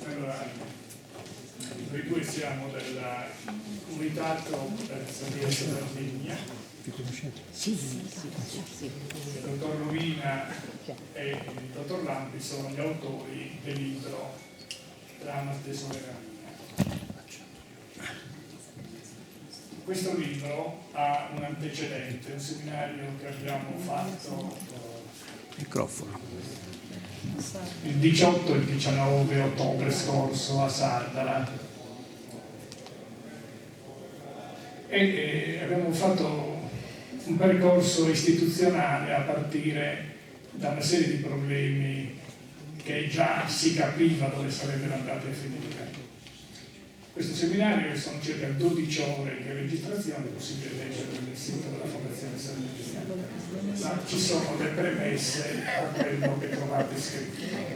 Allora, noi due siamo della Comitato Sapienza Sardegna. Vi conoscete? Il dottor Rovina e il dottor Lampi sono gli autori del libro Trama de Soberania. Questo libro ha un antecedente, un seminario che abbiamo fatto Microfono. il 18 e il 19 ottobre scorso a Sardara, e abbiamo fatto un percorso istituzionale a partire da una serie di problemi che già si capiva dove sarebbero andati a finire. Questo seminario sono circa 12 ore di registrazione, possibile leggere nel sito della Fondazione Sardegna. Ma ci sono le premesse a quello che trovate scritto.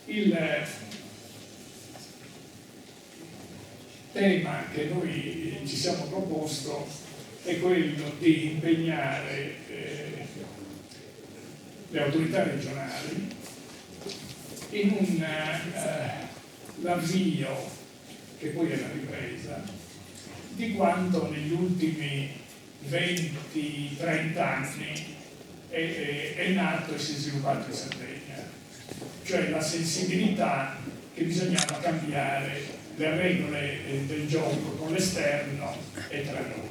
Il tema che noi ci siamo proposto è quello di impegnare le autorità regionali in un l'avvio, che poi è la ripresa, di quanto negli ultimi 20-30 anni è nato e si è sviluppato in Sardegna, cioè la sensibilità che bisognava cambiare le regole del gioco con l'esterno e tra noi.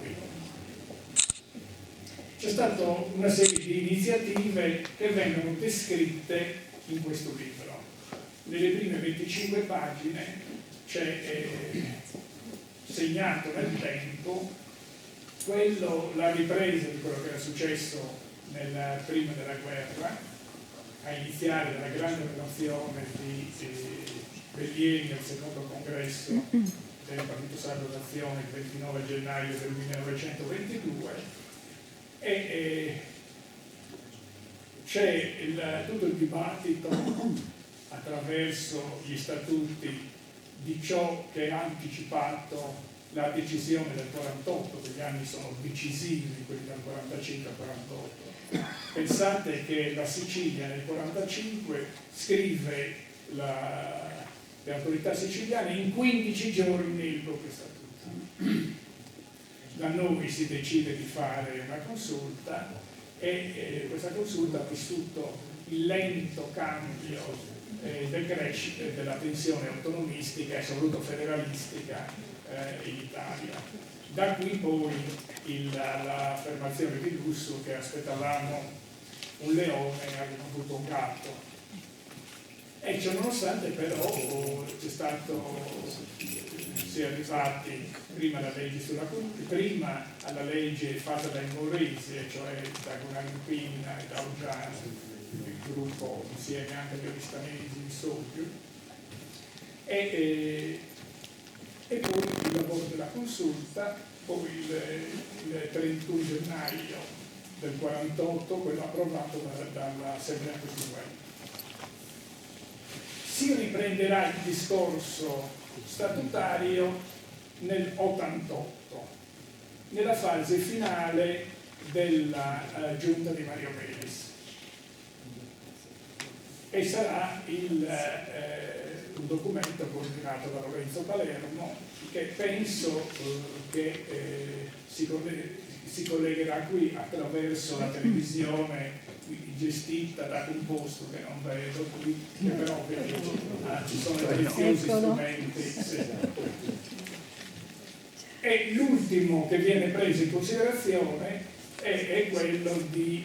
C'è stata una serie di iniziative che vengono descritte in questo libro. Nelle prime 25 pagine c'è segnato nel tempo la ripresa di quello che era successo prima della guerra, a iniziare dalla grande relazione di Bellieni al secondo congresso del Partito Sardo d'Azione il 29 gennaio del 1922, e c'è tutto il dibattito attraverso gli statuti di ciò che ha anticipato la decisione del 48, che gli anni sono decisivi, quelli dal 45 al 48. Pensate che la Sicilia nel 45 scrive le autorità siciliane in 15 giorni il proprio statuto. Da noi si decide di fare una consulta e questa consulta ha vissuto il lento cambio del crescita della tensione autonomistica e soprattutto federalistica in Italia. Da qui poi l'affermazione di Russo che aspettavamo un leone e abbiamo avuto un gatto. E ciò nonostante però si è arrivati prima alla legge fatta dai Moresi, cioè da Gunampina e da Urgiano, il gruppo insieme anche agli Stanesi di Sobbio, e poi il lavoro della consulta, poi il 31 gennaio del 48, quello approvato dall'Assemblea Costituente. Si riprenderà il discorso statutario nel 88, nella fase finale della giunta di Mario Melis, e sarà un documento coordinato da Lorenzo Palermo che penso che si collegherà qui attraverso la televisione gestita da Composto, che non vedo qui, che però ci sono preziosi strumenti. Sì. E l'ultimo che viene preso in considerazione è quello di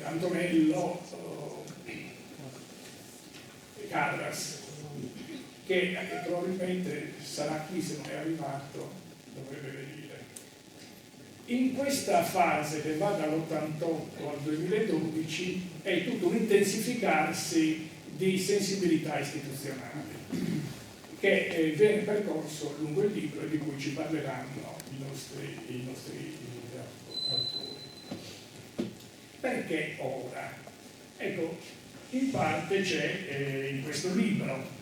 Antonello Carras, che probabilmente sarà qui, se non è arrivato dovrebbe venire. In questa fase che va dall'88 al 2012 è tutto un intensificarsi di sensibilità istituzionale che viene percorso lungo il libro e di cui ci parleranno i nostri autori. Perché ora? Ecco, in parte c'è in questo libro.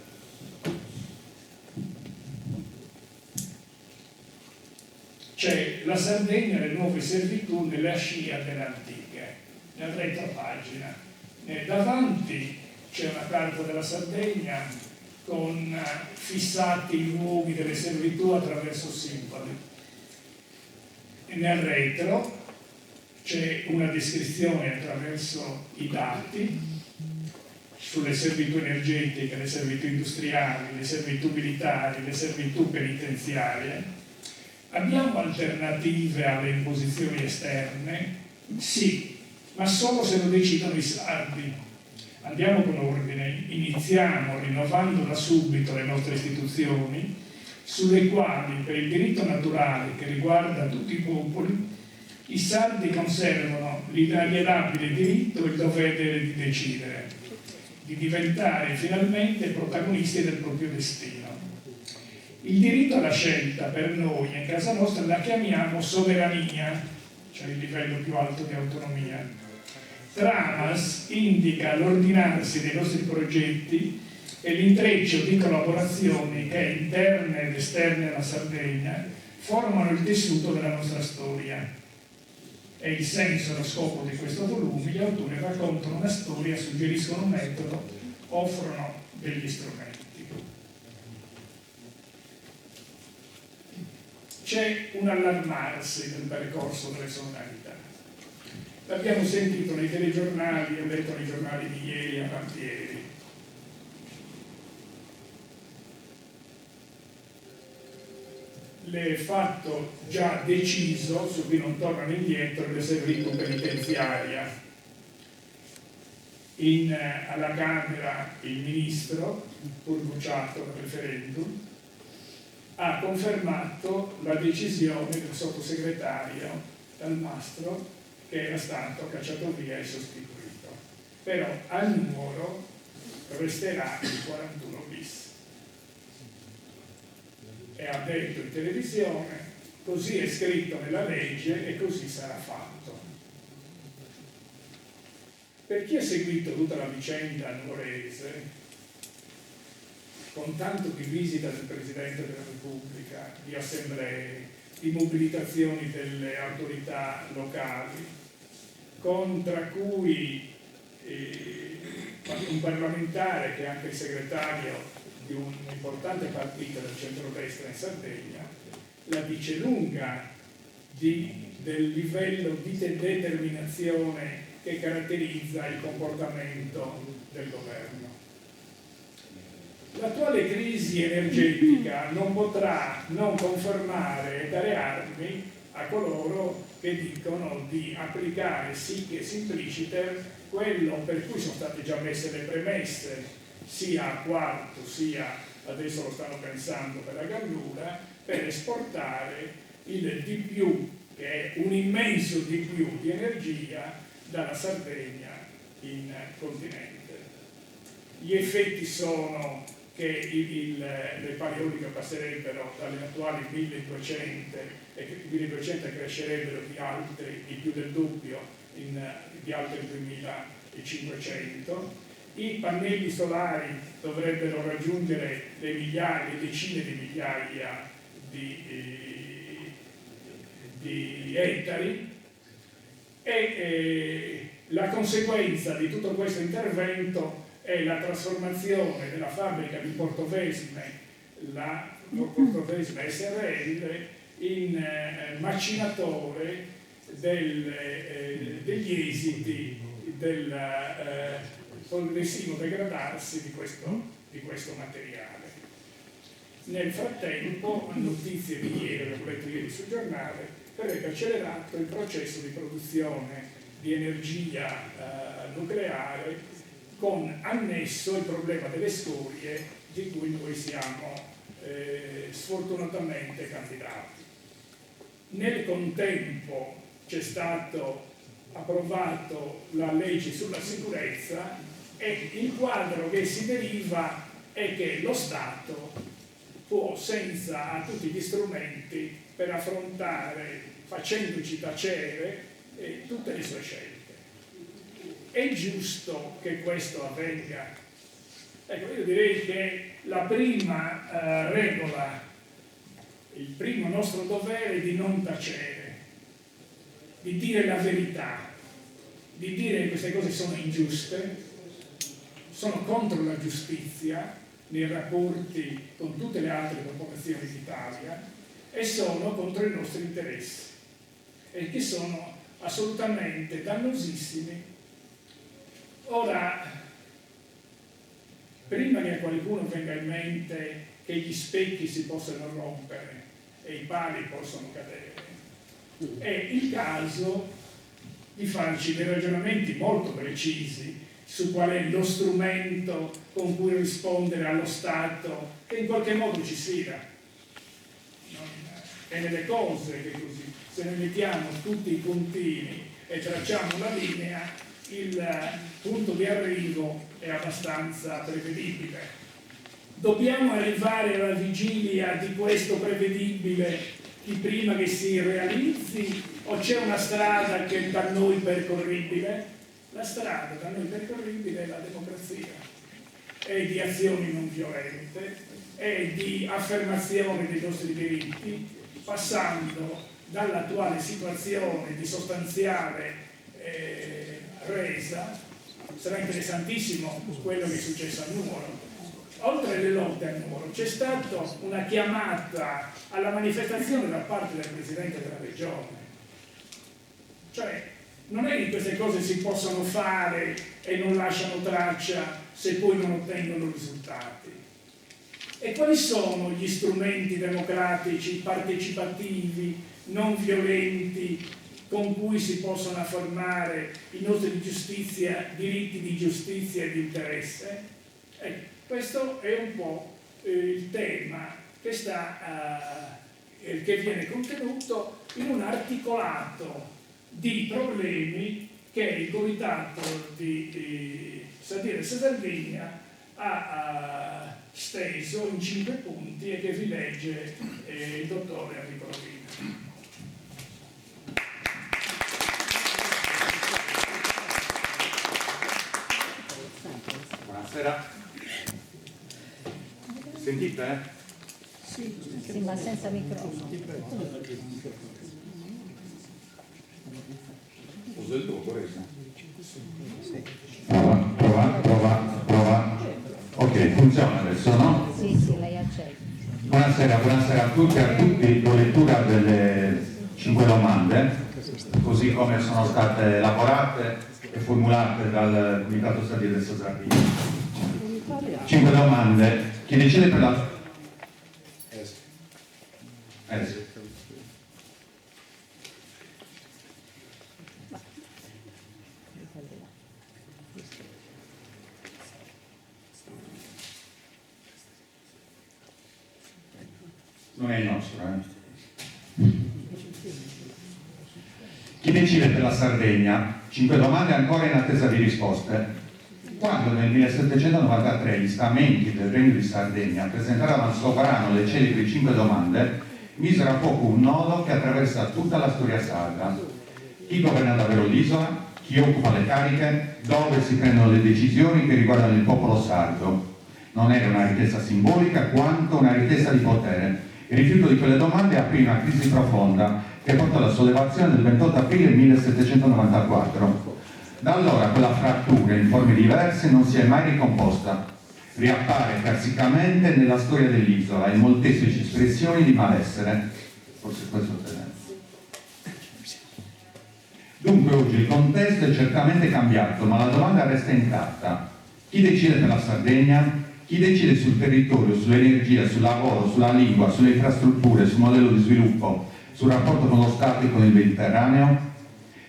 C'è la Sardegna, le nuove servitù nella scia delle antiche, nel retropagina. Davanti c'è una carta della Sardegna con fissati i luoghi delle servitù attraverso simboli. E nel retro c'è una descrizione attraverso i dati sulle servitù energetiche, le servitù industriali, le servitù militari, le servitù penitenziarie. Abbiamo alternative alle imposizioni esterne? Sì, ma solo se lo decidono i sardi. Andiamo con ordine, iniziamo rinnovando da subito le nostre istituzioni, sulle quali, per il diritto naturale che riguarda tutti i popoli, i sardi conservano l'inalienabile diritto e il dovere di decidere, di diventare finalmente protagonisti del proprio destino. Il diritto alla scelta per noi, in casa nostra, la chiamiamo sovrania, cioè il livello più alto di autonomia. Tramas indica l'ordinarsi dei nostri progetti e l'intreccio di collaborazioni che, interne ed esterne alla Sardegna, formano il tessuto della nostra storia. È il senso e lo scopo di questo volume. Gli autori raccontano una storia, suggeriscono un metodo, offrono degli strumenti. C'è un allarmarsi del percorso delle sovranità. L'abbiamo sentito nei telegiornali, ho letto nei giornali di ieri e avanti ieri. Le fatto già deciso, su cui non tornano indietro, le servitù penitenziaria. Alla Camera il ministro, pur bocciato dal referendum, ha confermato la decisione del sottosegretario Dalmastro, che era stato cacciato via e sostituito. Però al numero resterà il 41 bis. E ha detto in televisione: così è scritto nella legge e così sarà fatto. Per chi ha seguito tutta la vicenda nuorese, con tanto di visita del Presidente della Repubblica, di assemblee, di mobilitazioni delle autorità locali, tra cui un parlamentare che è anche il segretario di un importante partito del centrodestra in Sardegna, la dice lunga del livello di determinazione che caratterizza il comportamento del governo. L'attuale crisi energetica non potrà non confermare e dare armi a coloro che dicono di applicare sic et simpliciter quello per cui sono state già messe le premesse, sia a Quarto sia adesso lo stanno pensando per la Gallura, per esportare il di più, che è un immenso di più di energia, dalla Sardegna in continente. Gli effetti sono che le paleoliche passerebbero dalle attuali 1200 e 1200 crescerebbero di più del doppio, di altri 2500. I pannelli solari dovrebbero raggiungere le decine di migliaia di ettari e la conseguenza di tutto questo intervento è la trasformazione della fabbrica di Portovesme, la Portovesme SRL, in macinatore degli esiti del progressivo degradarsi di questo materiale. Nel frattempo, notizie di ieri, l'ho letto ieri sul giornale, verrebbe accelerato il processo di produzione di energia nucleare, con annesso il problema delle scorie, di cui noi siamo sfortunatamente candidati. Nel contempo c'è stato approvato la legge sulla sicurezza e il quadro che si deriva è che lo Stato può, senza ha tutti gli strumenti per affrontare, facendoci tacere, tutte le sue scelte. è giusto che questo avvenga? Ecco, io direi che la prima regola, il primo nostro dovere è di non tacere, di dire la verità, di dire che queste cose sono ingiuste, sono contro la giustizia nei rapporti con tutte le altre popolazioni d'Italia e sono contro i nostri interessi e che sono assolutamente dannosissimi. Ora, prima che a qualcuno venga in mente che gli specchi si possano rompere e i pali possono cadere, è il caso di farci dei ragionamenti molto precisi su qual è lo strumento con cui rispondere allo Stato che in qualche modo ci sia. È nelle cose che così, se ne mettiamo tutti i puntini e tracciamo una linea, il punto di arrivo è abbastanza prevedibile. Dobbiamo arrivare alla vigilia di questo prevedibile di prima che si realizzi o c'è una strada che è da noi percorribile? La strada da noi percorribile è la democrazia, è di azioni non violente, è di affermazione dei nostri diritti, passando dall'attuale situazione di sostanziale resa. Sarà interessantissimo quello che è successo a Nuoro. Oltre alle lotte a Nuoro c'è stata una chiamata alla manifestazione da parte del Presidente della Regione. Cioè, non è che queste cose si possono fare e non lasciano traccia se poi non ottengono risultati. E quali sono gli strumenti democratici, partecipativi, non violenti, con cui si possono affermare i nostri diritti di giustizia e di interesse? Questo è un po' il tema che viene contenuto in un articolato di problemi che il Comitato di Sardinia e Sardegna ha steso in 5 punti e che vi legge il dottore Enrico Rovina. Buonasera. Sentite? Sì, ma senza microfono. Uso il tuo, Corresa. Prova. Ok, funziona adesso, no? Sì, lei accetta. Buonasera a tutti e a tutti. Do lettura delle 5 domande, così come sono state elaborate e formulate dal Comitato Stadio del Sardegna. 5 domande. Chi decide per la... Non è il nostro, Chi decide per la Sardegna? 5 domande ancora in attesa di risposte. Quando nel 1793 gli stamenti del Regno di Sardegna presentarono al sovrano le celebri 5 domande, misero a fuoco un nodo che attraversa tutta la storia sarda. Chi governa davvero l'isola? Chi occupa le cariche? Dove si prendono le decisioni che riguardano il popolo sardo? Non era una richiesta simbolica quanto una richiesta di potere. Il rifiuto di quelle domande aprì una crisi profonda che portò alla sollevazione del 28 aprile 1794. Da allora quella frattura in forme diverse non si è mai ricomposta. Riappare classicamente nella storia dell'isola in molteplici espressioni di malessere. Forse questo è tenere. Dunque oggi il contesto è certamente cambiato, ma la domanda resta intatta. Chi decide per la Sardegna? Chi decide sul territorio, sull'energia, sul lavoro, sulla lingua, sulle infrastrutture, sul modello di sviluppo, sul rapporto con lo Stato e con il Mediterraneo?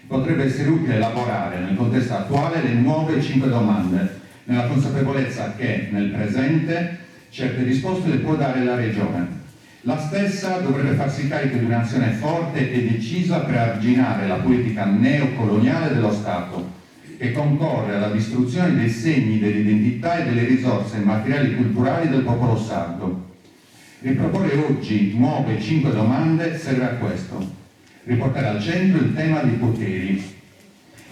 Potrebbe essere utile elaborare nel contesto attuale le nuove 5 domande, nella consapevolezza che nel presente certe risposte le può dare la Regione. La stessa dovrebbe farsi carico di un'azione forte e decisa per arginare la politica neocoloniale dello Stato, che concorre alla distruzione dei segni dell'identità e delle risorse materiali e culturali del popolo sardo. Riproporre oggi nuove 5 domande serve a questo: riportare al centro il tema dei poteri.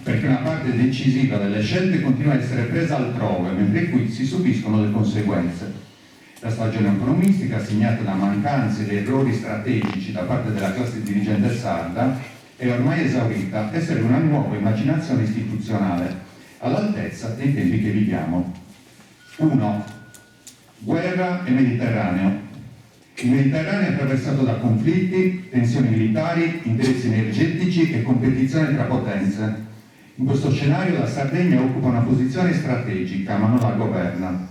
perché una parte decisiva delle scelte continua a essere presa altrove, mentre qui si subiscono le conseguenze. La stagione economistica, segnata da mancanze ed errori strategici da parte della classe dirigente sarda, è ormai esaurita e serve una nuova immaginazione istituzionale all'altezza dei tempi che viviamo. 1. Guerra e Mediterraneo. Il Mediterraneo è attraversato da conflitti, tensioni militari, interessi energetici e competizione tra potenze. In questo scenario la Sardegna occupa una posizione strategica, ma non la governa.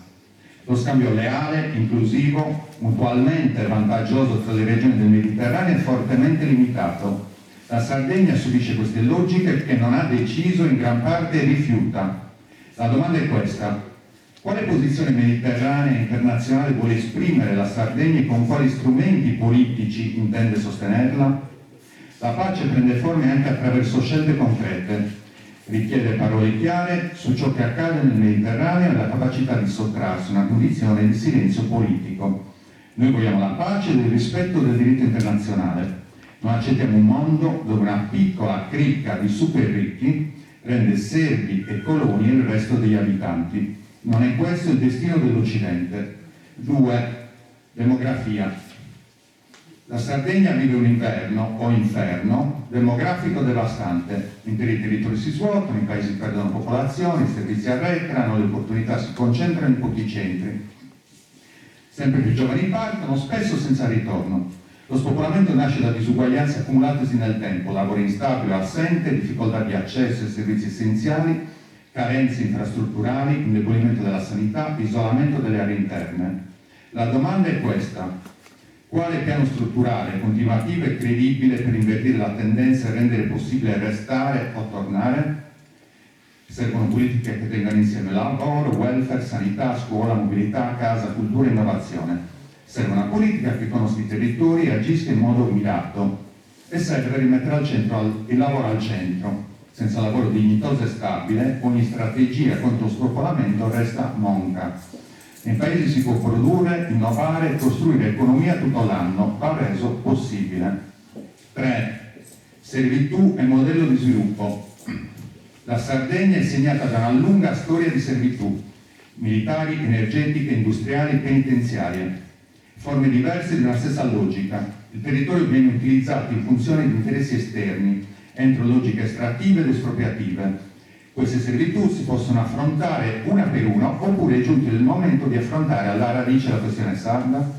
Lo scambio leale, inclusivo, mutualmente vantaggioso tra le regioni del Mediterraneo è fortemente limitato. La Sardegna subisce queste logiche perché non ha deciso, in gran parte e rifiuta. La domanda è questa: quale posizione mediterranea e internazionale vuole esprimere la Sardegna e con quali strumenti politici intende sostenerla? La pace prende forme anche attraverso scelte concrete. Richiede parole chiare su ciò che accade nel Mediterraneo e la capacità di sottrarsi a una condizione di silenzio politico. Noi vogliamo la pace e il rispetto del diritto internazionale. Non accettiamo un mondo dove una piccola cricca di super ricchi rende servi e coloni il resto degli abitanti. Non è questo il destino dell'Occidente. 2. Demografia. La Sardegna vive un inverno o inferno demografico devastante. Interi territori si svuotano, i paesi perdono popolazione, i servizi arretrano, le opportunità si concentrano in pochi centri. Sempre più giovani partono, spesso senza ritorno. Lo spopolamento nasce da disuguaglianze accumulatesi nel tempo, lavoro instabile o assente, difficoltà di accesso ai servizi essenziali, carenze infrastrutturali, indebolimento della sanità, isolamento delle aree interne. La domanda è questa: quale piano strutturale, continuativo e credibile per invertire la tendenza e rendere possibile restare o tornare? Servono politiche che tengano insieme lavoro, welfare, sanità, scuola, mobilità, casa, cultura e innovazione. Serve una politica che conosca i territori e agisca in modo mirato. E serve rimettere il lavoro al centro. Senza lavoro dignitoso e stabile, ogni strategia contro lo spopolamento resta monca. Nei paesi si può produrre, innovare e costruire economia tutto l'anno, va reso possibile. 3. Servitù e modello di sviluppo. La Sardegna è segnata da una lunga storia di servitù, militari, energetiche, industriali e penitenziarie. Forme diverse di una stessa logica. Il territorio viene utilizzato in funzione di interessi esterni, entro logiche estrattive ed espropriative. Queste servitù si possono affrontare una per una, oppure è giunto il momento di affrontare alla radice la questione sarda.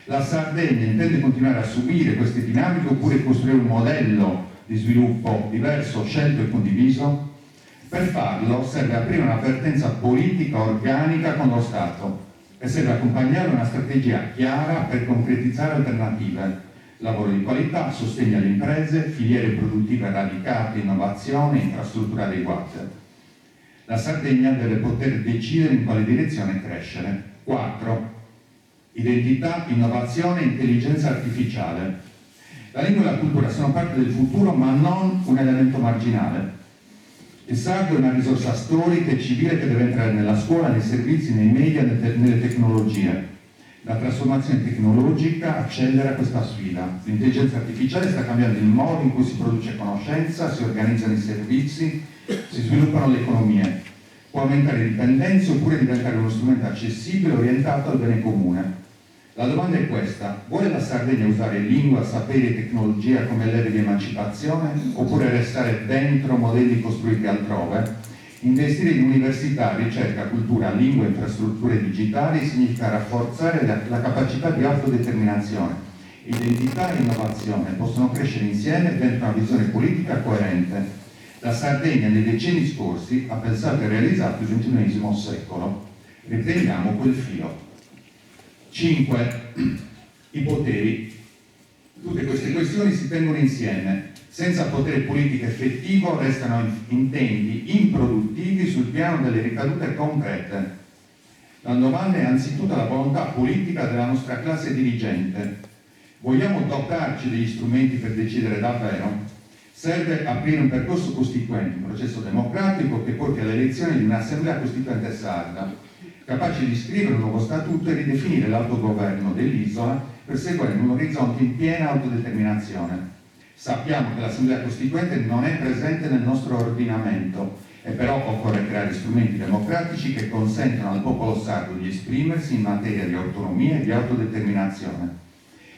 La Sardegna intende continuare a subire queste dinamiche oppure costruire un modello di sviluppo diverso, scelto e condiviso? Per farlo serve aprire un'avvertenza politica organica con lo Stato e serve accompagnare una strategia chiara per concretizzare alternative. Lavoro di qualità, sostegno alle imprese, filiere produttive radicate, innovazione, infrastrutture adeguate. La Sardegna deve poter decidere in quale direzione crescere. 4. Identità, innovazione e intelligenza artificiale. La lingua e la cultura sono parte del futuro, ma non un elemento marginale. Il sardo è una risorsa storica e civile che deve entrare nella scuola, nei servizi, nei media, nelle tecnologie. La trasformazione tecnologica accelera questa sfida. L'intelligenza artificiale sta cambiando il modo in cui si produce conoscenza, si organizzano i servizi, si sviluppano le economie. Può aumentare dipendenza oppure diventare uno strumento accessibile orientato al bene comune. La domanda è questa: vuole la Sardegna usare lingua, sapere e tecnologia come leve di emancipazione oppure restare dentro modelli costruiti altrove? Investire in università, ricerca, cultura, lingua e infrastrutture digitali significa rafforzare la capacità di autodeterminazione. Identità e innovazione possono crescere insieme dentro una visione politica coerente. La Sardegna nei decenni scorsi ha pensato e realizzato il XXI secolo. Riteniamo quel filo. 5. I poteri. Tutte queste questioni si tengono insieme. Senza potere politico effettivo restano intenti improduttivi sul piano delle ricadute concrete. La domanda è anzitutto la volontà politica della nostra classe dirigente. Vogliamo dotarci degli strumenti per decidere davvero? Serve aprire un percorso costituente, un processo democratico che porti all'elezione di un'assemblea costituente sarda, capace di scrivere un nuovo statuto e ridefinire l'autogoverno dell'isola, perseguendo un orizzonte in piena autodeterminazione. Sappiamo che l'Assemblea Costituente non è presente nel nostro ordinamento e però occorre creare strumenti democratici che consentano al popolo sardo di esprimersi in materia di autonomia e di autodeterminazione.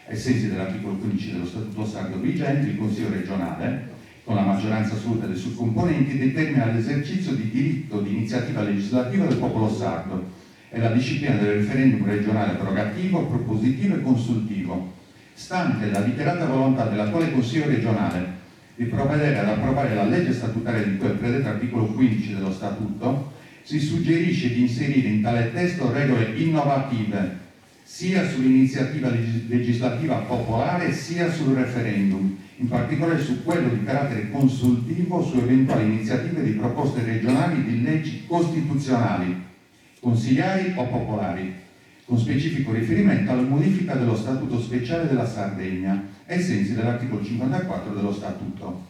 Ai sensi dell'articolo 15 dello Statuto sardo vigente, il Consiglio regionale, con la maggioranza assoluta dei suoi componenti, determina l'esercizio di diritto di iniziativa legislativa del popolo sardo e la disciplina del referendum regionale abrogativo, propositivo e consultivo, stante la dichiarata volontà dell'attuale Consiglio regionale di provvedere ad approvare la legge statutaria di cui al predetto articolo 15 dello Statuto, si suggerisce di inserire in tale testo regole innovative sia sull'iniziativa legislativa popolare sia sul referendum, in particolare su quello di carattere consultivo su eventuali iniziative di proposte regionali di leggi costituzionali, consigliari o popolari, con specifico riferimento alla modifica dello Statuto speciale della Sardegna, ai sensi dell'articolo 54 dello Statuto.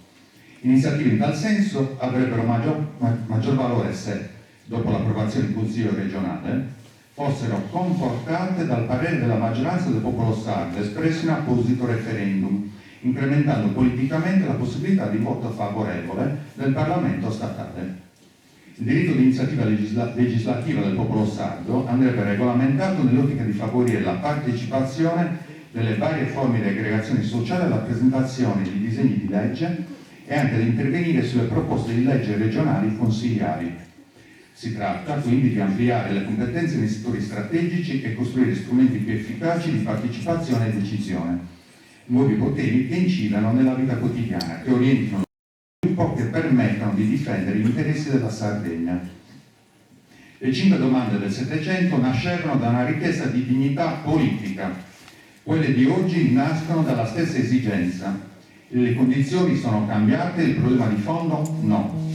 Iniziative in tal senso avrebbero maggior valore se, dopo l'approvazione del Consiglio regionale, fossero confortate dal parere della maggioranza del popolo sardo espresso in apposito referendum, incrementando politicamente la possibilità di voto favorevole del Parlamento statale. Il diritto di iniziativa legislativa del popolo sardo andrebbe regolamentato nell'ottica di favorire la partecipazione delle varie forme di aggregazione sociale alla presentazione di disegni di legge e anche di intervenire sulle proposte di legge regionali consigliari. Si tratta quindi di ampliare le competenze nei settori strategici e costruire strumenti più efficaci di partecipazione e decisione, nuovi poteri che incidano nella vita quotidiana, che orientino che permettano di difendere gli interessi della Sardegna. Le 5 domande del Settecento nascerono da una richiesta di dignità politica. Quelle di oggi nascono dalla stessa esigenza. Le condizioni sono cambiate, il problema di fondo no.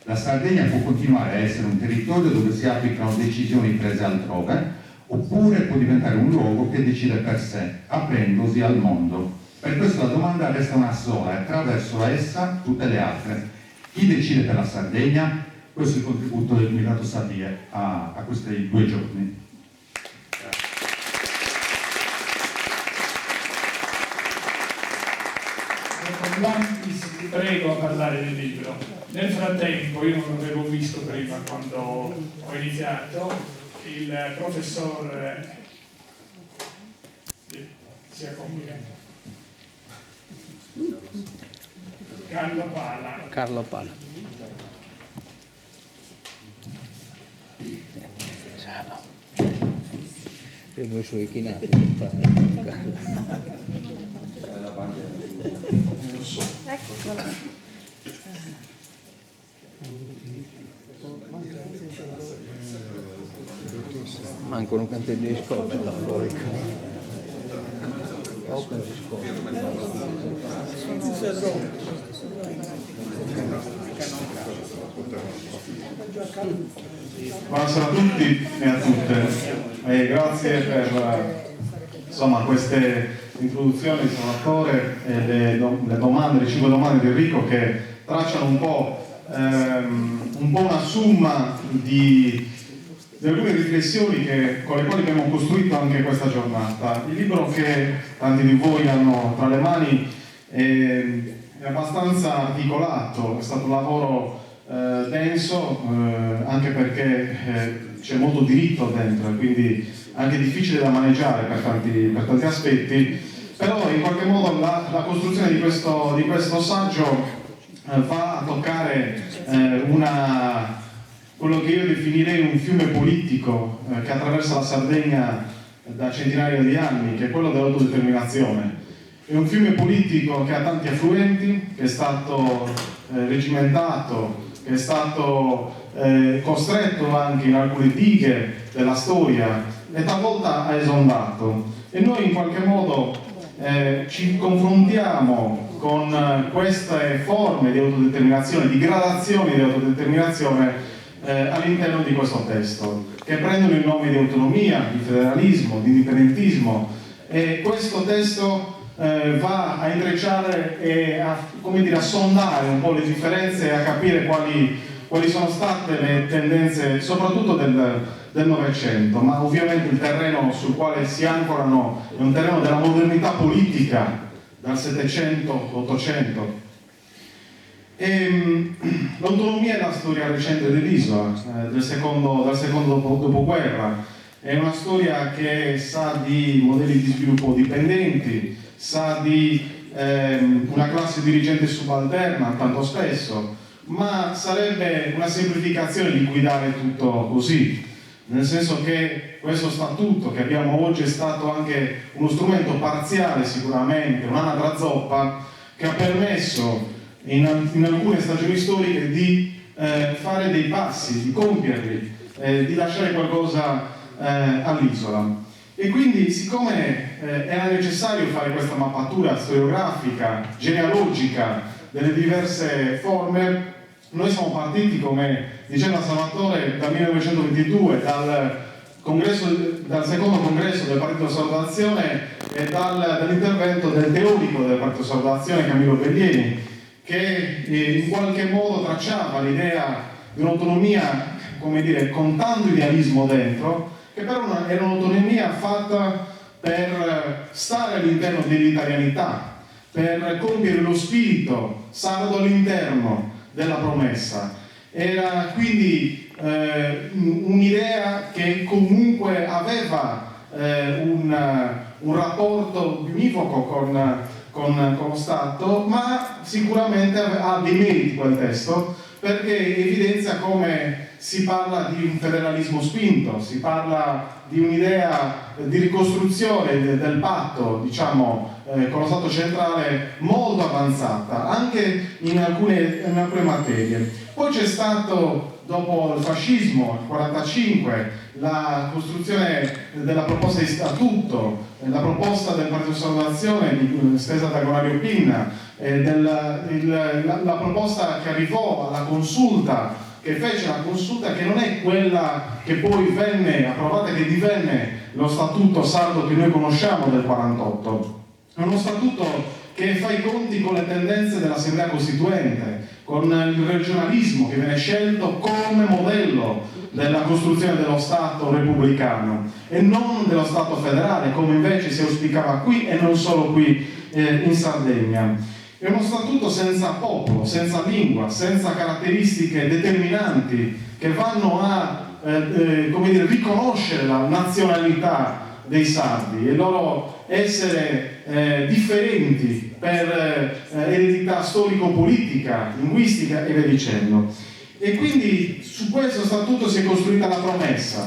La Sardegna può continuare a essere un territorio dove si applicano decisioni prese altrove, oppure può diventare un luogo che decide per sé, aprendosi al mondo. Per questo la domanda resta una sola e attraverso essa tutte le altre. Chi decide per la Sardegna? Questo è il contributo del Comitato Sabie a questi 2 giorni. Ti prego a parlare del libro. Nel frattempo, io non l'avevo visto prima quando ho iniziato, il professor si accompagna. Carlo Pala. E noi suoi chinati. Eccola. Mancano un cantello di scope là fuori. Open Buonasera a tutti e a tutte, grazie per insomma, queste introduzioni del senatore e le 5 domande di Enrico che tracciano un po' una somma di alcune riflessioni con le quali abbiamo costruito anche questa giornata. Il libro che tanti di voi hanno tra le mani è abbastanza articolato, è stato un lavoro denso, anche perché c'è molto diritto dentro, quindi anche difficile da maneggiare per tanti aspetti, però in qualche modo la costruzione di questo saggio va a toccare quello che io definirei un fiume politico che attraversa la Sardegna da centinaia di anni, che è quello dell'autodeterminazione. È un fiume politico che ha tanti affluenti, che è stato regimentato, che è stato costretto anche in alcune dighe della storia e talvolta ha esondato. E noi in qualche modo ci confrontiamo con queste forme di autodeterminazione, di gradazioni di autodeterminazione all'interno di questo testo, che prendono il nome di autonomia, di federalismo, di indipendentismo, e questo testo va a intrecciare e a sondare un po' le differenze e a capire quali sono state le tendenze, soprattutto del Novecento, ma ovviamente il terreno sul quale si ancorano è un terreno della modernità politica dal 700 all'800. L'autonomia è la storia recente dell'isola, dal secondo dopoguerra. È una storia che sa di modelli di sviluppo dipendenti, sa di una classe dirigente subalterna tanto spesso, ma sarebbe una semplificazione liquidare tutto così, nel senso che questo statuto che abbiamo oggi è stato anche uno strumento parziale, sicuramente, un'anatra zoppa che ha permesso in alcune stagioni storiche di fare dei passi, di compierli, di lasciare qualcosa all'isola. E quindi, siccome era necessario fare questa mappatura storiografica, genealogica delle diverse forme, noi siamo partiti, come diceva Salvatore, dal 1922, dal secondo congresso del Partito Sardo d'Azione e dall'intervento del teorico del Partito Sardo d'Azione, Camillo Bellieni, che in qualche modo tracciava l'idea di un'autonomia, come dire, con tanto idealismo dentro, che però era un'autonomia fatta per stare all'interno dell'italianità, per compiere lo spirito sardo all'interno della promessa. Era quindi un'idea che comunque aveva un rapporto univoco con lo Stato, ma sicuramente ha dei meriti quel testo, perché evidenzia come si parla di un federalismo spinto, si parla di un'idea di ricostruzione del patto, diciamo, con lo Stato centrale molto avanzata, anche in alcune materie. Poi c'è stato, dopo il fascismo, il 1945, la costruzione della proposta di statuto, la proposta del Partito Sardo d'Azione stesa da Gonario Pinna, la proposta che arrivò alla consulta, che fece la consulta, che non è quella che poi venne approvata e che divenne lo statuto sardo che noi conosciamo del 48. È uno statuto che fa i conti con le tendenze dell'Assemblea Costituente, con il regionalismo che viene scelto come modello della costruzione dello Stato repubblicano e non dello Stato federale, come invece si auspicava qui e non solo qui in Sardegna. È uno statuto senza popolo, senza lingua, senza caratteristiche determinanti che vanno a come dire, riconoscere la nazionalità dei sardi e il loro essere differenti per eredità storico-politica, linguistica e via dicendo. E quindi su questo statuto si è costruita la promessa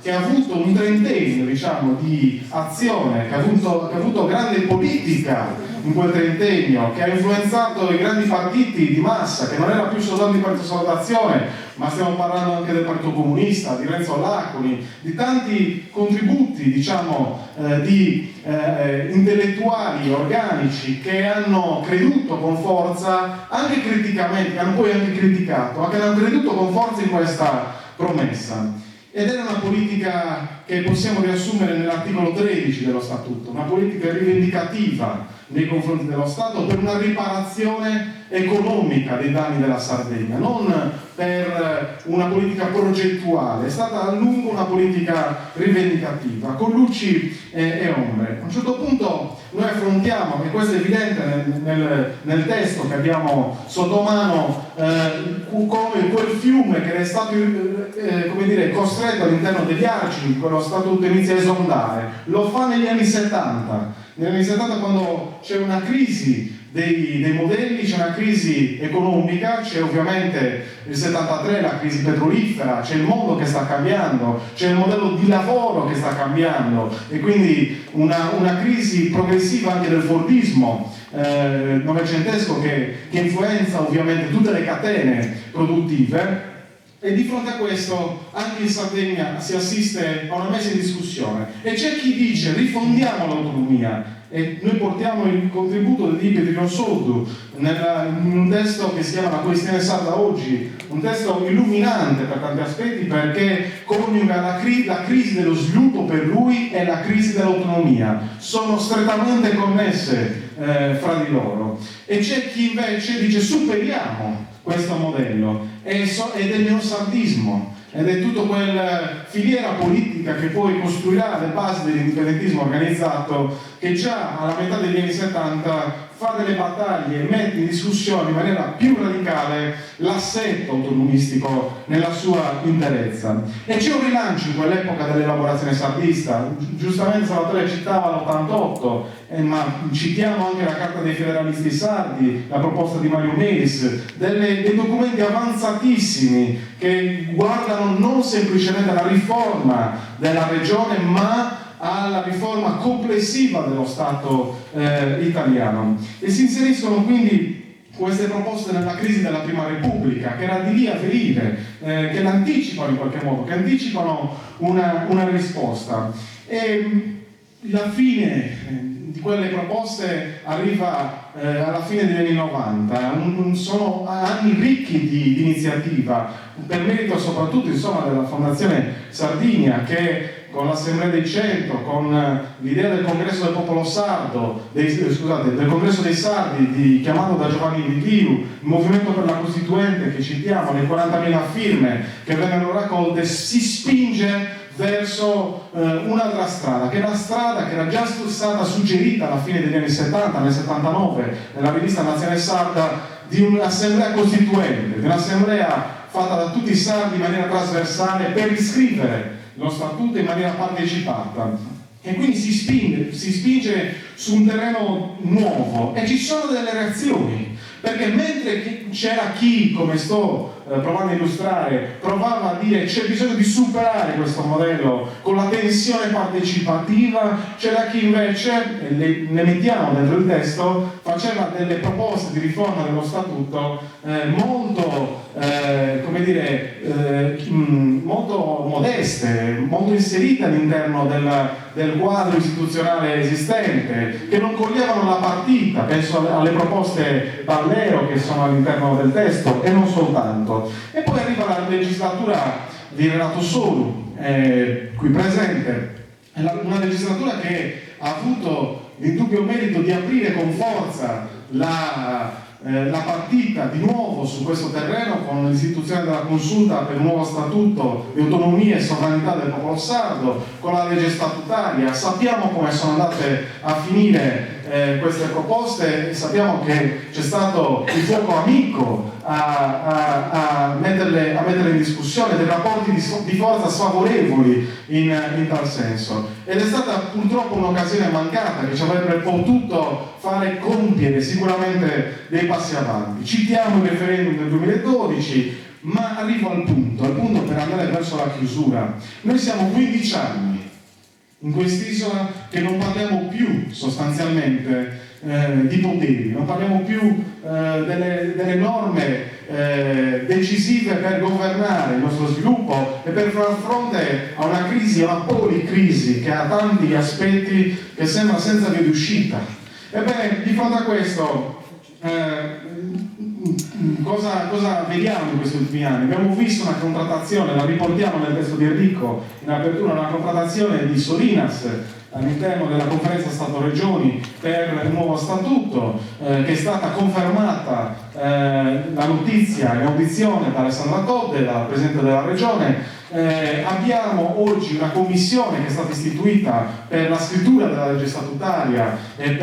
che ha avuto un trentennio, diciamo, di azione, che ha avuto grande politica in quel trentennio, che ha influenzato i grandi partiti di massa, che non era più soltanto il Partito Sardo d'Azione, ma stiamo parlando anche del Partito Comunista, di Renzo Laconi, di tanti contributi, diciamo, di intellettuali organici che hanno creduto con forza, anche criticamente, che hanno poi anche criticato, ma che hanno creduto con forza in questa promessa. Ed era una politica che possiamo riassumere nell'articolo 13 dello Statuto, una politica rivendicativa nei confronti dello Stato per una riparazione economica dei danni della Sardegna, non per una politica progettuale, è stata a lungo una politica rivendicativa, con luci e ombre. A un certo punto noi affrontiamo, e questo è evidente nel testo che abbiamo sotto mano, come quel fiume che è stato come dire, costretto all'interno degli argini, quello statuto inizia a esondare, lo fa negli anni 70. Negli anni 70, quando c'è una crisi dei modelli, c'è una crisi economica, c'è ovviamente il 73, la crisi petrolifera, c'è il mondo che sta cambiando, c'è il modello di lavoro che sta cambiando e quindi una crisi progressiva anche del fordismo novecentesco che influenza ovviamente tutte le catene produttive. E di fronte a questo anche in Sardegna si assiste a una messa in discussione e c'è chi dice rifondiamo l'autonomia e noi portiamo il contributo di Pietrino Soddu in un testo che si chiama La questione sarda oggi, un testo illuminante per tanti aspetti perché coniuga la crisi dello sviluppo per lui e la crisi dell'autonomia, sono strettamente connesse fra di loro e c'è chi invece dice superiamo questo modello ed è il neosardismo ed è tutta quella filiera politica che poi costruirà le basi dell'indipendentismo organizzato, che già alla metà degli anni 70 fa delle battaglie e mette in discussione in maniera più radicale l'assetto autonomistico nella sua interezza. E c'è un rilancio in quell'epoca dell'elaborazione sardista. Giustamente Salvatore citava l'88, ma citiamo anche la Carta dei Federalisti Sardi, la proposta di Mario Melis, dei documenti avanzatissimi che guardano non semplicemente alla riforma della regione, ma alla riforma complessiva dello Stato italiano. E si inseriscono quindi queste proposte nella crisi della Prima Repubblica, che era di lì a venire, che l'anticipano in qualche modo, che anticipano una risposta. E la fine di quelle proposte arriva alla fine degli anni 90, sono anni ricchi di iniziativa, per merito soprattutto insomma, della Fondazione Sardinia, che con l'Assemblea dei 100, con l'idea del Congresso del Popolo Sardo, del Congresso dei Sardi, chiamato da Giovanni Liviu, il Movimento per la Costituente che citiamo, le 40.000 firme che vennero raccolte, si spinge verso un'altra strada, che è la strada che era già stata suggerita alla fine degli anni 70, nel 79, nella rivista Nazionale Sarda, di un'assemblea costituente, di un'assemblea fatta da tutti i sardi in maniera trasversale per riscrivere lo statuto in maniera partecipata. E quindi si spinge su un terreno nuovo e ci sono delle reazioni, perché mentre c'era chi, come sto provando a illustrare, provava a dire c'è bisogno di superare questo modello con la tensione partecipativa, c'era chi invece, ne mettiamo dentro il testo, faceva delle proposte di riforma dello statuto molto molto modeste, molto inserite all'interno del quadro istituzionale esistente, che non coglievano la partita. Penso alle proposte Ballero che sono all'interno del testo e non soltanto. E poi arriva la legislatura di Renato Soru, qui presente, una legislatura che ha avuto l'indubbio merito di aprire con forza la partita di nuovo su questo terreno con l'istituzione della consulta per un nuovo statuto di autonomia e sovranità del popolo sardo, con la legge statutaria. Sappiamo come sono andate a finire queste proposte e sappiamo che c'è stato il fuoco amico a metterle in discussione, dei rapporti di forza sfavorevoli in tal senso. Ed è stata purtroppo un'occasione mancata che ci avrebbe potuto fare compiere sicuramente dei passi avanti. Citiamo il referendum del 2012, ma arrivo al punto per andare verso la chiusura. Noi siamo 15 anni in quest'isola che non parliamo più sostanzialmente di poteri, non parliamo più delle norme decisive per governare il nostro sviluppo e per far fronte a una crisi, a una policrisi che ha tanti aspetti che sembra senza via d'uscita. Ebbene, di fronte a questo cosa vediamo in questi ultimi anni? Abbiamo visto una contrattazione, la riportiamo nel testo di Enrico in apertura, una contrattazione di Solinas all'interno della conferenza Stato-Regioni per il nuovo statuto, che è stata confermata la notizia in audizione da Alessandra Todde, la Presidente della Regione. Abbiamo oggi una commissione che è stata istituita per la scrittura della legge statutaria e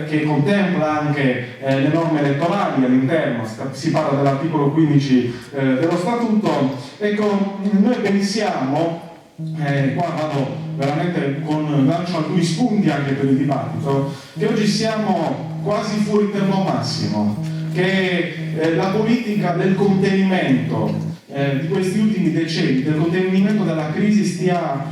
che contempla anche le norme elettorali all'interno, si parla dell'articolo 15 dello statuto. Ecco, noi pensiamo, qua vado veramente lancio alcuni spunti anche per il dibattito, che oggi siamo quasi fuori tempo massimo, che la politica del contenimento di questi ultimi decenni, del contenimento della crisi stia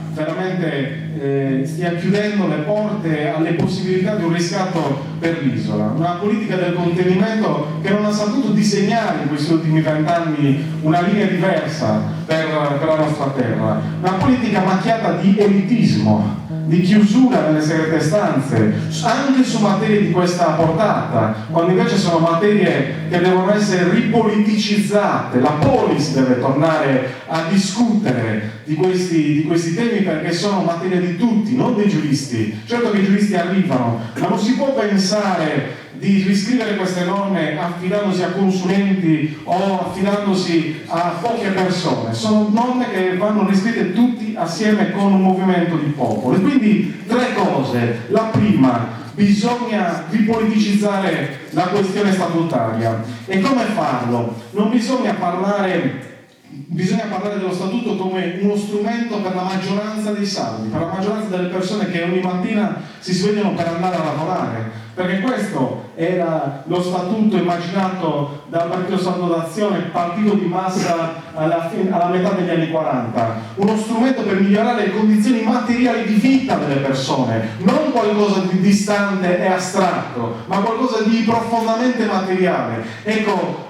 chiudendo le porte alle possibilità di un riscatto per l'isola. Una politica del contenimento che non ha saputo disegnare in questi ultimi 20 anni una linea diversa per la nostra terra. Una politica macchiata di elitismo, di chiusura nelle segrete stanze, anche su materie di questa portata, quando invece sono materie che devono essere ripoliticizzate. La polis deve tornare a discutere di questi temi, perché sono materia di tutti, non dei giuristi. Certo che i giuristi arrivano, ma non si può pensare di riscrivere queste norme affidandosi a consulenti o affidandosi a poche persone. Sono norme che vanno riscritte tutti assieme con un movimento di popolo. E quindi 3 cose. La prima, bisogna ripoliticizzare la questione statutaria. E come farlo? Non bisogna parlare dello statuto come uno strumento per la maggioranza dei saldi, per la maggioranza delle persone che ogni mattina si svegliano per andare a lavorare, perché questo era lo statuto immaginato dal Partito Sardo d'Azione, partito di massa alla metà degli anni 40, uno strumento per migliorare le condizioni materiali di vita delle persone, non qualcosa di distante e astratto, ma qualcosa di profondamente materiale. Ecco,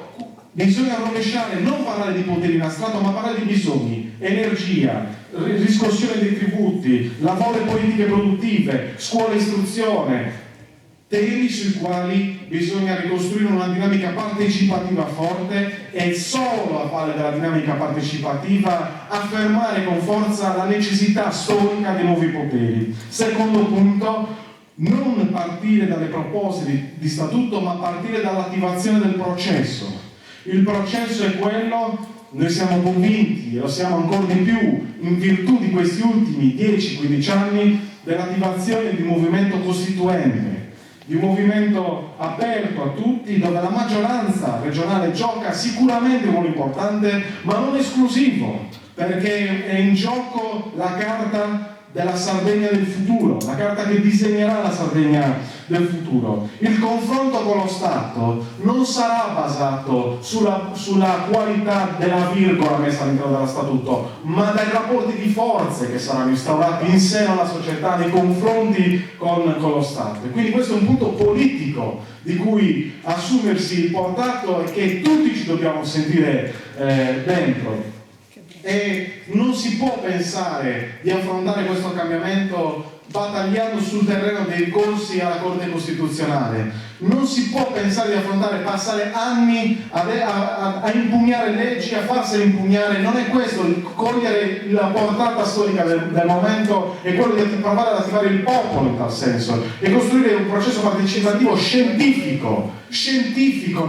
bisogna rovesciare, non parlare di poteri in astratto, ma parlare di bisogni, energia, riscossione dei tributi, lavoro e politiche produttive, scuola e istruzione, temi sui quali bisogna ricostruire una dinamica partecipativa forte e solo a valle della dinamica partecipativa affermare con forza la necessità storica di nuovi poteri. Secondo punto, non partire dalle proposte di statuto, ma partire dall'attivazione del processo. Il processo è quello, noi siamo convinti, e lo siamo ancora di più, in virtù di questi ultimi 10-15 anni, dell'attivazione di un movimento costituente, di un movimento aperto a tutti, dove la maggioranza regionale gioca sicuramente un ruolo importante, ma non esclusivo, perché è in gioco la carta della Sardegna del futuro, la carta che disegnerà la Sardegna del futuro. Il confronto con lo Stato non sarà basato sulla qualità della virgola messa all'interno dello Statuto, ma dai rapporti di forze che saranno instaurati in seno alla società nei confronti con lo Stato. E quindi questo è un punto politico di cui assumersi il portato e che tutti ci dobbiamo sentire dentro. E non si può pensare di affrontare questo cambiamento battagliando sul terreno dei corsi alla Corte Costituzionale. Non si può pensare di affrontare, passare anni a impugnare leggi, a farsele impugnare. Non è questo, cogliere la portata storica del momento è quello di provare ad attivare il popolo in tal senso e costruire un processo partecipativo scientifico,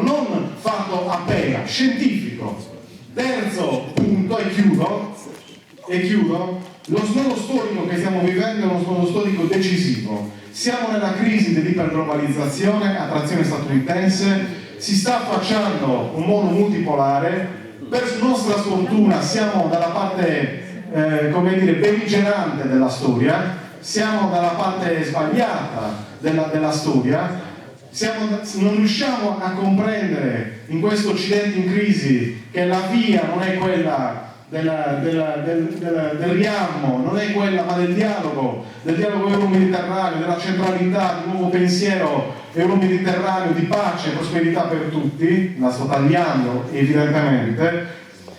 non fatto a pena, scientifico. Terzo punto, e chiudo, lo snodo storico che stiamo vivendo è uno snodo storico decisivo. Siamo nella crisi dell'iperglobalizzazione a trazione statunitense, si sta affacciando un mondo multipolare, per nostra sfortuna siamo dalla parte, belligerante della storia, siamo dalla parte sbagliata della storia. Non riusciamo a comprendere in questo Occidente in crisi che la via non è quella del riarmo, non è quella ma del dialogo euro-mediterraneo, della centralità, di un nuovo pensiero euro-mediterraneo di pace e prosperità per tutti. La sto tagliando evidentemente.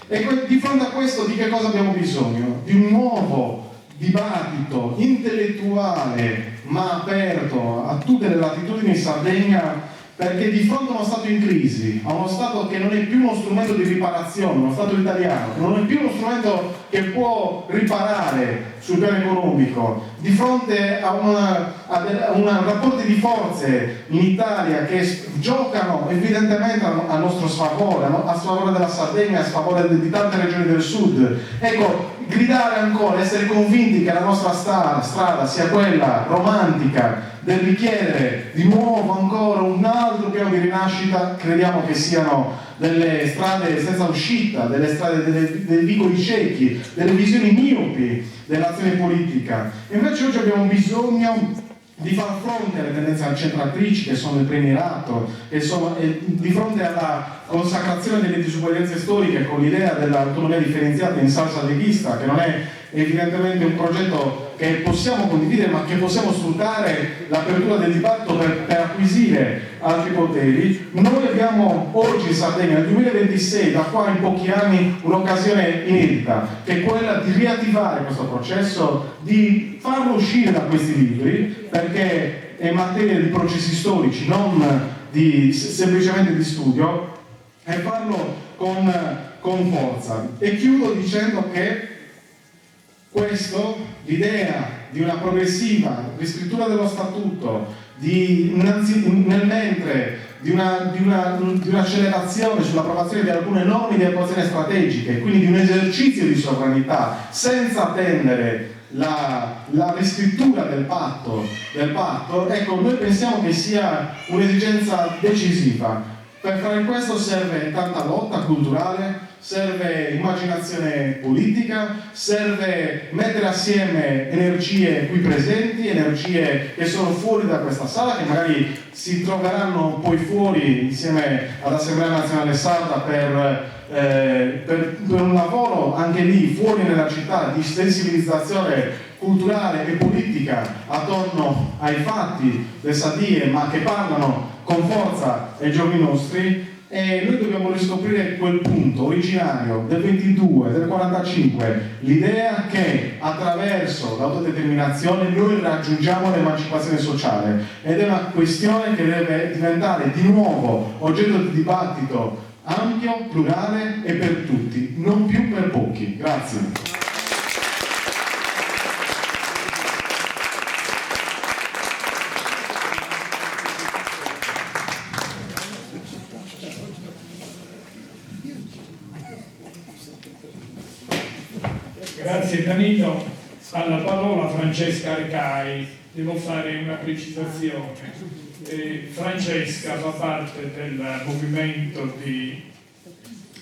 E di fronte a questo di che cosa abbiamo bisogno? Di un nuovo dibattito intellettuale ma aperto a tutte le latitudini in Sardegna, perché di fronte a uno Stato in crisi, a uno Stato che non è più uno strumento di riparazione, uno Stato italiano, che non è più uno strumento che può riparare sul piano economico, di fronte a rapporti di forze in Italia che giocano evidentemente a nostro sfavore, a sfavore della Sardegna, a sfavore di tante regioni del sud. Ecco, gridare ancora, essere convinti che la nostra strada sia quella romantica del richiedere di nuovo ancora un altro piano di rinascita, crediamo che siano delle strade senza uscita, delle strade dei vicoli ciechi, delle visioni miopi dell'azione politica. E invece oggi abbiamo bisogno di far fronte alle tendenze accentratrici che sono il premierato, di fronte alla consacrazione delle disuguaglianze storiche con l'idea dell'autonomia differenziata in salsa leghista, che non è evidentemente un progetto che possiamo condividere, ma che possiamo sfruttare l'apertura del dibattito per acquisire altri poteri. Noi abbiamo oggi in Sardegna, nel 2026, da qua in pochi anni, un'occasione inedita, che è quella di riattivare questo processo, di farlo uscire da questi libri, perché è materia di processi storici, non semplicemente di studio, e farlo con forza. E chiudo dicendo che questo, l'idea di una progressiva riscrittura dello statuto, nel mentre di un'accelerazione sull'approvazione di alcune norme di attuazione strategiche, quindi di un esercizio di sovranità senza attendere la riscrittura del patto, ecco, noi pensiamo che sia un'esigenza decisiva. Per fare questo serve tanta lotta culturale, serve immaginazione politica, serve mettere assieme energie qui presenti, energie che sono fuori da questa sala, che magari si troveranno poi fuori insieme all'Assemblea Nazionale Sarda per un lavoro anche lì, fuori nella città, di sensibilizzazione culturale e politica attorno ai fatti del Sadie, ma che parlano con forza ai giorni nostri. E noi dobbiamo riscoprire quel punto originario del 22, del 45, l'idea che attraverso l'autodeterminazione noi raggiungiamo l'emancipazione sociale, ed è una questione che deve diventare di nuovo oggetto di dibattito ampio, plurale e per tutti, non più per pochi. Grazie. Grazie Danilo. Alla parola Francesca Arcai. Devo fare una precisazione. Francesca fa parte del movimento di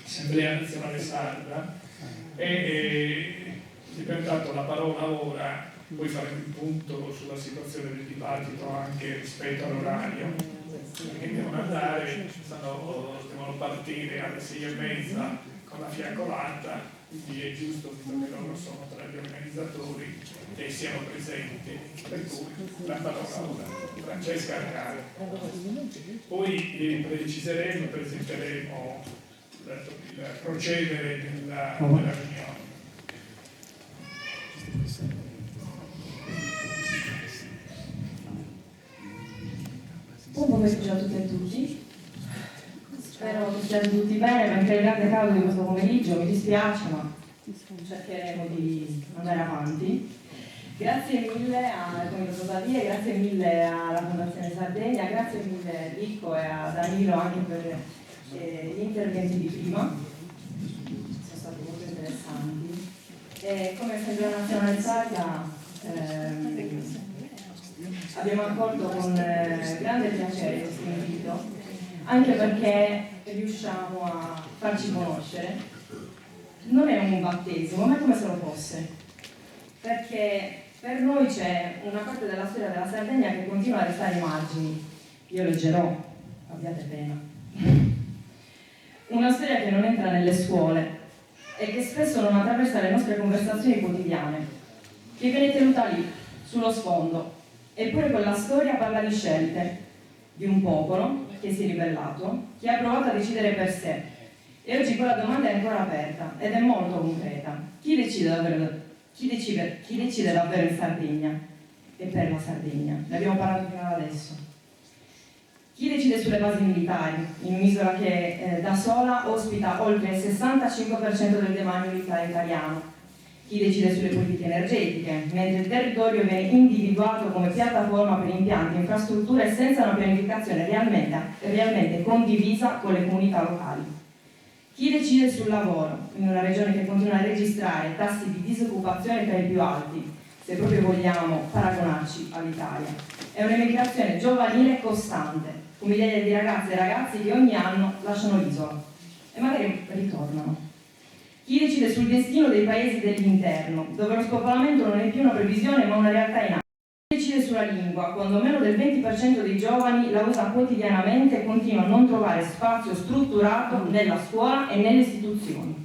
Assemblea Nazionale Sarda e ti ho dato la parola ora, poi faremo il punto sulla situazione del dibattito anche rispetto all'orario, perché devono andare, devono partire alle 6:30 con la fiaccolata. Quindi è giusto, visto che loro sono tra gli organizzatori, che siano presenti, per cui la parola ora Francesca Arcari. Poi preciseremo e presenteremo il procedere della riunione. Buon pomeriggio a tutte e tutti. Spero che stiate tutti bene, mentre il grande caldo di questo pomeriggio mi dispiace, ma cercheremo di andare avanti. Grazie mille al Comitato Sadie, grazie mille alla Fondazione Sardegna, grazie mille a Ricco e a Danilo anche per gli interventi di prima, sono stati molto interessanti. E come Assemblea Nazionale Sarda abbiamo accolto con grande piacere questo invito, anche perché riusciamo a farci conoscere. Non è un battesimo, ma è come se lo fosse, perché per noi c'è una parte della storia della Sardegna che continua a restare ai margini. Io leggerò, abbiate pena. Una storia che non entra nelle scuole e che spesso non attraversa le nostre conversazioni quotidiane, che viene tenuta lì, sullo sfondo. Eppure quella storia parla di scelte, di un popolo che si è ribellato, che ha provato a decidere per sé. E oggi quella domanda è ancora aperta ed è molto concreta. Chi decide davvero in Sardegna e per la Sardegna? Ne abbiamo parlato fino ad adesso. Chi decide sulle basi militari, in un'isola che da sola ospita oltre il 65% del demanio militare italiano? Chi decide sulle politiche energetiche, mentre il territorio viene individuato come piattaforma per impianti e infrastrutture senza una pianificazione realmente condivisa con le comunità locali? Chi decide sul lavoro, in una regione che continua a registrare tassi di disoccupazione tra i più alti, se proprio vogliamo paragonarci all'Italia? È un'emigrazione giovanile costante, con migliaia di ragazze e ragazzi che ogni anno lasciano l'isola e magari ritornano. Chi decide sul destino dei paesi dell'interno, dove lo spopolamento non è più una previsione ma una realtà in atto? Chi decide sulla lingua, quando meno del 20% dei giovani la usa quotidianamente e continua a non trovare spazio strutturato nella scuola e nelle istituzioni?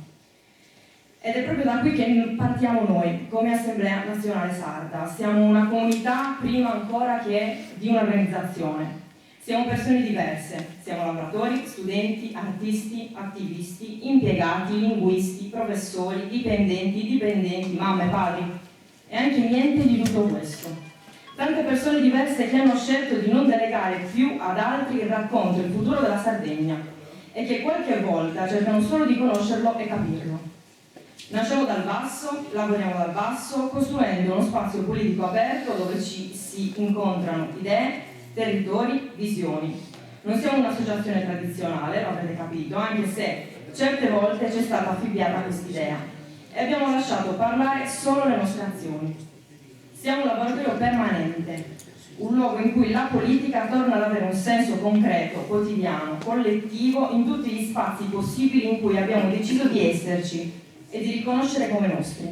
Ed è proprio da qui che partiamo noi, come Assemblea Nazionale Sarda. Siamo una comunità prima ancora che di un'organizzazione. Siamo persone diverse, siamo lavoratori, studenti, artisti, attivisti, impiegati, linguisti, professori, dipendenti, mamme, padri e anche niente di tutto questo. Tante persone diverse che hanno scelto di non delegare più ad altri il racconto, il futuro della Sardegna e che qualche volta cercano solo di conoscerlo e capirlo. Nasciamo dal basso, lavoriamo dal basso, costruendo uno spazio politico aperto dove si incontrano idee, territori, visioni. Non siamo un'associazione tradizionale, lo avrete capito, anche se certe volte c'è stata affibbiata quest'idea e abbiamo lasciato parlare solo le nostre azioni. Siamo un laboratorio permanente, un luogo in cui la politica torna ad avere un senso concreto, quotidiano, collettivo in tutti gli spazi possibili in cui abbiamo deciso di esserci e di riconoscere come nostri.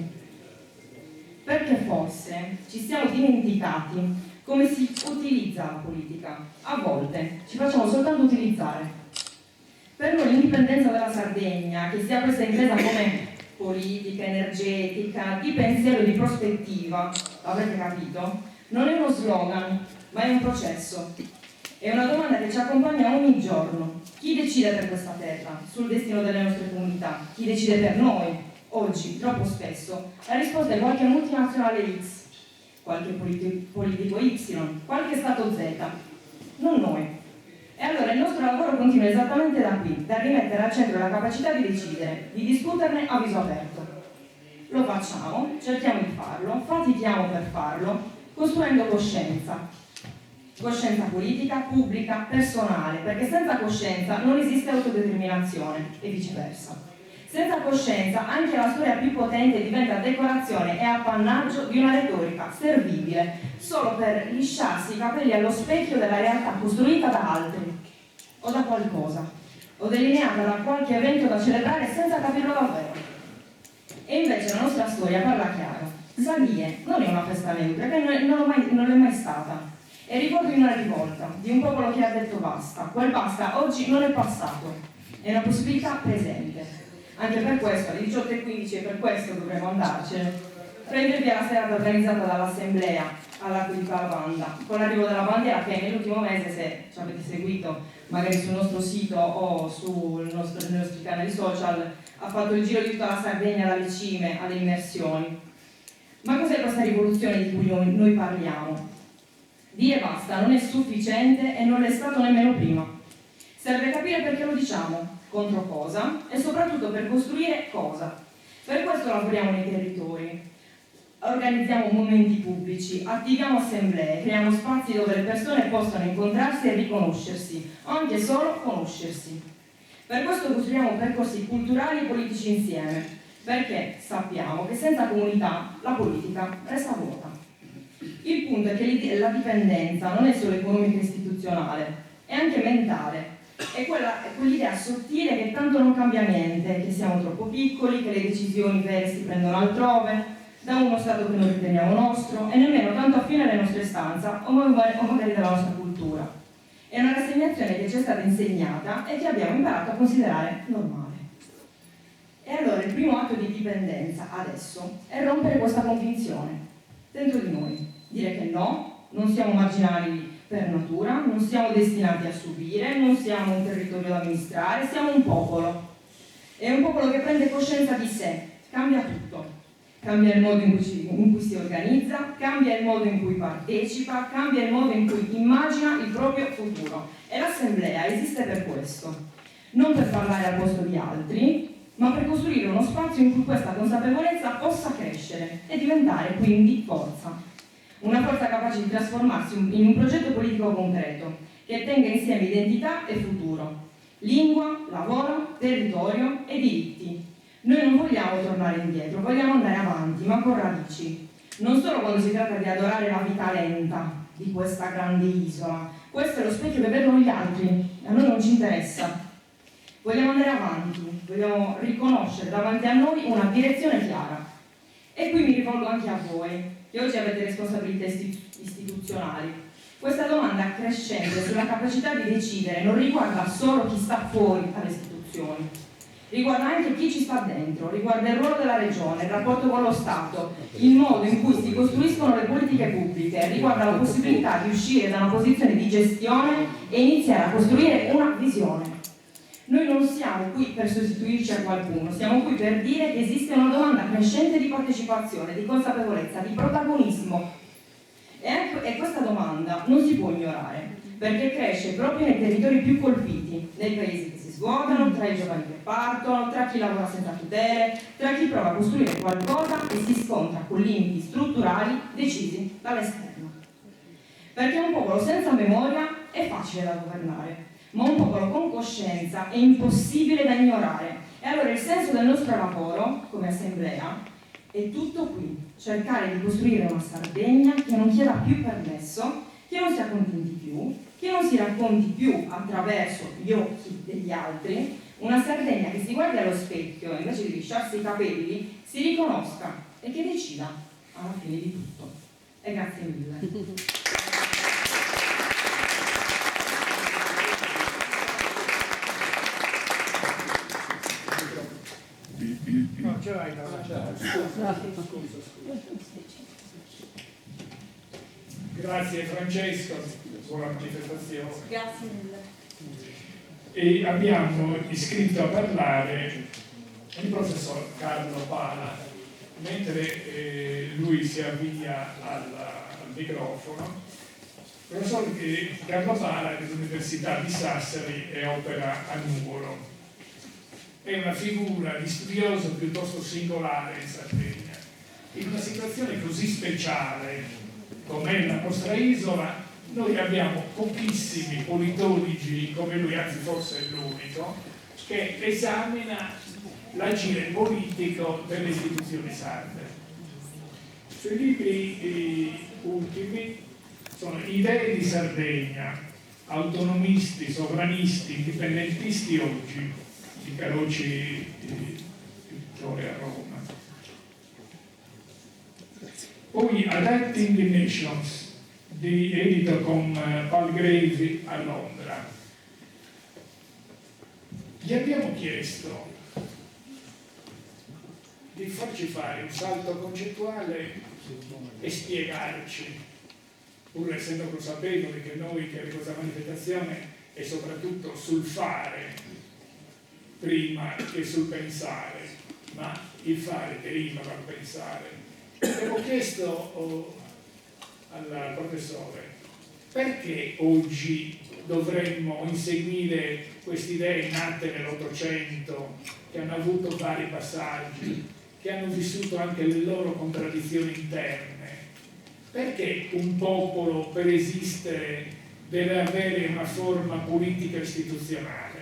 Perché forse ci siamo dimenticati come si utilizza la politica. A volte ci facciamo soltanto utilizzare. Per noi l'indipendenza della Sardegna, che sia questa intesa come politica, energetica, di pensiero e di prospettiva, avrete capito, non è uno slogan, ma è un processo. È una domanda che ci accompagna ogni giorno. Chi decide per questa terra, sul destino delle nostre comunità? Chi decide per noi? Oggi, troppo spesso, la risposta è qualche multinazionale X, qualche politico Y, qualche Stato Z, non noi. E allora il nostro lavoro continua esattamente da qui, da rimettere al centro la capacità di decidere, di discuterne a viso aperto. Lo facciamo, cerchiamo di farlo, fatichiamo per farlo, costruendo coscienza. Coscienza politica, pubblica, personale, perché senza coscienza non esiste autodeterminazione e viceversa. Senza coscienza anche la storia più potente diventa decorazione e appannaggio di una retorica servibile solo per lisciarsi i capelli allo specchio della realtà costruita da altri o da qualcosa o delineata da qualche evento da celebrare senza capirlo davvero. E invece la nostra storia parla chiaro. Salie non è una festa neutra, che non è mai stata. È ricordo di una rivolta, di un popolo che ha detto basta. Quel basta oggi non è passato, è una possibilità presente. Anche per questo, alle 18:15, e per questo dovremo andarcene, prende via la serata organizzata dall'Assemblea all'Arco di Calabanda, con l'arrivo della bandiera che nell'ultimo mese, se ci avete seguito magari sul nostro sito o sui nostri canali social, ha fatto il giro di tutta la Sardegna, dalle cime alle immersioni. Ma cos'è questa rivoluzione di cui noi parliamo? Dire basta non è sufficiente e non l'è stato nemmeno prima. Serve capire perché lo diciamo, contro cosa e soprattutto per costruire cosa. Per questo lavoriamo nei territori, organizziamo momenti pubblici, attiviamo assemblee, creiamo spazi dove le persone possano incontrarsi e riconoscersi, o anche solo conoscersi. Per questo costruiamo percorsi culturali e politici insieme, perché sappiamo che senza comunità la politica resta vuota. Il punto è che la dipendenza non è solo economica e istituzionale, è anche mentale. È quell'idea sottile che tanto non cambia niente, che siamo troppo piccoli, che le decisioni vere si prendono altrove, da uno Stato che non riteniamo nostro e nemmeno tanto affine alle nostre istanze o magari della nostra cultura. È una rassegnazione che ci è stata insegnata e che abbiamo imparato a considerare normale. E allora il primo atto di dipendenza adesso è rompere questa convinzione dentro di noi, dire che no, non siamo marginali per natura, non siamo destinati a subire, non siamo un territorio da amministrare, siamo un popolo. È un popolo che prende coscienza di sé, cambia tutto. Cambia il modo in cui si organizza, cambia il modo in cui partecipa, cambia il modo in cui immagina il proprio futuro. E l'Assemblea esiste per questo. Non per parlare al posto di altri, ma per costruire uno spazio in cui questa consapevolezza possa crescere e diventare quindi forza. Una forza capace di trasformarsi in un progetto politico concreto, che tenga insieme identità e futuro, lingua, lavoro, territorio e diritti. Noi non vogliamo tornare indietro, vogliamo andare avanti, ma con radici. Non solo quando si tratta di adorare la vita lenta di questa grande isola. Questo è lo specchio che vedono gli altri, a noi non ci interessa. Vogliamo andare avanti, vogliamo riconoscere davanti a noi una direzione chiara. E qui mi rivolgo anche a voi, che oggi avete responsabilità istituzionali. Questa domanda crescente sulla capacità di decidere non riguarda solo chi sta fuori dalle istituzioni, riguarda anche chi ci sta dentro, riguarda il ruolo della regione, il rapporto con lo Stato, il modo in cui si costruiscono le politiche pubbliche, riguarda la possibilità di uscire da una posizione di gestione e iniziare a costruire una visione. Noi non siamo qui per sostituirci a qualcuno, siamo qui per dire che esiste una domanda crescente di partecipazione, di consapevolezza, di protagonismo. E questa domanda non si può ignorare, perché cresce proprio nei territori più colpiti, nei paesi che si svuotano, tra i giovani che partono, tra chi lavora senza tutele, tra chi prova a costruire qualcosa e si scontra con limiti strutturali decisi dall'esterno. Perché un popolo senza memoria è facile da governare, ma un popolo con coscienza è impossibile da ignorare. E allora il senso del nostro lavoro, come assemblea, è tutto qui: cercare di costruire una Sardegna che non chieda più permesso, che non si accontenti più, che non si racconti più attraverso gli occhi degli altri, una Sardegna che si guardi allo specchio e invece di lisciarsi i capelli si riconosca e che decida alla fine di tutto. E grazie mille. No, ce l'hai, scusa. Grazie Francesco, buona manifestazione. Grazie mille. E abbiamo iscritto a parlare il professor Carlo Pala. Mentre lui si avvia al microfono, il professor Carlo Pala dell'Università di Sassari e opera a Nuoro. È una figura di studioso piuttosto singolare in Sardegna. In una situazione così speciale come la nostra isola, noi abbiamo pochissimi politologi come lui, anzi forse è l'unico, che esamina l'agire politico delle istituzioni sarde. I suoi libri ultimi sono Idee di Sardegna, autonomisti, sovranisti, indipendentisti oggi, di Carocci, Pittore a Roma. Poi Adapting Nations, edito con Palgrave a Londra. Gli abbiamo chiesto di farci fare un salto concettuale e spiegarci, pur essendo consapevoli che noi che questa manifestazione è soprattutto sul fare prima che sul pensare, ma il fare deriva dal pensare. Abbiamo chiesto al professore perché oggi dovremmo inseguire queste idee nate nell'Ottocento, che hanno avuto vari passaggi, che hanno vissuto anche le loro contraddizioni interne. Perché un popolo, per esistere, deve avere una forma politica istituzionale?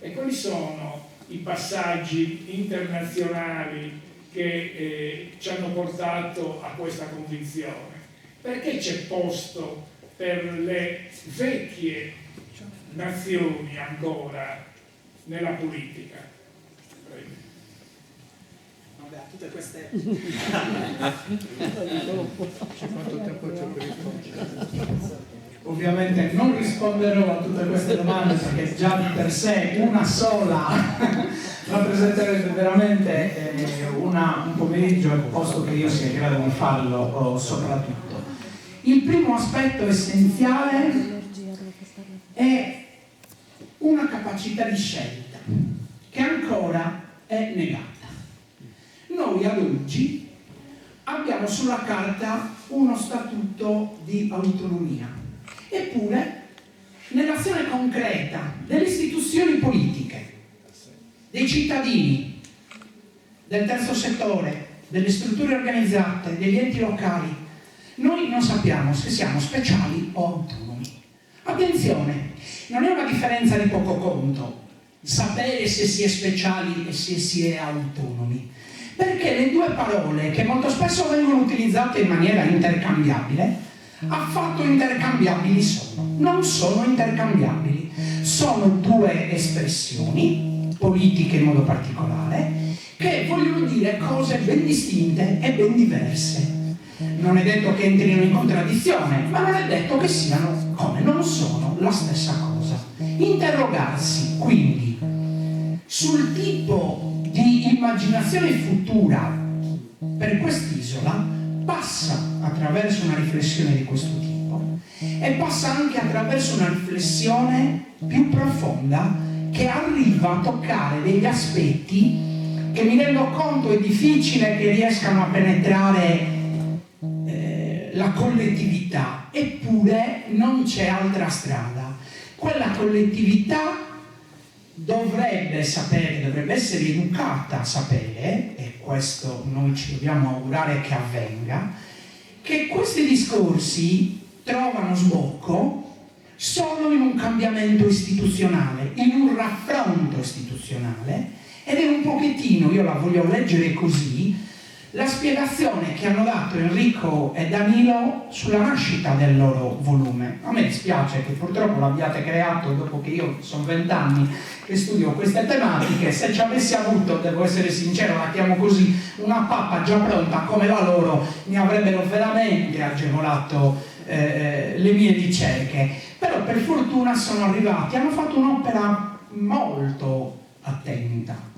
E quali sono i passaggi internazionali che ci hanno portato a questa convinzione? Perché c'è posto per le vecchie nazioni ancora nella politica? Prego. Vabbè, tutte queste... Quanto tempo c'è per rispondere? Ovviamente non risponderò a tutte queste domande perché già di per sé una sola rappresenterebbe veramente un pomeriggio, al posto che io sia in grado di farlo soprattutto. Il primo aspetto essenziale è una capacità di scelta che ancora è negata. Noi ad oggi abbiamo sulla carta uno statuto di autonomia. Eppure, nell'azione concreta delle istituzioni politiche, dei cittadini, del terzo settore, delle strutture organizzate, degli enti locali, noi non sappiamo se siamo speciali o autonomi. Attenzione, non è una differenza di poco conto sapere se si è speciali e se si è autonomi, perché le due parole, che molto spesso vengono utilizzate in maniera intercambiabile, affatto intercambiabili sono. Non sono intercambiabili, sono due espressioni politiche in modo particolare che vogliono dire cose ben distinte e ben diverse. Non è detto che entrino in contraddizione, ma non è detto che siano, come non sono, la stessa cosa. Interrogarsi quindi sul tipo di immaginazione futura per quest'isola passa attraverso una riflessione di questo tipo e passa anche attraverso una riflessione più profonda che arriva a toccare degli aspetti che mi rendo conto è difficile che riescano a penetrare la collettività, eppure non c'è altra strada. Quella collettività dovrebbe sapere, dovrebbe essere educata a sapere, e questo noi ci dobbiamo augurare che avvenga, che questi discorsi trovano sbocco solo in un cambiamento istituzionale, in un raffronto istituzionale, ed è un pochettino, io la voglio leggere così, la spiegazione che hanno dato Enrico e Danilo sulla nascita del loro volume. A me dispiace che purtroppo l'abbiate creato dopo che io sono 20 anni che studio queste tematiche. Se ci avessi avuto, devo essere sincero, la chiamo così, una pappa già pronta come la loro, mi avrebbero veramente agevolato le mie ricerche. Però per fortuna sono arrivati, hanno fatto un'opera molto attenta,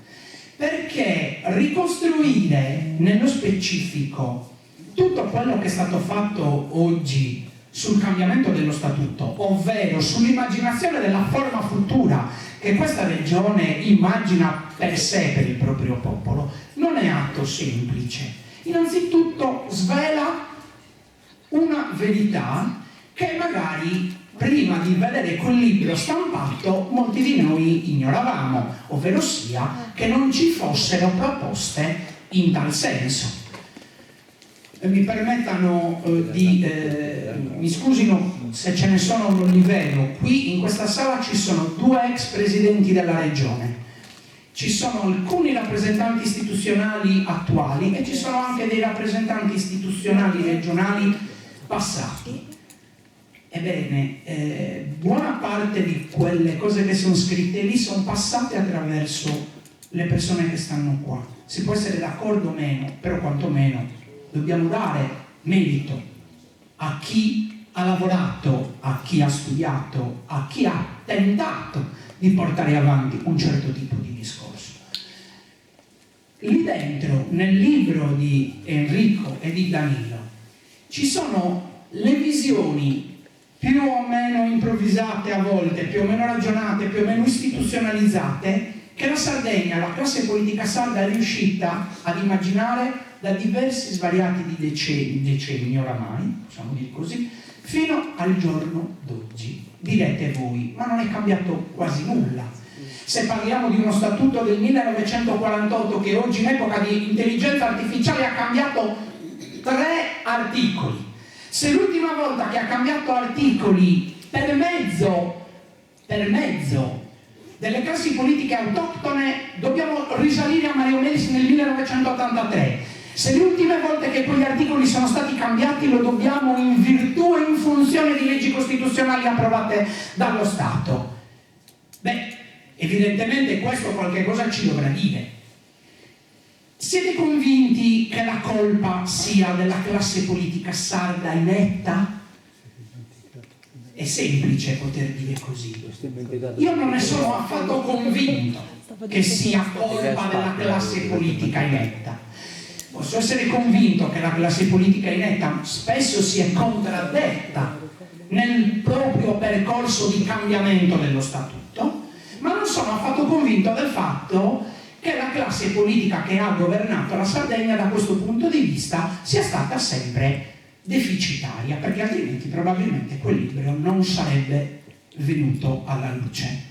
perché ricostruire nello specifico tutto quello che è stato fatto oggi sul cambiamento dello statuto, ovvero sull'immaginazione della forma futura che questa regione immagina per sé, per il proprio popolo, non è atto semplice. Innanzitutto svela una verità che magari prima di vedere quel libro stampato molti di noi ignoravamo, ovvero sia che non ci fossero proposte in tal senso. Mi permettano mi scusino se ce ne sono, non li vedo. Qui in questa sala ci sono 2 ex presidenti della regione, ci sono alcuni rappresentanti istituzionali attuali e ci sono anche dei rappresentanti istituzionali regionali passati. Ebbene, buona parte di quelle cose che sono scritte lì sono passate attraverso le persone che stanno qua. Si può essere d'accordo o meno, però quantomeno dobbiamo dare merito a chi ha lavorato, a chi ha studiato, a chi ha tentato di portare avanti un certo tipo di discorso. Lì dentro, nel libro di Enrico e di Danilo, ci sono le visioni più o meno improvvisate a volte, più o meno ragionate, più o meno istituzionalizzate, che la Sardegna, la classe politica sarda è riuscita ad immaginare da diversi svariati di decenni oramai, possiamo dire così, fino al giorno d'oggi. Direte voi, ma non è cambiato quasi nulla. Se parliamo di uno statuto del 1948 che oggi in epoca di intelligenza artificiale ha cambiato 3 articoli, se l'ultima volta che ha cambiato articoli per mezzo delle classi politiche autoctone dobbiamo risalire a Mario Melis nel 1983, se le ultime volte che quegli articoli sono stati cambiati lo dobbiamo in virtù e in funzione di leggi costituzionali approvate dallo Stato, beh, evidentemente questo qualche cosa ci dovrà dire. Siete convinti che la colpa sia della classe politica sarda inetta? È semplice poter dire così. Io non ne sono affatto convinto che sia colpa della classe politica inetta. Posso essere convinto che la classe politica inetta spesso si è contraddetta nel proprio percorso di cambiamento dello statuto, ma non sono affatto convinto del fatto che la classe politica che ha governato la Sardegna da questo punto di vista sia stata sempre deficitaria, perché altrimenti probabilmente quel libro non sarebbe venuto alla luce.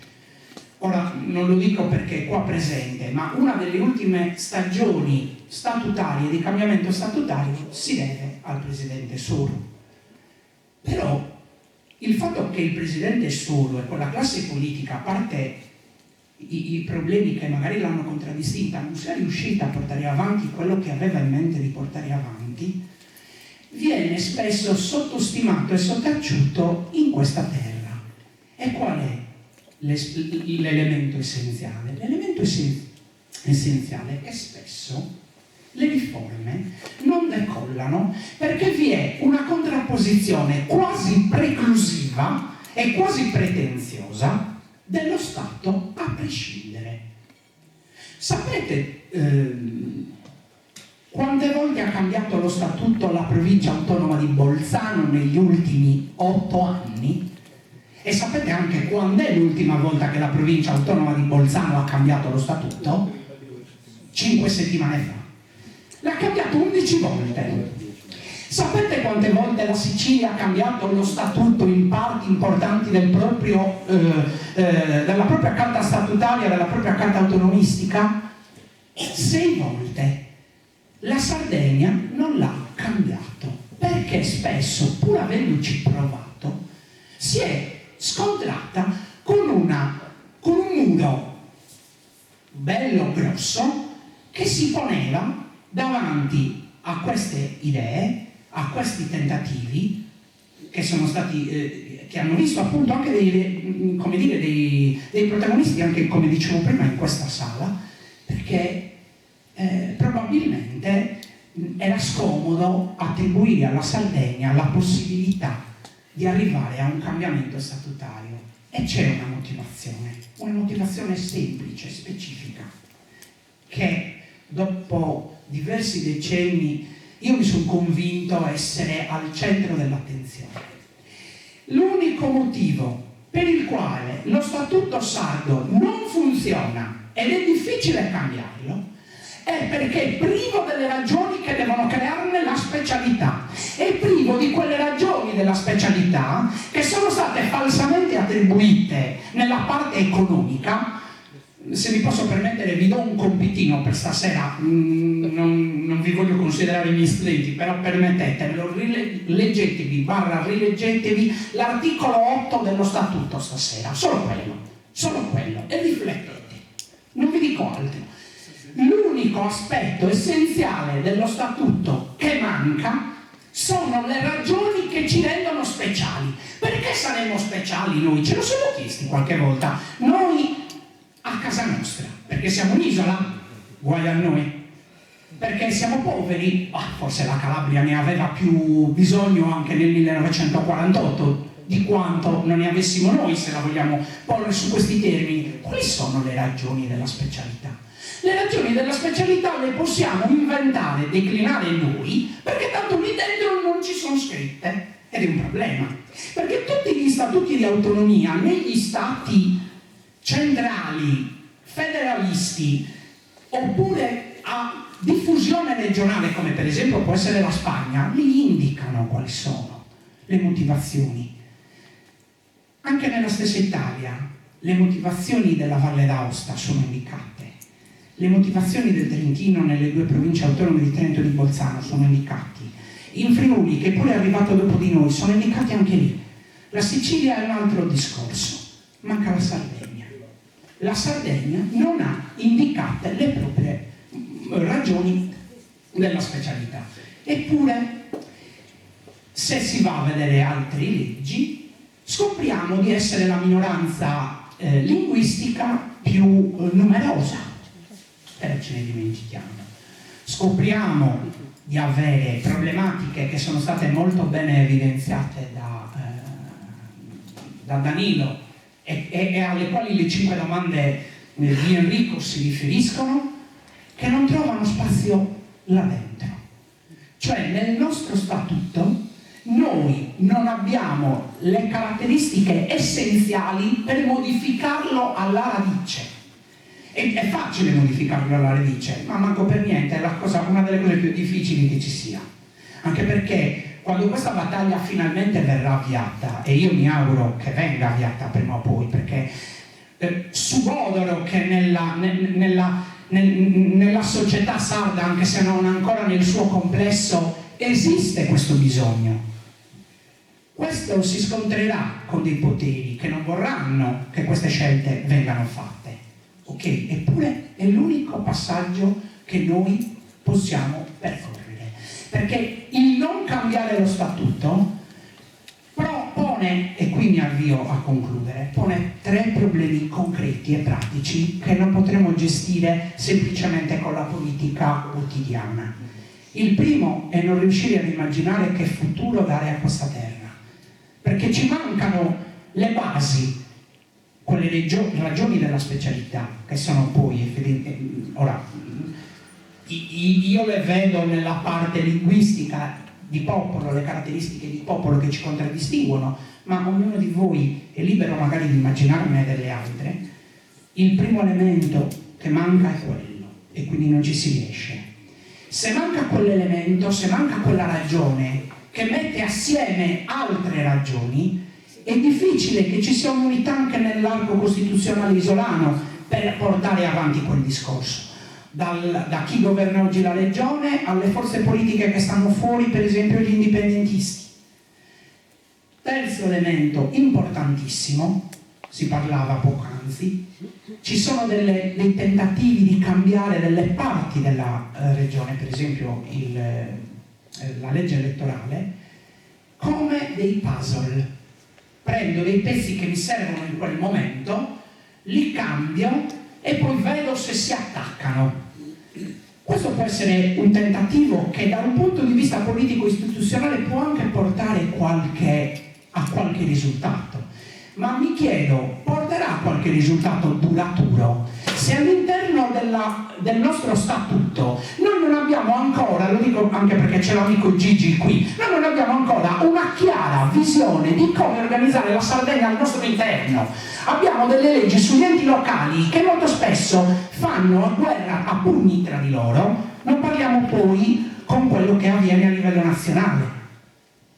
Ora, non lo dico perché è qua presente, ma una delle ultime stagioni statutarie, di cambiamento statutario, si deve al presidente Soro. Però il fatto che il presidente Soro e quella classe politica, a parte i problemi che magari l'hanno contraddistinta, non sia riuscita a portare avanti quello che aveva in mente di portare avanti, viene spesso sottostimato e sottaciuto in questa terra. E qual è l'elemento essenziale? L'elemento essenziale è che spesso le riforme non decollano perché vi è una contrapposizione quasi preclusiva e quasi pretenziosa dello Stato a prescindere. Sapete quante volte ha cambiato lo statuto la provincia autonoma di Bolzano negli ultimi 8 anni? E sapete anche quando è l'ultima volta che la provincia autonoma di Bolzano ha cambiato lo statuto? 5 settimane fa. L'ha cambiato 11 volte. Sapete quante volte la Sicilia ha cambiato lo statuto in parti importanti della propria carta statutaria, della propria carta autonomistica? 6 volte. La Sardegna non l'ha cambiato perché spesso, pur avendoci provato, si è scontrata con un muro bello grosso che si poneva davanti a queste idee, a questi tentativi che sono stati, che hanno visto appunto anche dei protagonisti, anche come dicevo prima in questa sala, perché probabilmente era scomodo attribuire alla Sardegna la possibilità di arrivare a un cambiamento statutario. E c'è una motivazione semplice, specifica, che dopo diversi decenni io mi sono convinto essere al centro dell'attenzione. L'unico motivo per il quale lo Statuto sardo non funziona ed è difficile cambiarlo è perché è privo delle ragioni che devono crearne la specialità, è privo di quelle ragioni della specialità che sono state falsamente attribuite nella parte economica. Se mi posso permettere vi do un compitino per stasera, non vi voglio considerare gli studenti, però permettetemelo, rileggetevi l'articolo 8 dello Statuto stasera, solo quello, e riflettete, non vi dico altro. L'unico aspetto essenziale dello Statuto che manca sono le ragioni che ci rendono speciali. Perché saremo speciali noi? Ce lo siamo chiesti qualche volta. Noi a casa nostra, perché siamo un'isola, guai a noi. Perché siamo poveri? Forse la Calabria ne aveva più bisogno anche nel 1948 di quanto non ne avessimo noi, se la vogliamo porre su questi termini. Quali sono le ragioni della specialità? Le ragioni della specialità le possiamo inventare, declinare noi, perché tanto lì dentro non ci sono scritte. Ed è un problema. Perché tutti gli statuti di autonomia negli stati centrali, federalisti, oppure a diffusione regionale, come per esempio può essere la Spagna, li indicano quali sono le motivazioni. Anche nella stessa Italia, le motivazioni della Valle d'Aosta sono indicate. Le motivazioni del Trentino nelle 2 province autonome di Trento e di Bolzano sono indicati. In Friuli, che pure è arrivato dopo di noi, sono indicati anche lì. La Sicilia è un altro discorso. Manca la Sardegna. La Sardegna non ha indicate le proprie ragioni della specialità. Eppure, se si va a vedere altre leggi, scopriamo di essere la minoranza linguistica più numerosa. Però ce ne dimentichiamo. Scopriamo di avere problematiche che sono state molto bene evidenziate da Danilo e alle quali le 5 domande di Enrico si riferiscono, che non trovano spazio là dentro. Cioè nel nostro statuto noi non abbiamo le caratteristiche essenziali per modificarlo alla radice. È facile modificarlo alla radice, ma manco per niente, è una delle cose più difficili che ci sia. Anche perché quando questa battaglia finalmente verrà avviata, e io mi auguro che venga avviata prima o poi, perché subodoro che nella società sarda, anche se non ancora nel suo complesso, esiste questo bisogno. Questo si scontrerà con dei poteri che non vorranno che queste scelte vengano fatte. Ok, eppure è l'unico passaggio che noi possiamo percorrere, perché il non cambiare lo statuto pone, e qui mi avvio a concludere, pone 3 problemi concreti e pratici che non potremo gestire semplicemente con la politica quotidiana. Il primo è non riuscire ad immaginare che futuro dare a questa terra, perché ci mancano le basi, quelle ragioni della specialità, che sono poi evidenti. Ora, io le vedo nella parte linguistica di popolo, le caratteristiche di popolo che ci contraddistinguono, ma ognuno di voi è libero magari di immaginarne delle altre. Il primo elemento che manca è quello, e quindi non ci si riesce. Se manca quell'elemento, se manca quella ragione che mette assieme altre ragioni, è difficile che ci sia un'unità anche nell'arco costituzionale isolano per portare avanti quel discorso. Da chi governa oggi la regione alle forze politiche che stanno fuori, per esempio gli indipendentisti. Terzo elemento importantissimo, si parlava poc'anzi, ci sono dei tentativi di cambiare delle parti della regione, per esempio la legge elettorale, come dei puzzle. Prendo dei pezzi che mi servono in quel momento, li cambio e poi vedo se si attaccano. Questo può essere un tentativo che da un punto di vista politico-istituzionale può anche portare a qualche risultato, ma mi chiedo, porterà a qualche risultato duraturo? Se all'interno del nostro statuto noi non abbiamo ancora, lo dico anche perché c'è l'amico Gigi qui, noi non abbiamo ancora una chiara visione di come organizzare la Sardegna al nostro interno. Abbiamo delle leggi sugli enti locali che molto spesso fanno guerra a pugni tra di loro, non parliamo poi con quello che avviene a livello nazionale.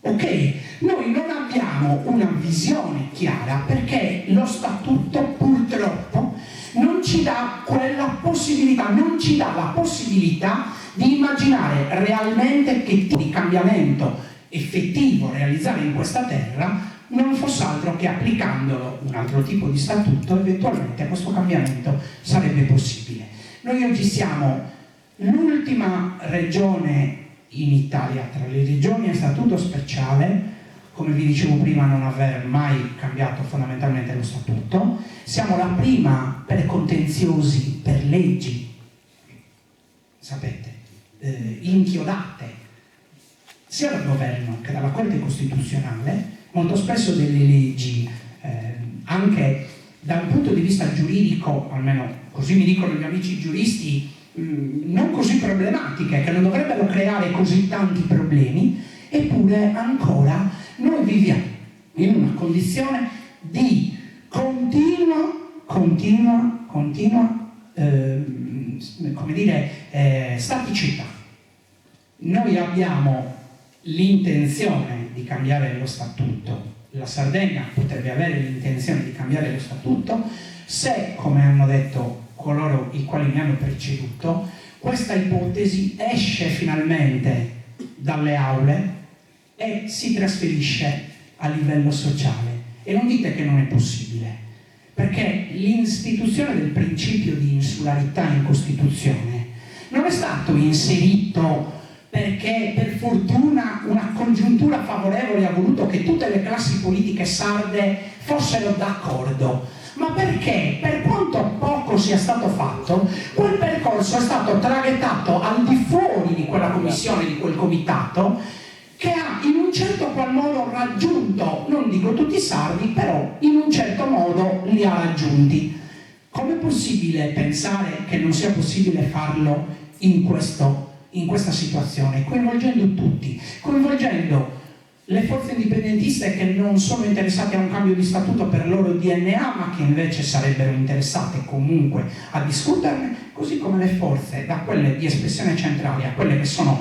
Ok? Noi non abbiamo una visione chiara perché lo statuto purtroppo non ci dà quella possibilità, non ci dà la possibilità di immaginare realmente che tipo di cambiamento effettivo realizzare in questa terra non fosse altro che applicandolo un altro tipo di statuto, eventualmente questo cambiamento sarebbe possibile. Noi oggi siamo l'ultima regione in Italia tra le regioni a statuto speciale, come vi dicevo prima, non aver mai cambiato fondamentalmente lo statuto. Siamo la prima per contenziosi, per leggi, sapete, inchiodate sia dal governo che dalla Corte Costituzionale, molto spesso delle leggi anche da un punto di vista giuridico, almeno così mi dicono gli amici giuristi, non così problematiche, che non dovrebbero creare così tanti problemi, eppure ancora noi viviamo in una condizione di continua staticità. Noi abbiamo l'intenzione di cambiare lo statuto, la Sardegna potrebbe avere l'intenzione di cambiare lo statuto se, come hanno detto coloro i quali mi hanno preceduto, questa ipotesi esce finalmente dalle aule e si trasferisce a livello sociale. E non dite che non è possibile, perché l'istituzione del principio di insularità in Costituzione non è stato inserito perché per fortuna una congiuntura favorevole ha voluto che tutte le classi politiche sarde fossero d'accordo, ma perché, per quanto poco sia stato fatto, quel percorso è stato traghettato al di fuori di quella commissione, di quel comitato, che ha in un certo qual modo raggiunto, non dico tutti i sardi, però in un certo modo li ha raggiunti. Com'è possibile pensare che non sia possibile farlo in questa situazione, coinvolgendo tutti, coinvolgendo le forze indipendentiste che non sono interessate a un cambio di statuto per loro DNA, ma che invece sarebbero interessate comunque a discuterne, così come le forze, da quelle di espressione centrale a quelle che sono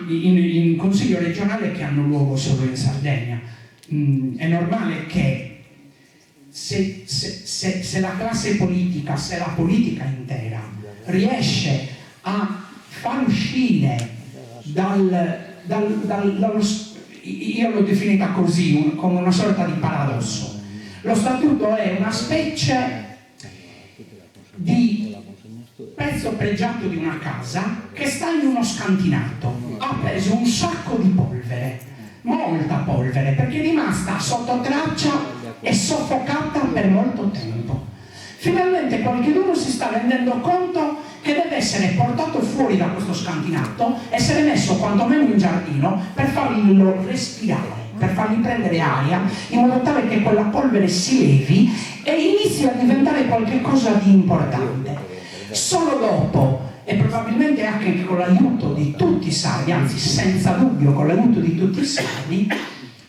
in consiglio regionale, che hanno luogo solo in Sardegna. È normale che se la classe politica, se la politica intera riesce a far uscire io l'ho definita così, come una sorta di paradosso. Lo statuto è una specie di pezzo pregiato di una casa che sta in uno scantinato, ha preso un sacco di polvere, molta polvere, perché è rimasta sotto traccia e soffocata per molto tempo. Finalmente qualcuno si sta rendendo conto che deve essere portato fuori da questo scantinato, essere messo quantomeno in giardino per farlo respirare, per fargli prendere aria, in modo tale che quella polvere si levi e inizi a diventare qualcosa di importante. Solo dopo, e probabilmente anche con l'aiuto di tutti i sardi, anzi senza dubbio con l'aiuto di tutti i sardi,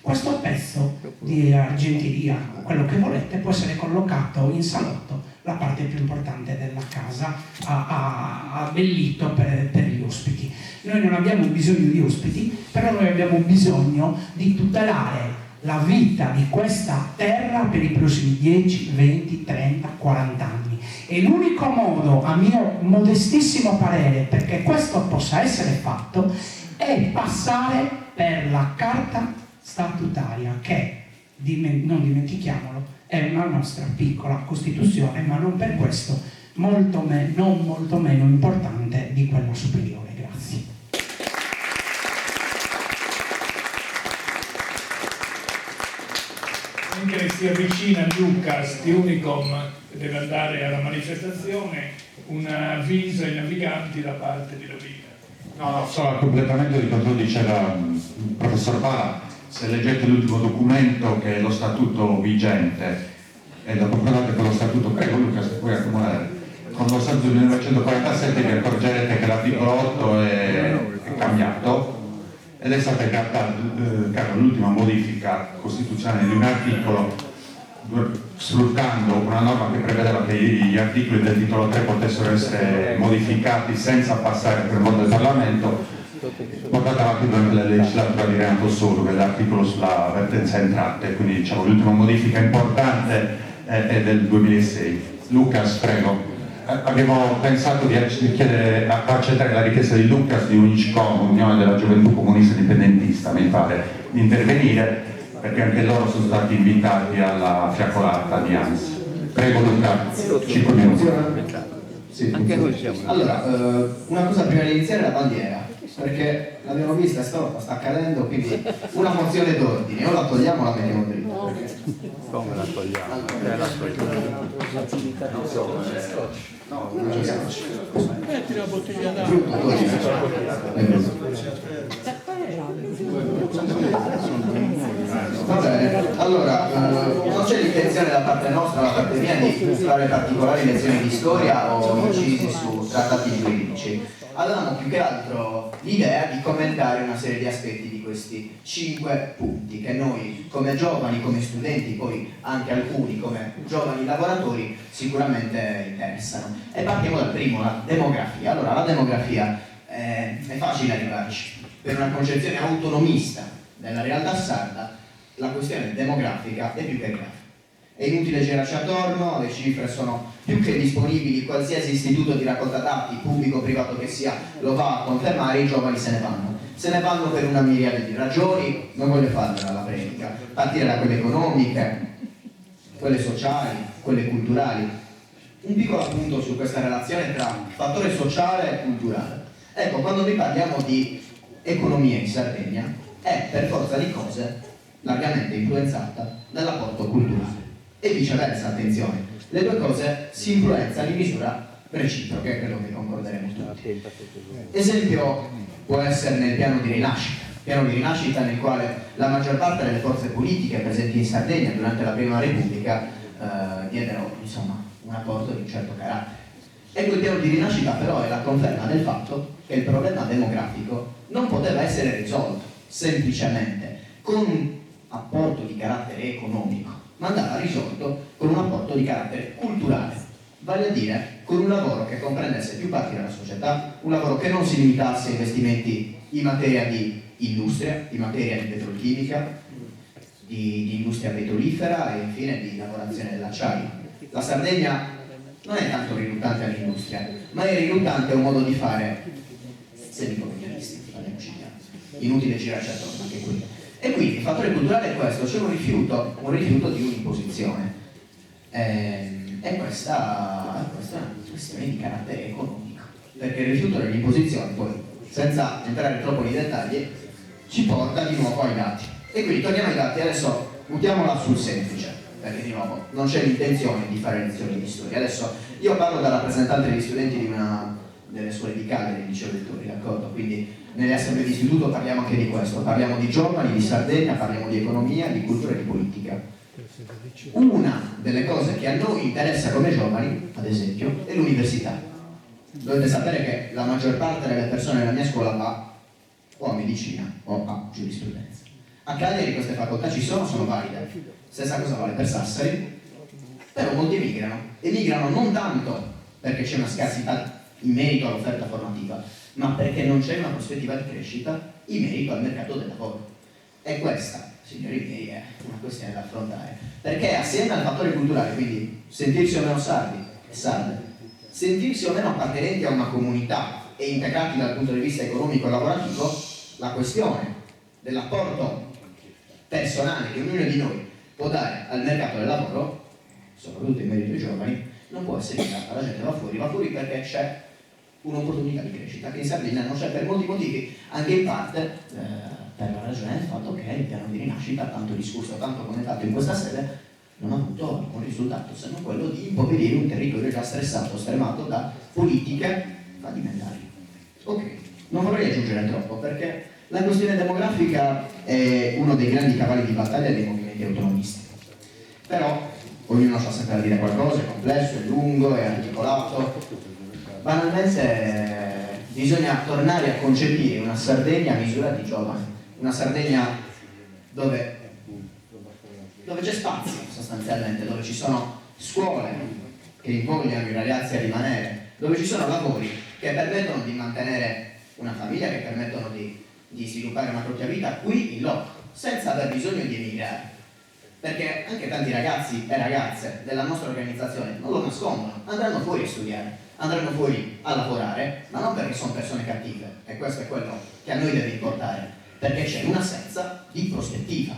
questo pezzo di argenteria, quello che volete, può essere collocato in salotto, la parte più importante della casa, abbellito per gli ospiti. Noi non abbiamo bisogno di ospiti, però noi abbiamo bisogno di tutelare la vita di questa terra per i prossimi 10, 20, 30, 40 anni. E l'unico modo, a mio modestissimo parere, perché questo possa essere fatto, è passare per la carta statutaria, che, non dimentichiamolo, è una nostra piccola Costituzione, ma non per questo non molto meno importante di quella superiore. Grazie. Mentre si avvicina Lucas di Unicom, che deve andare alla manifestazione, un avviso ai naviganti da parte di Lavina. No, solo a completamento di quanto diceva il professor Bala, se leggete l'ultimo documento che è lo statuto vigente e lo confrontate con lo statuto, prego Lucas, puoi accumulare, con lo statuto del 1947 vi accorgerete che l'articolo 8 è cambiato ed è stata carta l'ultima modifica costituzionale di un articolo, sfruttando una norma che prevedeva che gli articoli del titolo 3 potessero essere modificati senza passare per il voto del Parlamento, portata avanti durante la legislatura di Renato Solo, che è l'articolo sulla vertenza entrate, quindi diciamo l'ultima modifica importante è del 2006. Lucas, prego. Abbiamo pensato di accettare la richiesta di Lucas di Unicom, Unione della Gioventù Comunista Indipendentista, mi pare, di intervenire, perché anche loro sono stati invitati alla fiaccolata di ANS. Prego Luca, 5 minuti. Sì, allora, una cosa prima di iniziare, la bandiera, perché l'abbiamo vista stavolta, sta accadendo, quindi una mozione d'ordine, o la togliamo o la mettiamo dritta. Come la togliamo? No, non c'è scotch. Metti la bottiglia d'acqua. Brutto, va bene, allora non c'è l'intenzione da parte nostra, da parte mia, di fare particolari lezioni di storia o incisi su trattati giuridici. Avevamo più che altro l'idea di commentare una serie di aspetti di questi 5 punti che noi come giovani, come studenti, poi anche alcuni come giovani lavoratori sicuramente interessano. E partiamo dal primo, la demografia. Allora, la demografia è facile arrivarci. Per una concezione autonomista della realtà sarda, la questione demografica è più che grave. È inutile girarci attorno, le cifre sono più che disponibili, qualsiasi istituto di raccolta dati, pubblico o privato che sia, lo va a confermare, i giovani se ne vanno. Se ne vanno per una miriade di ragioni, non voglio farvela la predica, partire da quelle economiche, quelle sociali, quelle culturali. Un piccolo appunto su questa relazione tra fattore sociale e culturale. Ecco, quando noi parliamo di economia in Sardegna, è per forza di cose largamente influenzata dall'apporto culturale. E viceversa, attenzione, le due cose si influenzano in misura reciproca, credo che concorderemo tutti. Esempio può essere nel piano di rinascita nel quale la maggior parte delle forze politiche presenti in Sardegna durante la Prima Repubblica diedero insomma un apporto di un certo carattere. E quel piano di rinascita però è la conferma del fatto che il problema demografico non poteva essere risolto semplicemente con un apporto di carattere economico, ma andava risolto con un apporto di carattere culturale, vale a dire con un lavoro che comprendesse più parti della società, un lavoro che non si limitasse a investimenti in materia di industria, in materia di petrolchimica, di industria petrolifera e infine di lavorazione dell'acciaio. La Sardegna non è tanto riluttante all'industria, ma è riluttante a un modo di fare semicolonialisti, parliamoci chiaro. Inutile girarci attorno anche qui. E quindi il fattore culturale è questo, c'è un rifiuto di un'imposizione. E questa è una questione di carattere economico, perché il rifiuto dell'imposizione, poi, senza entrare troppo nei dettagli, ci porta di nuovo ai dati. E quindi torniamo ai dati, adesso buttiamola sul semplice, perché di nuovo non c'è l'intenzione di fare lezioni di storia. Adesso io parlo da rappresentante degli studenti di una delle scuole di Cagliari, del liceo lettori, d'accordo? Quindi nelle assemblee di istituto parliamo anche di questo, parliamo di giovani, di Sardegna, parliamo di economia, di cultura e di politica. Una delle cose che a noi interessa come giovani, ad esempio, è l'università. Dovete sapere che la maggior parte delle persone nella mia scuola va o a medicina o a giurisprudenza. A Cagliari queste facoltà ci sono valide. Stessa cosa vale per Sassari, però molti emigrano non tanto perché c'è una scarsità in merito all'offerta formativa, ma perché non c'è una prospettiva di crescita in merito al mercato del lavoro. E questa, signori miei, è una questione da affrontare, perché assieme al fattore culturale, quindi sentirsi o meno sardi e sarde, sentirsi o meno appartenenti a una comunità e integrati dal punto di vista economico e lavorativo, la questione dell'apporto personale che ognuno di noi può dare al mercato del lavoro, soprattutto in merito ai giovani, non può essere evitata. La gente va fuori perché c'è un'opportunità di crescita che in Sardegna non c'è per molti motivi, anche in parte per la ragione del fatto che il piano di rinascita, tanto discusso, tanto commentato in questa sede, non ha avuto alcun risultato se non quello di impoverire un territorio già stressato, stremato da politiche fallimentari. Ok, non vorrei aggiungere troppo perché la questione demografica è uno dei grandi cavalli di battaglia dei movimenti autonomisti. Però ognuno ha sempre da dire qualcosa, è complesso, è lungo, è articolato. Banalmente bisogna tornare a concepire una Sardegna a misura di giovani, una Sardegna dove c'è spazio sostanzialmente, dove ci sono scuole che invogliano i ragazzi a rimanere, dove ci sono lavori che permettono di mantenere una famiglia, che permettono di sviluppare una propria vita qui in loco, senza aver bisogno di emigrare. Perché anche tanti ragazzi e ragazze della nostra organizzazione non lo nascondono, andranno fuori a studiare, andranno fuori a lavorare, ma non perché sono persone cattive, e questo è quello che a noi deve importare, perché c'è un'assenza di prospettiva.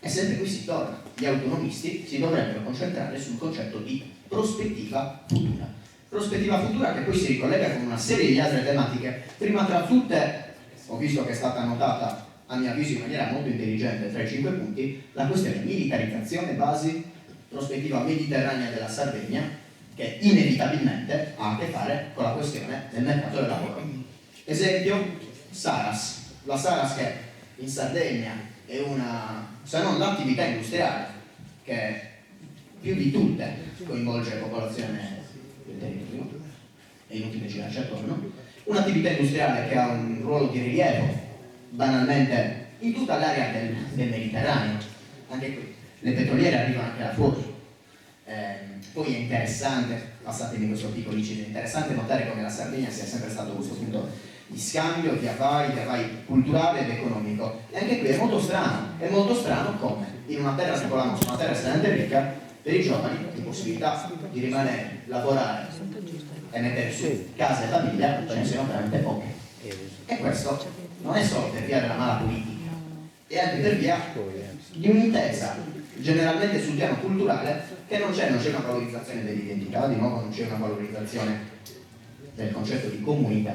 E sempre qui si torna, gli autonomisti si dovrebbero concentrare sul concetto di prospettiva futura. Prospettiva futura che poi si ricollega con una serie di altre tematiche, prima tra tutte, ho visto che è stata annotata a mio avviso in maniera molto intelligente tra i 5 punti, la questione militarizzazione, basi, prospettiva mediterranea della Sardegna, che inevitabilmente ha a che fare con la questione del mercato del lavoro. Esempio, Saras. La Saras che in Sardegna è una, se non l'attività industriale, che più di tutte coinvolge la popolazione del territorio, è inutile girarci attorno, un'attività industriale che ha un ruolo di rilievo banalmente in tutta l'area del Mediterraneo. Anche qui le petroliere arrivano anche da fuori. Poi è interessante, passatemi questo piccolo inciso, è interessante notare come la Sardegna sia sempre stato questo punto di scambio, di affari culturale ed economico. E anche qui è molto strano come in una terra tipo la nostra, una terra estremamente ricca, per i giovani di possibilità di rimanere, lavorare e mettere su casa e famiglia ce ne siano veramente poche. E questo non è solo per via della mala politica, è anche per via di un'intesa generalmente sul piano culturale che non c'è una valorizzazione dell'identità, di nuovo non c'è una valorizzazione del concetto di comunità,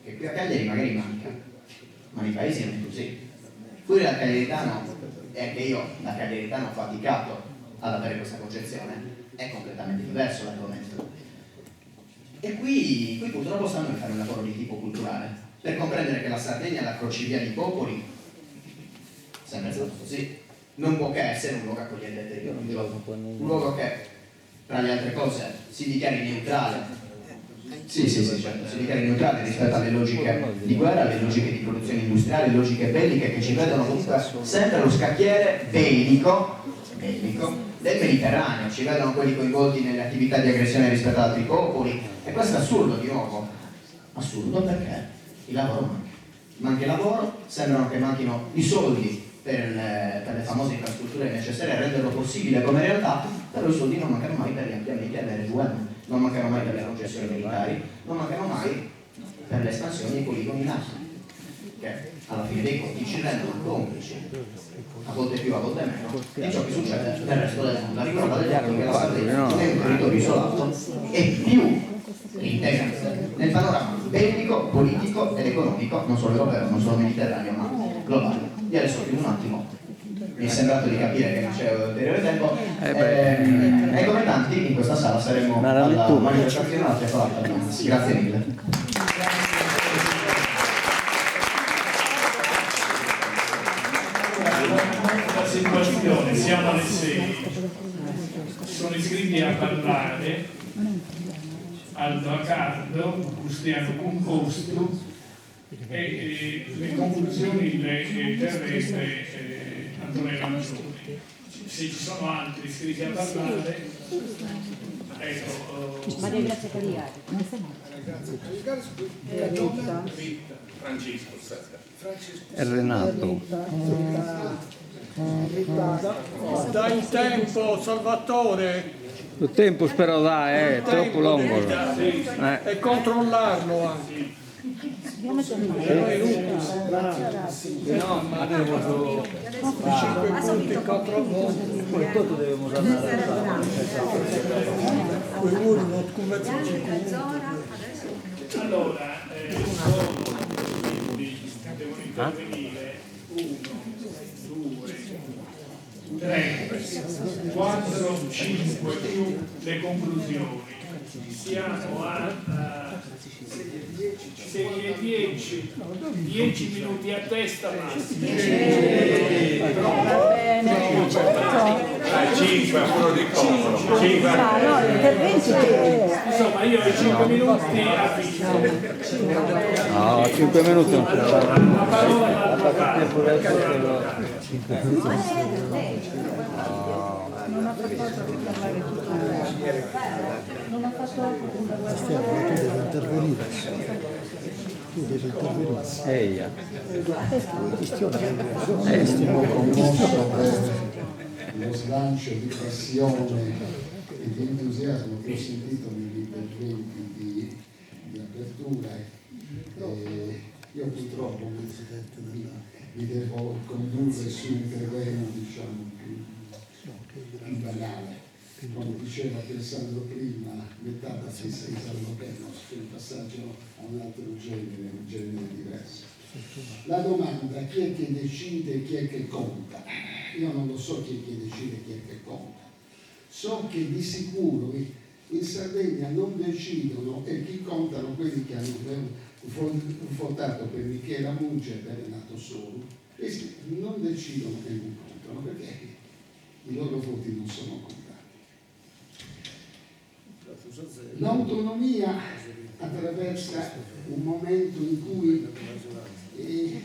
che qui a Cagliari magari manca, ma nei paesi non è così. Fuori dal cagliaritano, e anche io da cagliaritano ho faticato ad avere questa concezione, è completamente diverso l'argomento. E qui purtroppo stanno a fare un lavoro di tipo culturale, per comprendere che la Sardegna è la crocevia di popoli, sempre stato così, non può che essere un luogo accogliente del territorio, un luogo che, tra le altre cose, si dichiari neutrale, certo, si dichiari neutrale rispetto alle logiche di guerra, alle logiche di produzione industriale, alle logiche belliche che ci vedono comunque sempre lo scacchiere bellico del Mediterraneo, ci vedono quelli coinvolti nelle attività di aggressione rispetto ad altri popoli, e questo è assurdo di nuovo, assurdo perché il lavoro manca il lavoro, sembrano che manchino i soldi per le famose infrastrutture necessarie a renderlo possibile come realtà, però i soldi non mancano mai per gli ampliamenti all'RVM, non mancano mai per le concessioni militari, non mancano mai per le espansioni dei poligoni NATO, che alla fine dei conti ci rendono complici, a volte più, a volte meno, di ciò che succede nel resto del mondo. Ricordo degli altri che la Sardegna non è un territorio isolato, è più integrante nel panorama bellico, politico ed economico, non solo europeo, non solo mediterraneo, ma globale. Io adesso chiudo un attimo, mi è sembrato di capire che non c'è ulteriore tempo, e come tanti in questa sala saremo alla manifestazione alla Fiacolata. Grazie mille. La situazione, siamo alle 6, sono iscritti a parlare Aldo Accardo, Cristiano Composto, e le conclusioni le terrebbe Antonella Maggioni. Se ci sono altri iscritti a parlare, ecco, Maria Grazia Cagliari. Francesco. È Renato. Dai il tempo, Salvatore, Il tempo spero dai, è troppo lungo. e controllarlo anche. Andiamo a tornare. No, ma devo 5 punti, 4 volte. poi tutto dobbiamo andare allora, devono intervenire 1, 2, 3, 4, 5 più le conclusioni. Siamo a 6 e 10 minuti a testa massimo. 5 a quello di Coppola. 5. No, interventi che... Insomma, io ho 5 minuti a fine. No, 5 minuti non La parola all'avvocato. Non ha fatto altro che parlare tutta la... Non ha fatto altro che parlare tutta la... Eia. Sono commosso per lo slancio di passione e di entusiasmo che ho sentito negli interventi di apertura. Io purtroppo mi devo condurre su un terreno, diciamo, più banale. Come diceva Alessandro prima, metà da se stessa all'Openos, il passaggio a un altro genere, un genere diverso. La domanda, chi è che decide, chi è che conta? Io non lo so chi è che decide, chi è che conta. So che di sicuro in Sardegna non decidono e chi contano quelli che hanno votato per Michela Mungia e per Renato Soru, e non decidono e non contano perché i loro voti non sono contati. L'autonomia attraversa un momento in cui è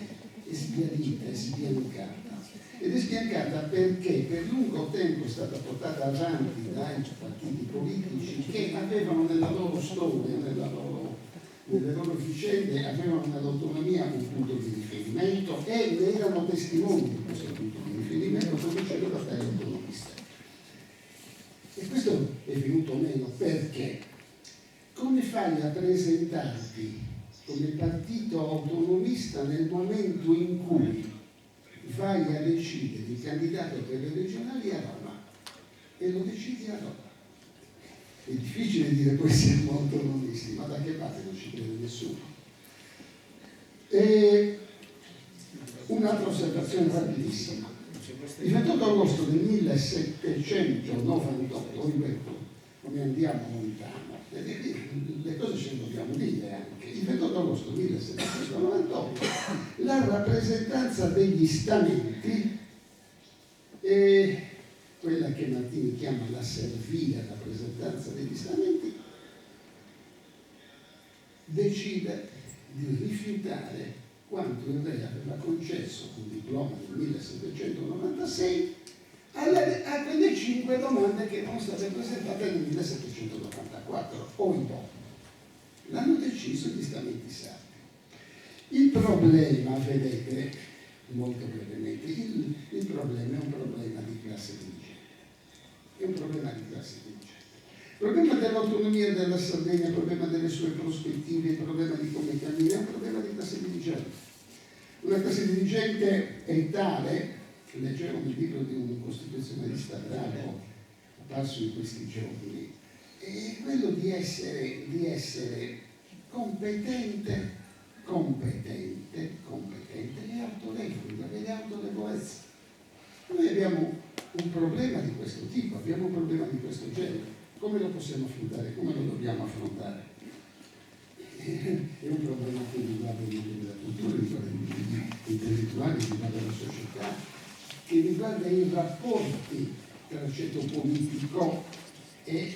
sbiadita, è sbiancata. Ed è sbiancata perché per lungo tempo è stata portata avanti dai partiti politici che avevano nella loro storia, nelle loro vicende, avevano nell'autonomia un punto di riferimento e ne erano testimoni di questo punto di riferimento come c'era da fare autonomista. E questo è venuto meno perché? Come fai a presentarti come partito autonomista nel momento in cui vai a decidere il candidato per le regionali a Roma e lo decidi a Roma? È difficile dire poi siamo autonomisti, ma da che parte non ci crede nessuno. E un'altra osservazione rapidissima. Il 28 agosto del 1798, ripeto, come andiamo lontano, le cose ce le dobbiamo dire anche. Il 28 agosto 1798 la rappresentanza degli stamenti, quella che Martini chiama la servia rappresentanza degli stamenti, decide di rifiutare quanto il re aveva concesso un diploma del 1796 a quelle 5 domande che erano state presentate nel 1794 o dopo. L'hanno deciso gli stamenti sardi. Il problema, vedete, molto brevemente, il problema è un problema di classe dirigente. È un problema di classe dirigente. Il problema dell'autonomia della Sardegna, il problema delle sue prospettive, il problema di come cammina, è un problema di classe dirigente. Una classe dirigente è tale, leggevo nel libro di un costituzionalista bravo apparso in questi giorni, è quello di essere competente e autorevole, di avere autorevolezza. Noi abbiamo un problema di questo tipo, abbiamo un problema di questo genere. Come lo possiamo affrontare? Come lo dobbiamo affrontare? È un problema che riguarda il mondo della cultura, riguarda gli intellettuali, riguarda la società, che riguarda i rapporti tra il ceto politico e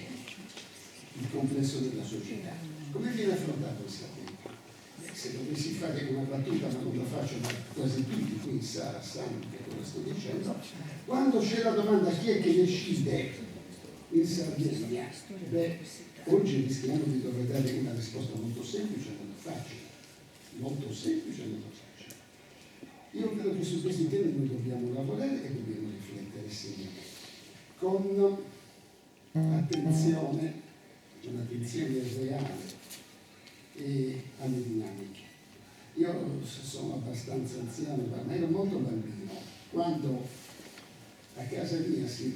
il complesso della società. Come viene affrontato questo tema? Se dovessi fare una battuta, ma non la faccio, ma quasi tutti qui sanno che cosa sto dicendo, quando c'è la domanda chi è che decide in Sardegna, beh, oggi rischiamo di dover dare una risposta molto semplice e molto facile. Molto semplice e molto facile. Io credo che su questi temi noi dobbiamo lavorare e dobbiamo riflettere seriamente, con attenzione, un'attenzione reale e alle dinamiche. Io sono abbastanza anziano, ma ero molto bambino, quando a casa mia si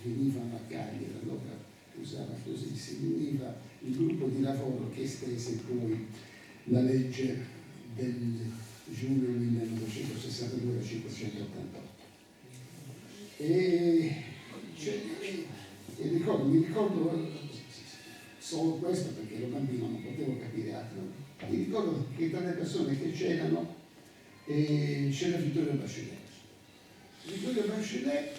venivano a Cagliari, allora usava così, si riuniva il gruppo di lavoro che estese poi la legge del giugno 1962 a 588. Mi ricordo solo questo perché ero bambino, non potevo capire altro. Mi ricordo che tra le persone che c'erano c'era Vittorio Bachelet. Vittorio Bachelet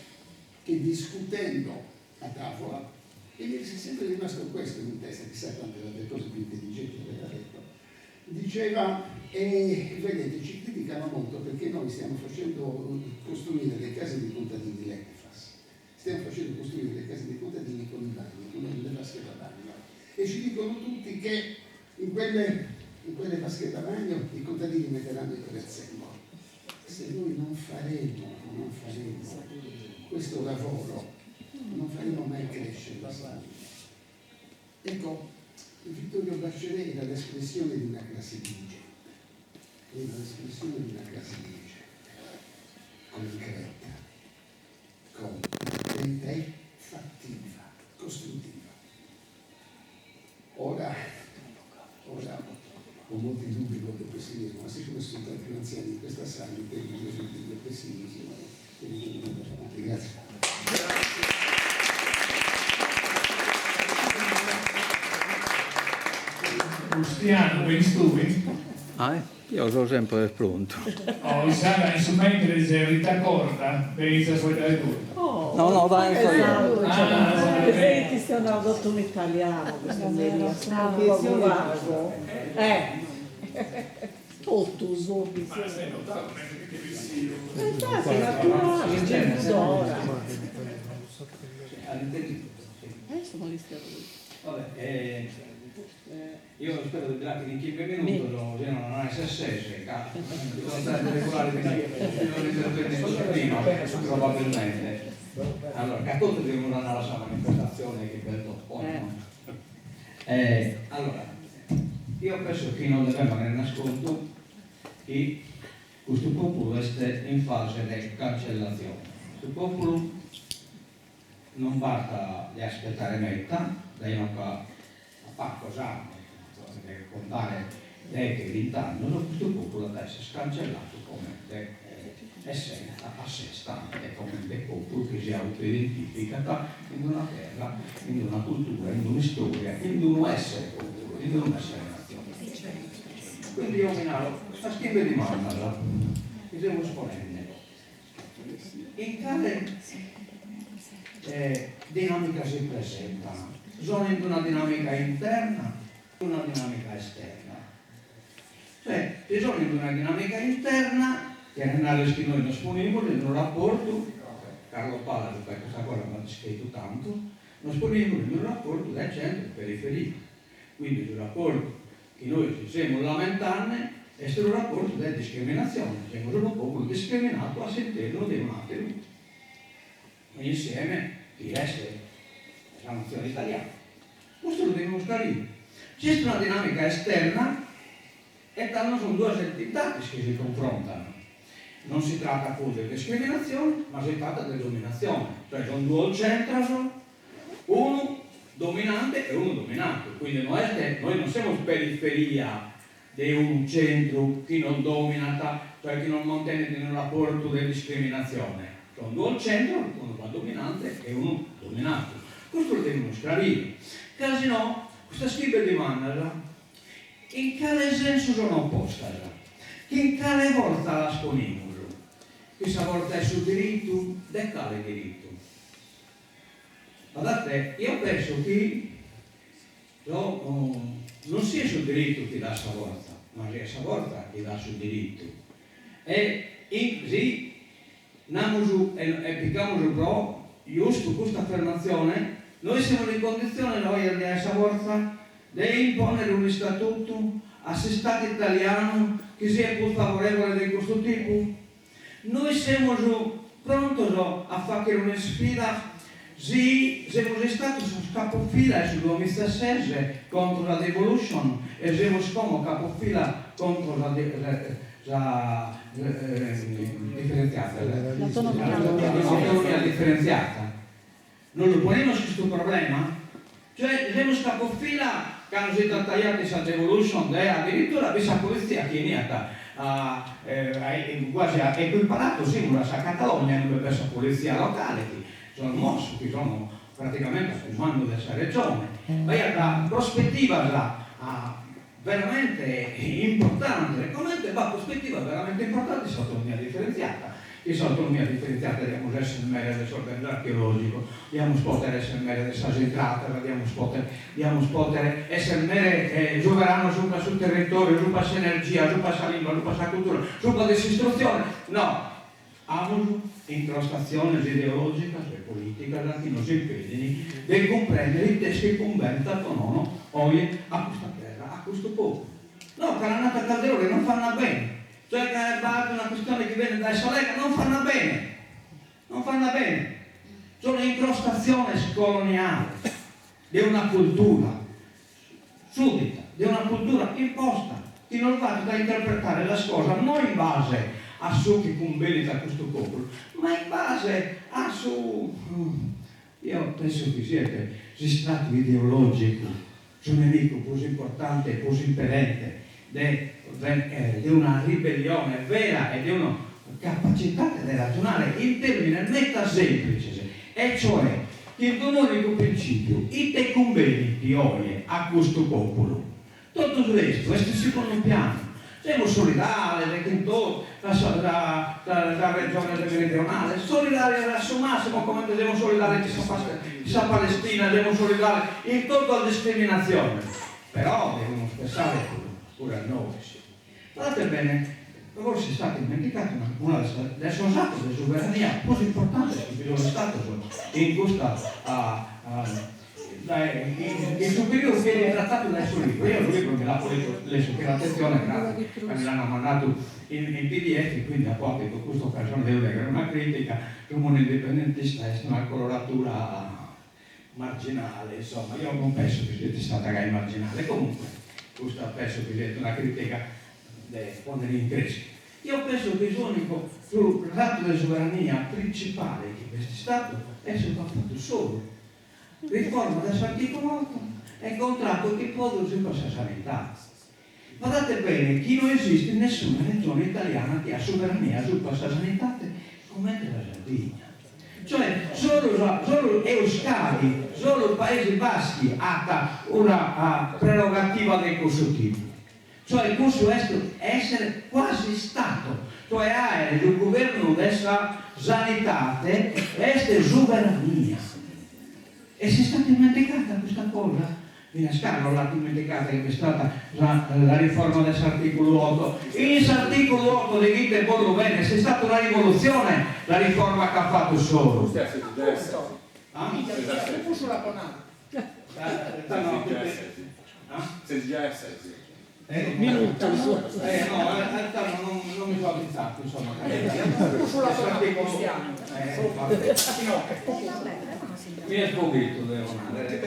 che discutendo a tavola, e mi è sempre rimasto questo in testa, chissà quante delle cose più intelligenti aveva detto, diceva, vedete, ci criticano molto perché noi stiamo facendo costruire le case dei contadini, l'Ecnefas, stiamo facendo costruire le case dei contadini con il bagno, con le vasche da bagno, e ci dicono tutti che in quelle vasche da bagno i contadini metteranno il prezzemolo. Se noi non faremo questo lavoro, non faremo mai crescere la famiglia. Ecco, Vittorio Bachelet era l'espressione di una classe dirigente, concreta e fattiva, costruttiva. Ora ho molti dubbi con il pessimismo, ma siccome sono stati più anziani in questa sala, in termini del pessimismo, grazie. Cristiano, veniți tu, veniți? Io sono sempre pronto. Sara, mentre se ricorda, veniți a ascoltare tutto. No, dai, Ti stai tradotto in italiano, questo vero. Sono vago. Tutto subito. Ma sei notato, non è che visivo. Sei naturale, c'è d'ora. Sono gli stati. Vabbè, io spero che in 5 minuti non è se sono state regolari prima, probabilmente. Allora, che tutti devono andare alla sua manifestazione che per dopo. Allora, io penso che non dobbiamo nascondere che questo popolo è in fase di cancellazione. Questo popolo non basta di aspettare metà, lei non fa cosa deve contare lei che 20 anni, questo popolo deve essere scancellato come essere a sé stante, come un popolo che si autoidentifica in una terra, in una cultura, in una storia, in un essere popolo, in un essere nazione. Quindi io mi naro, questa schifo di mandala, che devo esponente. In tale dinamica si presentano. Sono in una dinamica interna e una dinamica esterna. Cioè, ci sono in una dinamica interna che è nella che noi non disponibili in un rapporto, Carlo Palla per questa cosa mi ha descritto tanto, non disponibili in un rapporto del centro e periferia. Quindi il rapporto che noi ci stiamo lamentando è un rapporto di discriminazione. Siamo un popolo discriminato all'interno di un attimo. Insieme di essere la nazione italiana. Questo lo dobbiamo scaricare. C'è una dinamica esterna e tanto sono due entità che si confrontano. Non si tratta appunto di discriminazione, ma si tratta di dominazione. Cioè sono due al centro, uno dominante e uno dominato. Quindi noi non siamo periferia di un centro che non domina, cioè che non mantiene in un rapporto di discriminazione. Sono due al centro, uno va dominante e uno dominato. Questo lo dobbiamo scaricare. Casi no, questa scritta di Mannala, in quale senso sono opposta? Che in quale volta la sponimolo? Questa volta è sul diritto, del quale diritto? Guardate, io penso che non sia sul diritto che dà questa volta, ma sia questa volta che dà sul diritto. E così, e picchiamo un po' giusto questa affermazione, noi siamo in condizione, noi a questa forza, di imponere un statuto a se Stato italiano che sia più favorevole di questo tipo. Noi siamo pronti a fare una sfida. Sì, siamo stati capofila sul 2016 contro la devolution e siamo come capofila contro la differenziata, l'autonomia differenziata. Non lo poniamo su questo problema? Cioè, siamo capofila quando si è tagliati la devolution, addirittura questa polizia che è nata quasi equiparato sembra a Catalogna per questa polizia locale che sono mossi, che sono praticamente al comando della regione. Ma la prospettiva veramente importante, la prospettiva veramente importante è l'autonomia differenziata. Questa autonomia differenziata dobbiamo essere meglio del sorgente archeologico, dobbiamo poter essere meglio del sagentrato, dobbiamo poter essere meglio sovrano sul territorio, sulla energia, sulla lingua, sulla cultura, sulla disistruzione. No, abbiamo incrostazioni ideologiche e politiche che non si impegnano di comprendere i testi che conventano oggi a questa terra, a questo popolo. No, che la nata Calderone non fanno bene. Cioè che è una questione che viene dai Salega, non fanno bene. Sono incrostazioni coloniali di una cultura suddita, di una cultura imposta, che non va da interpretare la cosa non in base a ciò che conviene a questo popolo, ma in base a su. Io penso che siete stato ideologico, su un nemico così importante e così impellente di una ribellione vera e di una capacità di ragionare in termini meta semplici, e cioè che il unico principio, i te conveni di oggi a questo popolo, tutto questo secondo piano, siamo solidari, la regione meridionale, solidari al suo massimo, come siamo solidari con Palestina, siamo solidari in tutta la discriminazione, però dobbiamo pensare pure a noi. Guardate bene, forse è stato dimenticato una delle state di sovrania più importanti che sono state in questa il superiore che è trattato dal suo libro. Io il libro me l'ha preso per l'attenzione, grazie, me l'hanno mandato in PDF, quindi a poco con questa occasione devo leggere una critica come un indipendentista, è una coloratura marginale, insomma, io non penso che sia stata marginale, comunque questa penso che sia una critica da ponere in crescita. Io penso che l'unico ratto della sovrania principale che questo Stato è soprattutto solo riforma dell'articolo 8 e contratto che può usare per la sanità. Guardate bene, che non esiste nessuna regione italiana che ha sovrania sul passaggio sanità come la Sardegna. Cioè, solo Euskadi, solo i Paesi Baschi ha una prerogativa del questo tipo. Cioè, questo è essere quasi Stato, cioè ha il governo della sanità, è sovrania. E si è stata dimenticata questa cosa. Minascano l'ha dimenticata che è stata la riforma dell'articolo 8. In articolo 8 dite molto bene, c'è stata una rivoluzione, la riforma che ha fatto solo. Minuto. No, non mi fa pensato, insomma. Mi è sfuggito,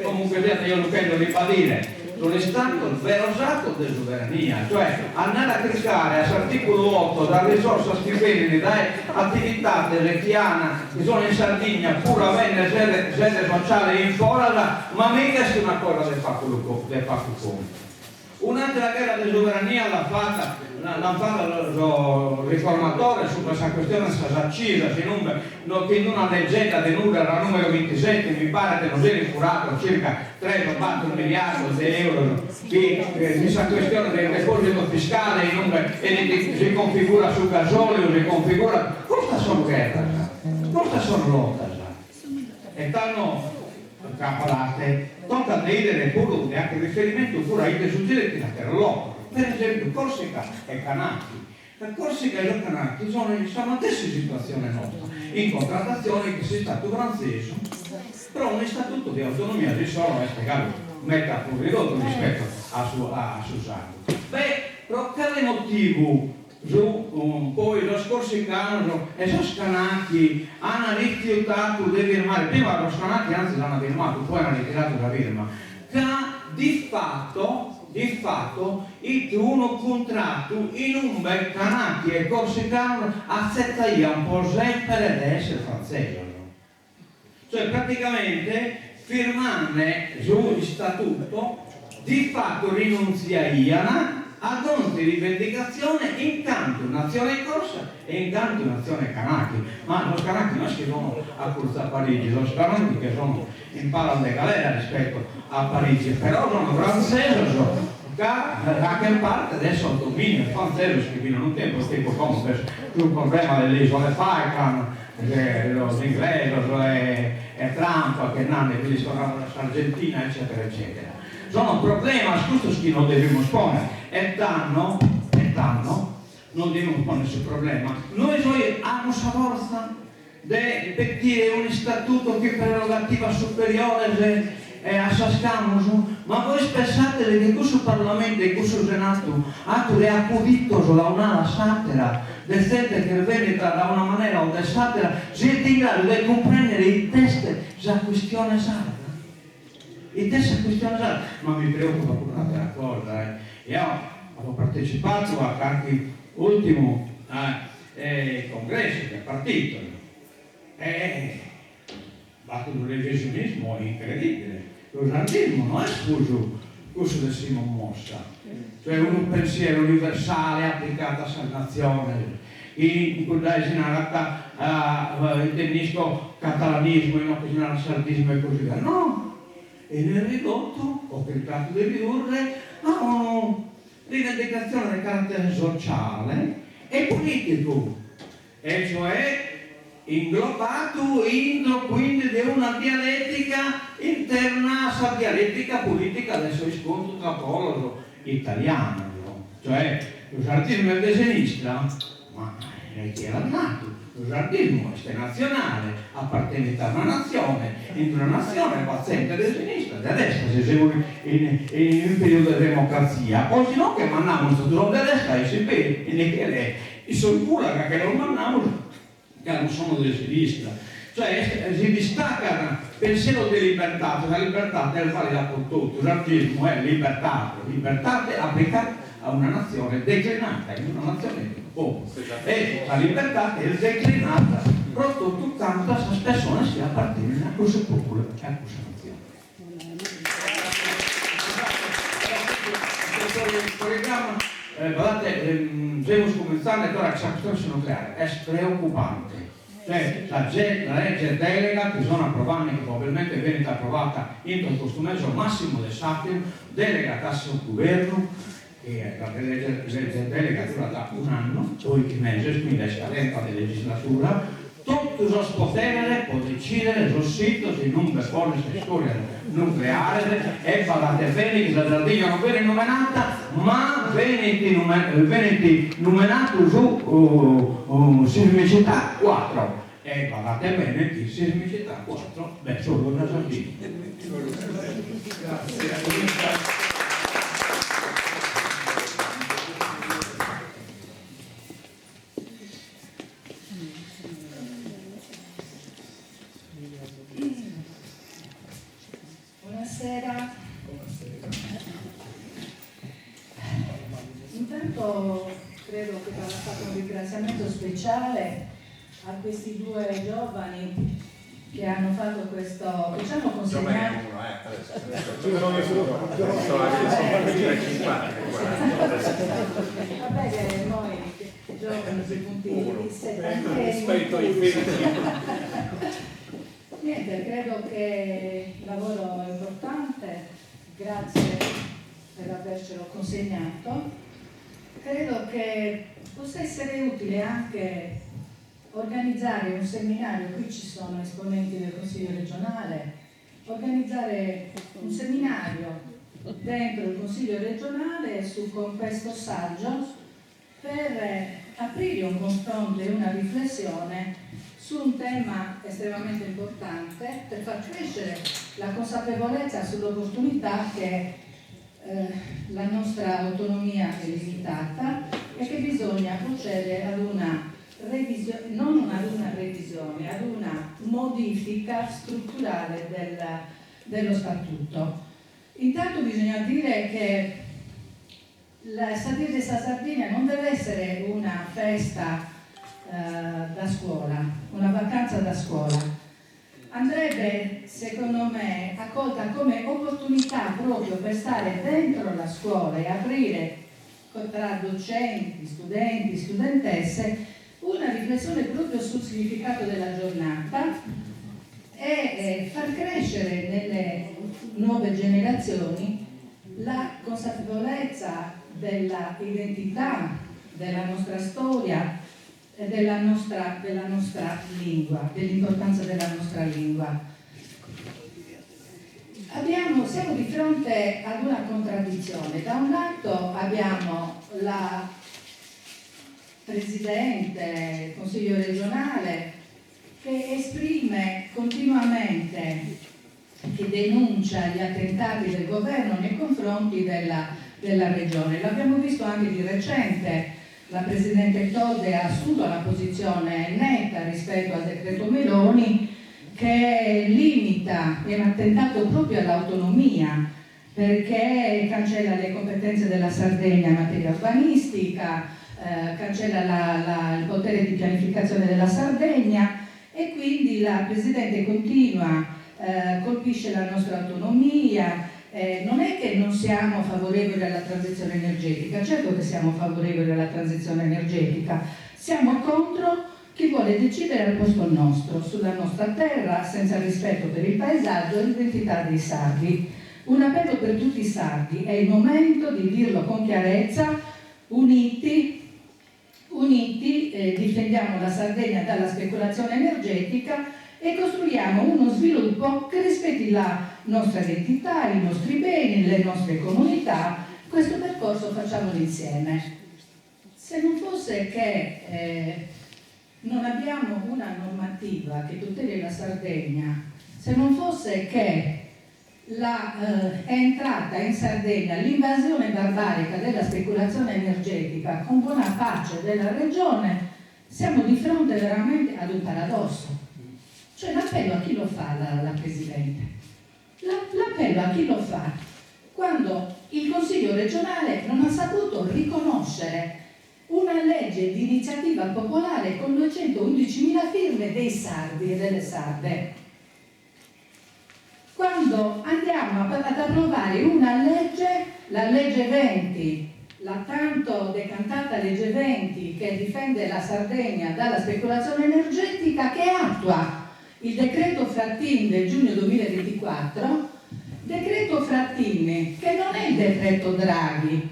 comunque io lo credo di dire. Non è stato il vero stato della sovrania, cioè andare a criticare all'articolo 8 da risorse stipendi, da attività dell'Etiana che sono in Sardegna pur avendo sede sociale in Forala, ma mica è una cosa del fatto. Un'altra guerra di sovrania l'ha fatta il riformatore su questa questione accisa, che in una leggenda di numero numero 27 mi pare che non sia curato circa 3 o 4 miliardi di euro che questa questione del deposito fiscale si configura sul gasolio, si configura. Questa sono guerra, questa sono lotta e stanno capolate, tocca vedere pure anche riferimento pure ai soggetti per loro, per esempio Corsica e Canacchi. La Corsica e le Canarie sono in la stessa situazione nostra, in contrattazione che si stato francese, però un statuto di autonomia di solo è spiegato, metta a ridotto rispetto a Susanne. Beh, per quale motivo poi lo scorsicano e sono scanati hanno rifiutato di firmare, prima lo scanati anzi l'hanno firmato, poi hanno ritirato la firma, che di fatto il uno contratto in un bel canati e corsicano accettaia un po' sempre di essere francese. Cioè praticamente firmane sul statuto di fatto rinunziaiano ad ogni rivendicazione in canto nazione corsa e in canto nazione canati. Ma lo canati non si sono a Corsa a Parigi, lo canati che sono in Pala de Galera rispetto a Parigi, però sono francesi, da che parte adesso il dominio francese che viene un tempo tipo come sul problema delle isole Falkland, los ingleses e Trump che hanno l'Argentina eccetera eccetera. Sono problemi che non dobbiamo porre e danno non dobbiamo porre questo problema. Noi abbiamo la forza di dire un statuto che prerogativa superiore a Sascamos, ma voi pensate che questo Parlamento e questo Senato hanno accudito da un'ala satira decente che venita da una maniera o da satira, siete in grado di comprendere i test della questione sarda? I test della questione sarda? Ma mi preoccupa pure un'altra cosa. Io ho partecipato a qualche ultimo congresso del partito e fatto un revisionismo incredibile. Lo giardismo non è questo del Simon Mossa, cioè un pensiero universale applicato alla nazione, in realtà intennisco catalanismo, in occasione sardismo e così via. No, e nel ridotto ho cercato di ridurre a una rivendicazione di carattere sociale e politico, e cioè inglobato entro quindi di una dialettica interna, sa dialettica politica adesso riscontro tra popolo italiano, no? Cioè lo giardismo è di sinistra, ma chi era nato? Lo giardismo è nazionale, appartiene a una nazione, in una nazione paziente di sinistra, di destra, se siamo in un periodo di democrazia, o se no che mandiamo un statuto di destra e si vede, e sono pure che lo mandiamo che non sono di sinistra, cioè si distacca il pensiero di libertà, la libertà è valida per tutti, il razzismo è libertà è applicata a una nazione declinata, in una nazione di popolo, e la libertà è declinata per tutto quanto queste persone si appartengono a questo popolo e a questa nazione. Il programma guardate, dobbiamo cominciare ora la questione nucleare, è preoccupante. Cioè la legge delega che sono approvate, che probabilmente viene approvata entro questo mese massimo del sappio, delega al governo, e la legge delega dura da un anno, 12 mesi, quindi è scadenza della legislatura. Tutti i poteri può decidere sul sito se non percorre questa storia nucleare e parlate bene che la Sardegna non viene nominata, ma viene nominato su sismicità 4 e parlate bene che sismicità 4 solo la Sardegna. Grazie. Buonasera. Intanto credo che vada fatto un ringraziamento speciale a questi due giovani che hanno fatto questo, che ci hanno consegnato. Vabbè che noi giovani sui punti di vista rispetto ai niente, credo che il lavoro è importante, grazie per avercelo consegnato. Credo che possa essere utile anche organizzare un seminario, qui ci sono esponenti del Consiglio regionale, organizzare un seminario dentro il Consiglio regionale con questo saggio per aprire un confronto e una riflessione su un tema estremamente importante per far crescere la consapevolezza sull'opportunità che la nostra autonomia è limitata e che bisogna procedere ad una revisione, non ad una revisione, ad una modifica strutturale dello statuto. Intanto bisogna dire che la Sadir de Sardegna non deve essere una festa da scuola, una vacanza da scuola. Andrebbe, secondo me, accolta come opportunità proprio per stare dentro la scuola e aprire tra docenti, studenti, studentesse una riflessione proprio sul significato della giornata e far crescere nelle nuove generazioni la consapevolezza della identità, della nostra storia e della nostra lingua, dell'importanza della nostra lingua. Siamo di fronte ad una contraddizione. Da un lato abbiamo la Presidente del Consiglio regionale che esprime continuamente, che denuncia gli attentati del governo nei confronti della regione. L'abbiamo visto anche di recente. La Presidente Todde ha assunto una posizione netta rispetto al decreto Meloni che limita, è un attentato proprio all'autonomia perché cancella le competenze della Sardegna in materia urbanistica, cancella il potere di pianificazione della Sardegna e quindi la Presidente continua, colpisce la nostra autonomia. Non è che non siamo favorevoli alla transizione energetica, certo che siamo favorevoli alla transizione energetica, siamo contro chi vuole decidere al posto nostro, sulla nostra terra, senza rispetto per il paesaggio e l'identità dei sardi. Un appello per tutti i sardi, è il momento di dirlo con chiarezza, uniti, difendiamo la Sardegna dalla speculazione energetica e costruiamo uno sviluppo che rispetti la nostra identità, i nostri beni, le nostre comunità. Questo percorso facciamolo insieme. Se non fosse che non abbiamo una normativa che tuteli la Sardegna, se non fosse che è entrata in Sardegna l'invasione barbarica della speculazione energetica con buona pace della regione, siamo di fronte veramente ad un paradosso. Cioè l'appello a chi lo fa la Presidente? L'appello a chi lo fa? Quando il Consiglio regionale non ha saputo riconoscere una legge di iniziativa popolare con 211.000 firme dei sardi e delle sarde. Quando andiamo ad approvare una legge, la legge 20, la tanto decantata legge 20 che difende la Sardegna dalla speculazione energetica, che attua il decreto Frattini del giugno 2024, decreto Frattini che non è il decreto Draghi,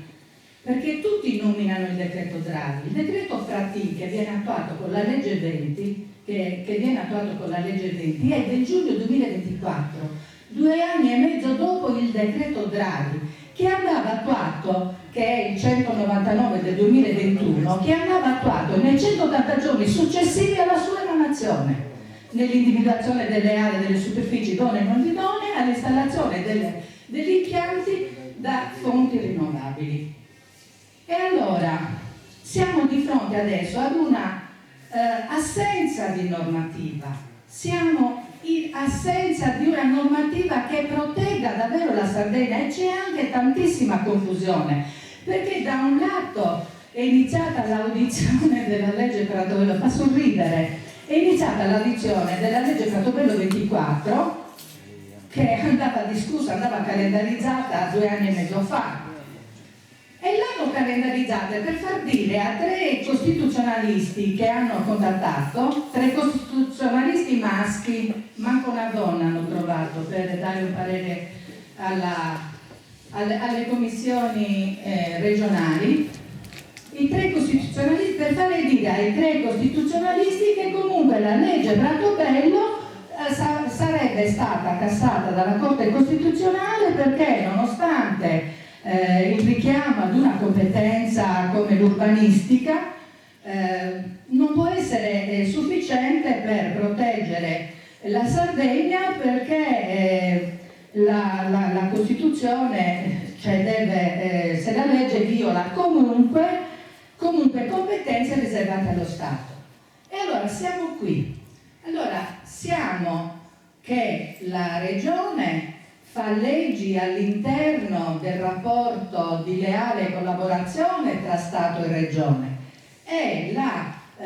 perché tutti nominano il decreto Draghi. Il decreto Frattini che viene attuato con la legge 20, che viene attuato con la legge 20 è del giugno 2024, 2 anni e mezzo dopo il decreto Draghi, che andava attuato, che è il 199 del 2021, che andava attuato nei 180 giorni successivi alla sua emanazione, nell'individuazione delle aree, delle superfici idonee e non idonee, all'installazione degli impianti da fonti rinnovabili. E allora siamo di fronte adesso ad una assenza di normativa, siamo in assenza di una normativa che protegga davvero la Sardegna e c'è anche tantissima confusione, perché da un lato è iniziata l'audizione della legge Pratobello, fa sorridere, è iniziata l'audizione della legge Pratobello 24 che andava discussa, andava calendarizzata 2 anni e mezzo fa e l'hanno calendarizzata per far dire a 3 costituzionalisti che hanno contattato, 3 costituzionalisti maschi, manco una donna hanno trovato per dare un parere alle commissioni regionali, i 3 costituzionalisti, per fare dire ai 3 costituzionalisti che comunque la legge Pratobello sarebbe stata cassata dalla Corte Costituzionale perché nonostante il richiamo ad una competenza come l'urbanistica non può essere sufficiente per proteggere la Sardegna, perché la Costituzione, cioè se la legge viola comunque competenze riservate allo Stato. E allora siamo qui. Allora siamo che la Regione fa leggi all'interno del rapporto di leale collaborazione tra Stato e Regione e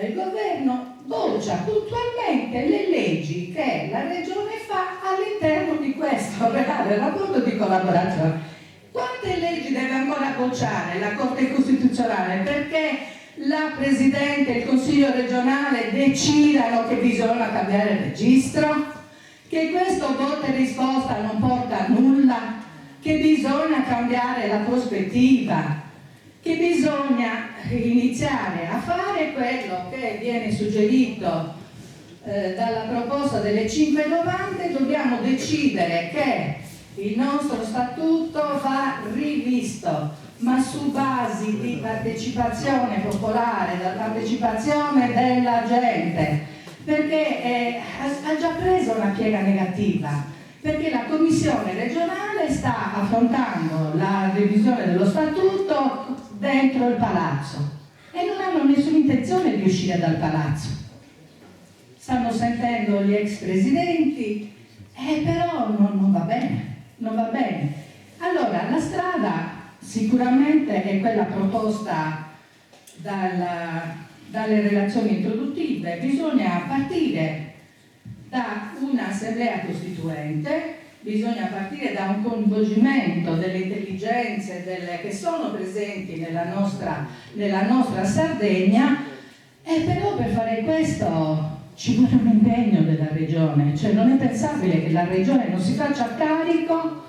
il governo boccia puntualmente le leggi che la Regione fa all'interno di questo reale rapporto di collaborazione. Quante leggi deve ancora bocciare la Corte Costituzionale perché la Presidente e il Consiglio regionale decidano che bisogna cambiare il registro? Che questo voto e risposta non porta a nulla? Che bisogna cambiare la prospettiva? Che bisogna iniziare a fare quello che viene suggerito dalla proposta delle 590? Dobbiamo decidere che il nostro statuto va rivisto, ma su basi di partecipazione popolare, da partecipazione della gente, perché ha già preso una piega negativa, perché la Commissione regionale sta affrontando la revisione dello statuto dentro il palazzo e non hanno nessuna intenzione di uscire dal palazzo. Stanno sentendo gli ex presidenti, però non va bene. Non va bene. Allora, la strada sicuramente è quella proposta dalle relazioni introduttive. Bisogna partire da un'assemblea costituente, bisogna partire da un coinvolgimento delle intelligenze che sono presenti nella nostra Sardegna, e però per fare questo ci vuole un impegno della Regione, cioè non è pensabile che la Regione non si faccia carico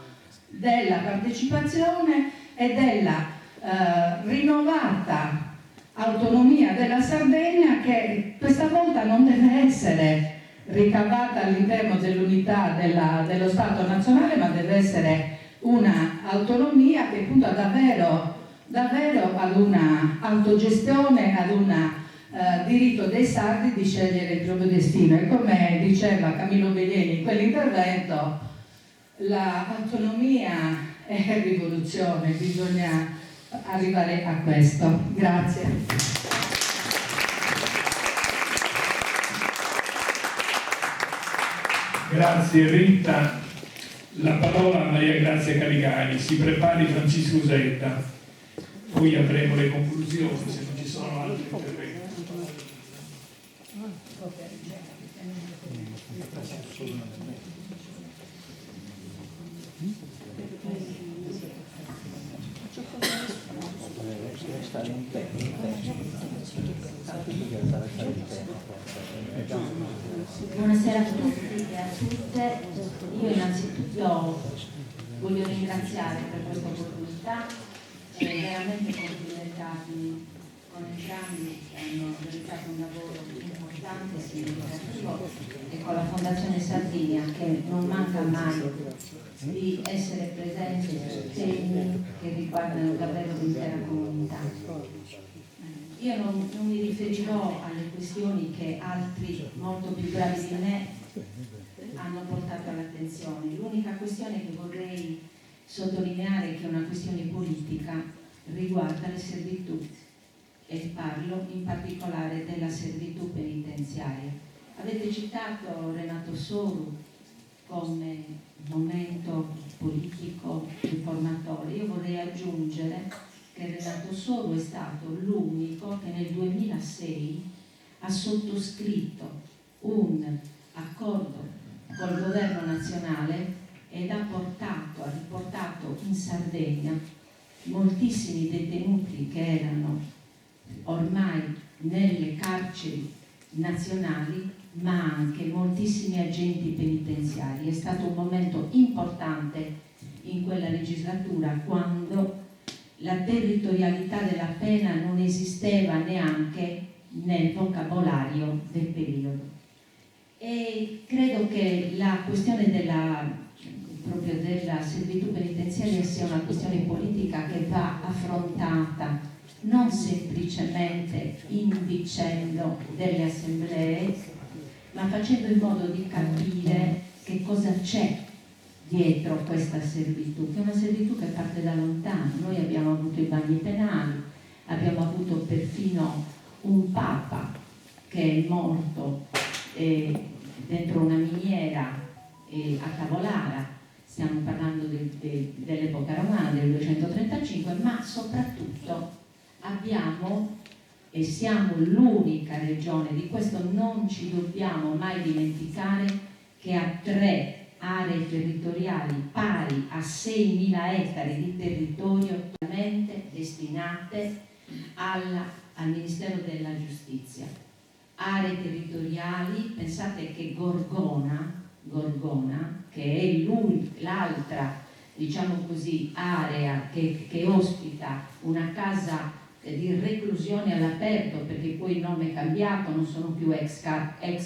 della partecipazione e della rinnovata autonomia della Sardegna, che questa volta non deve essere ricavata all'interno dell'unità dello Stato nazionale, ma deve essere una autonomia che punta davvero ad una autogestione, ad una diritto dei sardi di scegliere il proprio destino. E come diceva Camillo Beglieni in quell'intervento, l'autonomia è rivoluzione, bisogna arrivare a questo. Grazie. Grazie Rita. La parola a Maria Grazia Caligari. Si prepari Francisco Usetta, poi avremo le conclusioni se non ci sono altri interventi. Buonasera a tutti e a tutte. Io innanzitutto voglio ringraziare per questa opportunità e veramente complimentarmi con entrambi che hanno realizzato un lavoro importante, significativo, e con la Fondazione Sardinia, che non manca mai di essere presente su temi che riguardano davvero l'intera comunità. Io non mi riferirò alle questioni che altri molto più bravi di me hanno portato all'attenzione. L'unica questione che vorrei sottolineare, che è una questione politica, riguarda le servitù, e parlo in particolare della servitù penitenziaria. Avete citato Renato Soru come momento politico riformatore. Io vorrei aggiungere che Renato Soru è stato l'unico che nel 2006 ha sottoscritto un accordo col governo nazionale ed ha riportato in Sardegna moltissimi detenuti che erano ormai nelle carceri nazionali, ma anche moltissimi agenti penitenziari. È stato un momento importante in quella legislatura, quando la territorialità della pena non esisteva neanche nel vocabolario del periodo. E credo che la questione proprio della servitù penitenziaria sia una questione politica che va affrontata non semplicemente indicendo delle assemblee, ma facendo in modo di capire che cosa c'è dietro questa servitù, che è una servitù che parte da lontano. Noi abbiamo avuto i bagni penali, abbiamo avuto perfino un papa che è morto dentro una miniera a Cavolara. Stiamo parlando dell'epoca romana, del 235, ma soprattutto abbiamo e siamo l'unica regione, di questo non ci dobbiamo mai dimenticare, che ha 3 aree territoriali pari a 6.000 ettari di territorio destinate al Ministero della Giustizia. Aree territoriali, pensate che Gorgona, che è l'altra, diciamo così, area che ospita una casa di reclusione all'aperto, perché poi il nome è cambiato, non sono più ex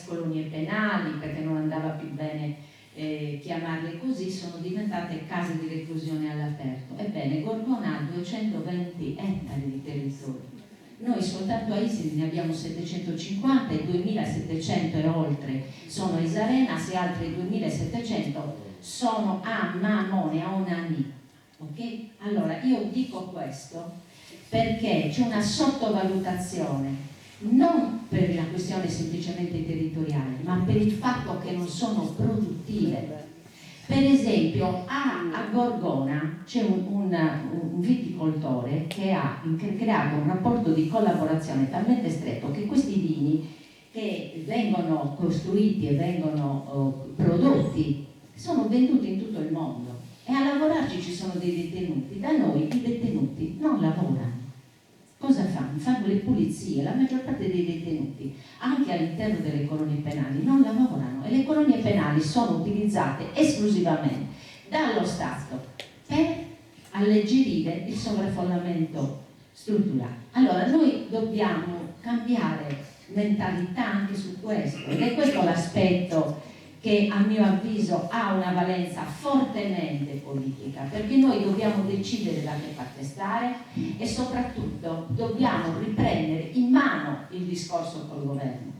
colonie penali, perché non andava più bene chiamarle così, sono diventate case di reclusione all'aperto. Ebbene, Gorgona ha 220 ettari di territorio. Noi soltanto a Iside ne abbiamo 750 e 2700 e oltre sono a Isarenas e altri 2700 sono a Mamone, a Onani. Ok? Allora, io dico questo perché c'è una sottovalutazione, non per la questione semplicemente territoriale, ma per il fatto che non sono produttive. Per esempio, a Gorgona c'è un viticoltore che ha creato un rapporto di collaborazione talmente stretto che questi vini che vengono costruiti e vengono prodotti sono venduti in tutto il mondo, e a lavorarci ci sono dei detenuti. Da noi i detenuti non lavorano. Cosa fanno? Fanno le pulizie. La maggior parte dei detenuti, anche all'interno delle colonie penali, non lavorano, e le colonie penali sono utilizzate esclusivamente dallo Stato per alleggerire il sovraffollamento strutturale. Allora noi dobbiamo cambiare mentalità anche su questo, ed è questo l'aspetto che a mio avviso ha una valenza fortemente politica, perché noi dobbiamo decidere da che parte stare e soprattutto dobbiamo riprendere in mano il discorso col governo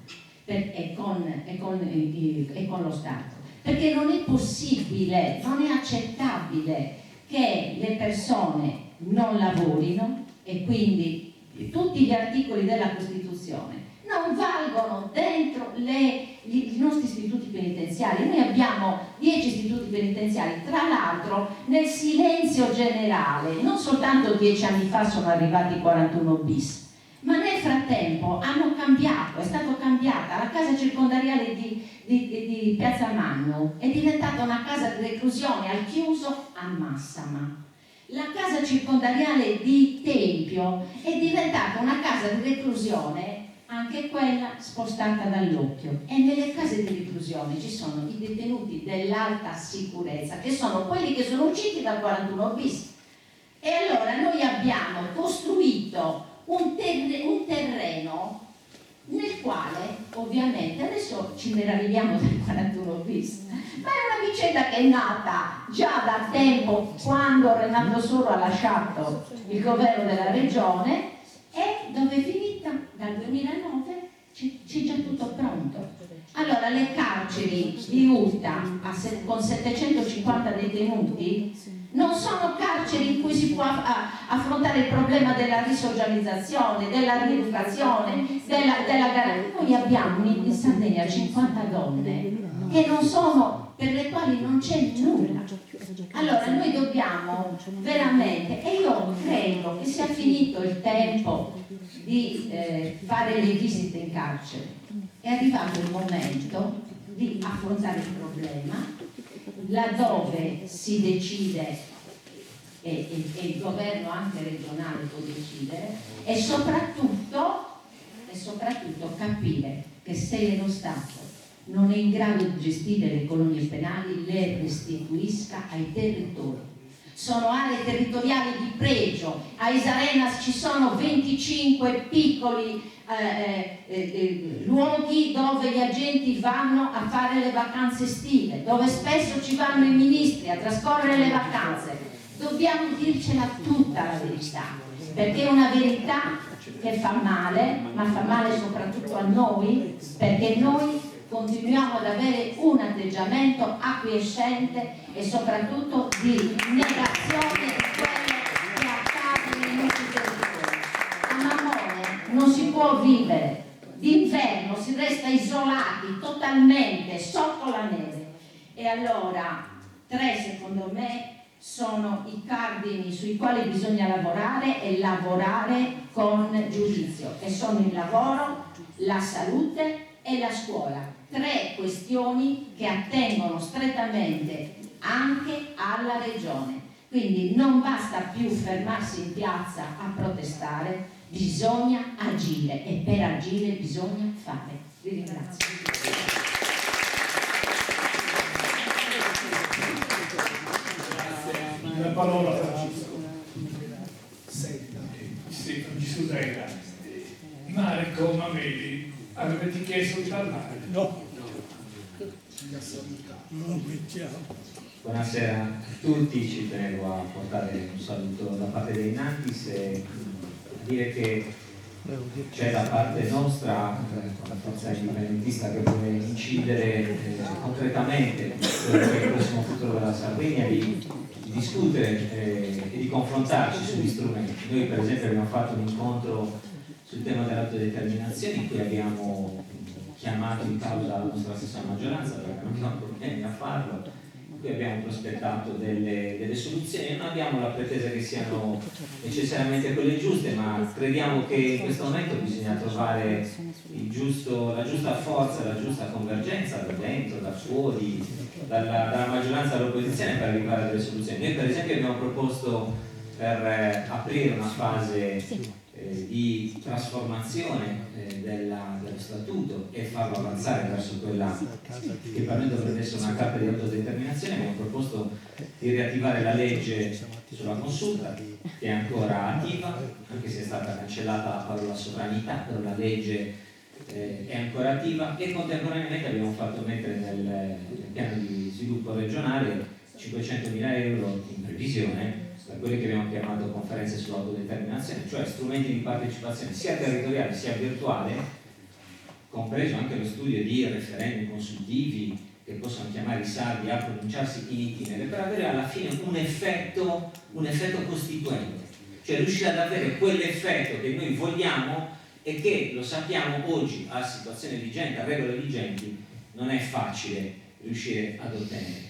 e con lo Stato, perché non è possibile, non è accettabile che le persone non lavorino e quindi tutti gli articoli della Costituzione non valgono dentro i nostri istituti penitenziari. Noi abbiamo 10 istituti penitenziari, tra l'altro nel silenzio generale. Non soltanto 10 anni fa sono arrivati 41 bis, ma nel frattempo hanno cambiato, è stata cambiata. La casa circondariale di Piazza Mannu è diventata una casa di reclusione al chiuso a Massama. La casa circondariale di Tempio è diventata una casa di reclusione, anche quella spostata dall'occhio. E nelle case di reclusione ci sono i detenuti dell'alta sicurezza, che sono quelli che sono usciti dal 41 bis. E allora noi abbiamo costruito un terreno nel quale, ovviamente, adesso ci meravigliamo del 41 bis, ma è una vicenda che è nata già da tempo, quando Renato Soro ha lasciato il governo della regione, e dove è finita? Dal 2009 c'è già tutto pronto. Allora, le carceri di Uta con 750 detenuti non sono carceri in cui si può affrontare il problema della risocializzazione, della rieducazione, della garanzia. Noi abbiamo in Sardegna 50 donne che non sono, per le quali non c'è nulla. Allora noi dobbiamo veramente, e io credo che sia finito il tempo di fare le visite in carcere, è arrivato il momento di affrontare il problema laddove si decide e il governo anche regionale può decidere, e soprattutto capire che se lo Stato non è in grado di gestire le colonie penali, le restituisca ai territori. Sono aree territoriali di pregio. A Isarenas ci sono 25 piccoli luoghi dove gli agenti vanno a fare le vacanze estive, dove spesso ci vanno i ministri a trascorrere le vacanze. Dobbiamo dircela tutta la verità. perché è una verità che fa male, ma fa male soprattutto a noi, perché noi continuiamo ad avere un atteggiamento acquiescente e soprattutto di negazione di quello che accade nei nostri territori. A Mammone non si può vivere, d'inverno si resta isolati totalmente sotto la neve. E allora 3 secondo me sono i cardini sui quali bisogna lavorare e lavorare con giudizio, che sono il lavoro, la salute e la scuola. 3 questioni che attengono strettamente anche alla regione. Quindi non basta più fermarsi in piazza a protestare, bisogna agire e per agire bisogna fare. Vi ringrazio. La parola a Francesco. Sì, Gisudella. Marco Mameli, avete chiesto di parlare? No. Buonasera a tutti, ci tengo a portare un saluto da parte dei Nantis e dire che c'è da parte nostra una forza indipendentista che vuole incidere concretamente sul prossimo futuro della Sardegna, di discutere e di confrontarci sugli strumenti. Noi per esempio abbiamo fatto un incontro sul tema dell'autodeterminazione in cui abbiamo chiamato in causa la nostra stessa maggioranza, perché non abbiamo problemi a farlo, in cui abbiamo prospettato delle soluzioni. Non abbiamo la pretesa che siano necessariamente quelle giuste, ma crediamo che in questo momento bisogna trovare la giusta forza, la giusta convergenza da dentro, da fuori, dalla maggioranza all'opposizione per arrivare a delle soluzioni. Noi per esempio abbiamo proposto per aprire una fase di trasformazione dello statuto e farlo avanzare verso quella che per noi dovrebbe essere una carta di autodeterminazione. Abbiamo proposto di riattivare la legge sulla consulta, che è ancora attiva, anche se è stata cancellata la parola sovranità, però la legge è ancora attiva, e contemporaneamente abbiamo fatto mettere nel piano di sviluppo regionale 500.000 euro in previsione per quelle che abbiamo chiamato conferenze sull'autodeterminazione, cioè strumenti di partecipazione sia territoriale sia virtuale, compreso anche lo studio di referendum consultivi che possono chiamare i sardi a pronunciarsi in itinere, per avere alla fine un effetto costituente, cioè riuscire ad avere quell'effetto che noi vogliamo e che, lo sappiamo oggi, a situazioni vigenti, a regole vigenti, non è facile riuscire ad ottenere.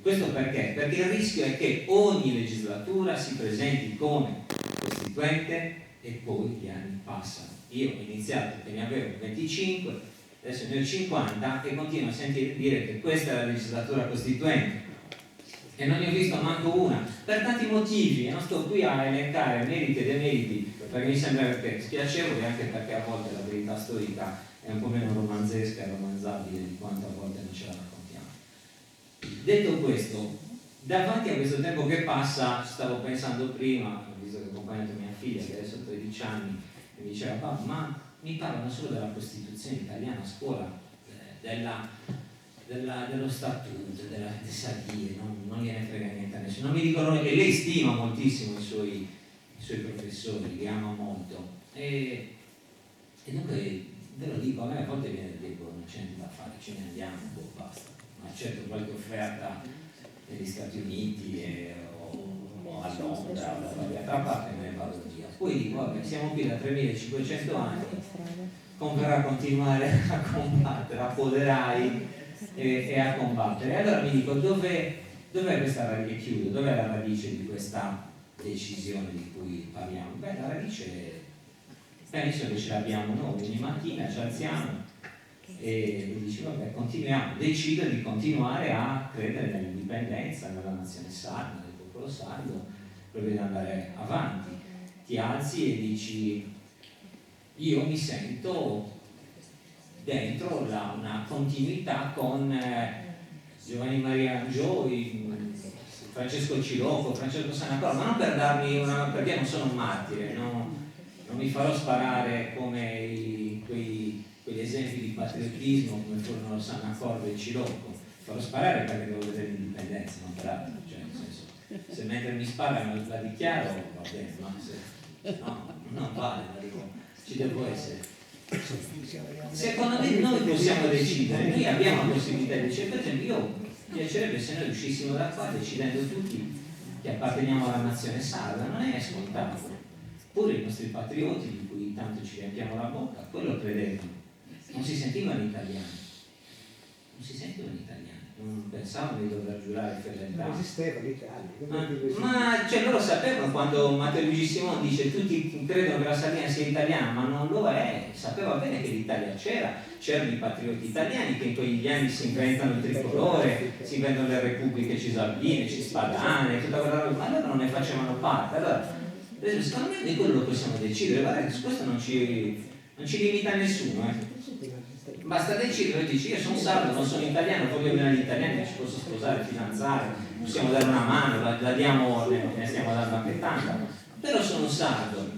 Questo perché? Perché il rischio è che ogni legislatura si presenti come costituente e poi gli anni passano. Io ho iniziato che ne avevo 25, adesso ne ho 50 e continuo a sentire dire che questa è la legislatura costituente e non ne ho visto manco una, per tanti motivi, e non sto qui a elencare meriti e demeriti, perché mi sembra spiacevole, anche perché a volte la verità storica è un po' meno romanzesca e romanzabile di quanto a volte non ce la raccontiamo. Detto questo, davanti a questo tempo che passa, stavo pensando prima, visto che ho accompagnato mia figlia che adesso ha 13 anni, e mi diceva: papà, ma mi parlano solo della Costituzione italiana a scuola, dello statuto, delle sadie, non gliene frega niente a nessuno. Non mi dicono, e lei stima moltissimo i suoi professori, li ama molto, e dunque ve lo dico, a me a volte viene da dire: non c'è niente da fare, ce ne andiamo, basta. Ma certo qualche offerta negli Stati Uniti o a Londra, d'altra parte me ne vado via. Poi dico: vabbè, siamo qui da 3500 anni, converrà continuare a combattere, a poderai e a combattere. E allora mi dico: dov'è questa radice? Chiudo, dov'è la radice di questa decisione di cui parliamo? Beh, la radice penso che ce l'abbiamo noi, ogni mattina ci alziamo e dici: vabbè, continuiamo, decido di continuare a credere nell'indipendenza, nella nazione sarda, nel popolo sardo, proprio di andare avanti. Ti alzi e dici: io mi sento dentro una continuità con Giovanni Maria Angioи, Francesco Ciloco, Francesco Sanacoro, ma non per darmi perché io non sono un martire, no? Non mi farò sparare come quegli esempi di patriottismo come furono Sanacoro e Ciloco. Farò sparare perché devo vedere l'indipendenza, non per altro, cioè nel senso, se mentre mi sparano la dichiaro va bene, ma No, non vale, ci devo essere. Secondo me noi possiamo decidere, noi abbiamo la possibilità di decidere. Per esempio, io mi piacerebbe se noi uscissimo da qua decidendo tutti che apparteniamo alla nazione sarda, non è scontato. Pure i nostri patrioti, di cui tanto ci riempiamo la bocca, quello credevano, non si sentivano italiani, non pensavano di dover giurare fedeltà. Non esisteva l'Italia. Ma cioè, loro sapevano, quando Matteo Luigi Simon dice tutti credono che la Sardegna sia italiana, ma non lo è, sapeva bene che l'Italia c'erano i patrioti italiani che in quegli anni si inventano il tricolore, si inventano le repubbliche cisalpine, cispadane, tutta quella roba, ma loro non ne facevano parte. Allora, secondo me di quello lo possiamo decidere, guarda che su questo non ci limita nessuno. Basta decidere, dici io sono sardo, non sono italiano, voglio bene agli italiani, ci posso sposare, fidanzare, possiamo dare una mano, la diamo, ne stiamo dando anche tanta, però sono sardo.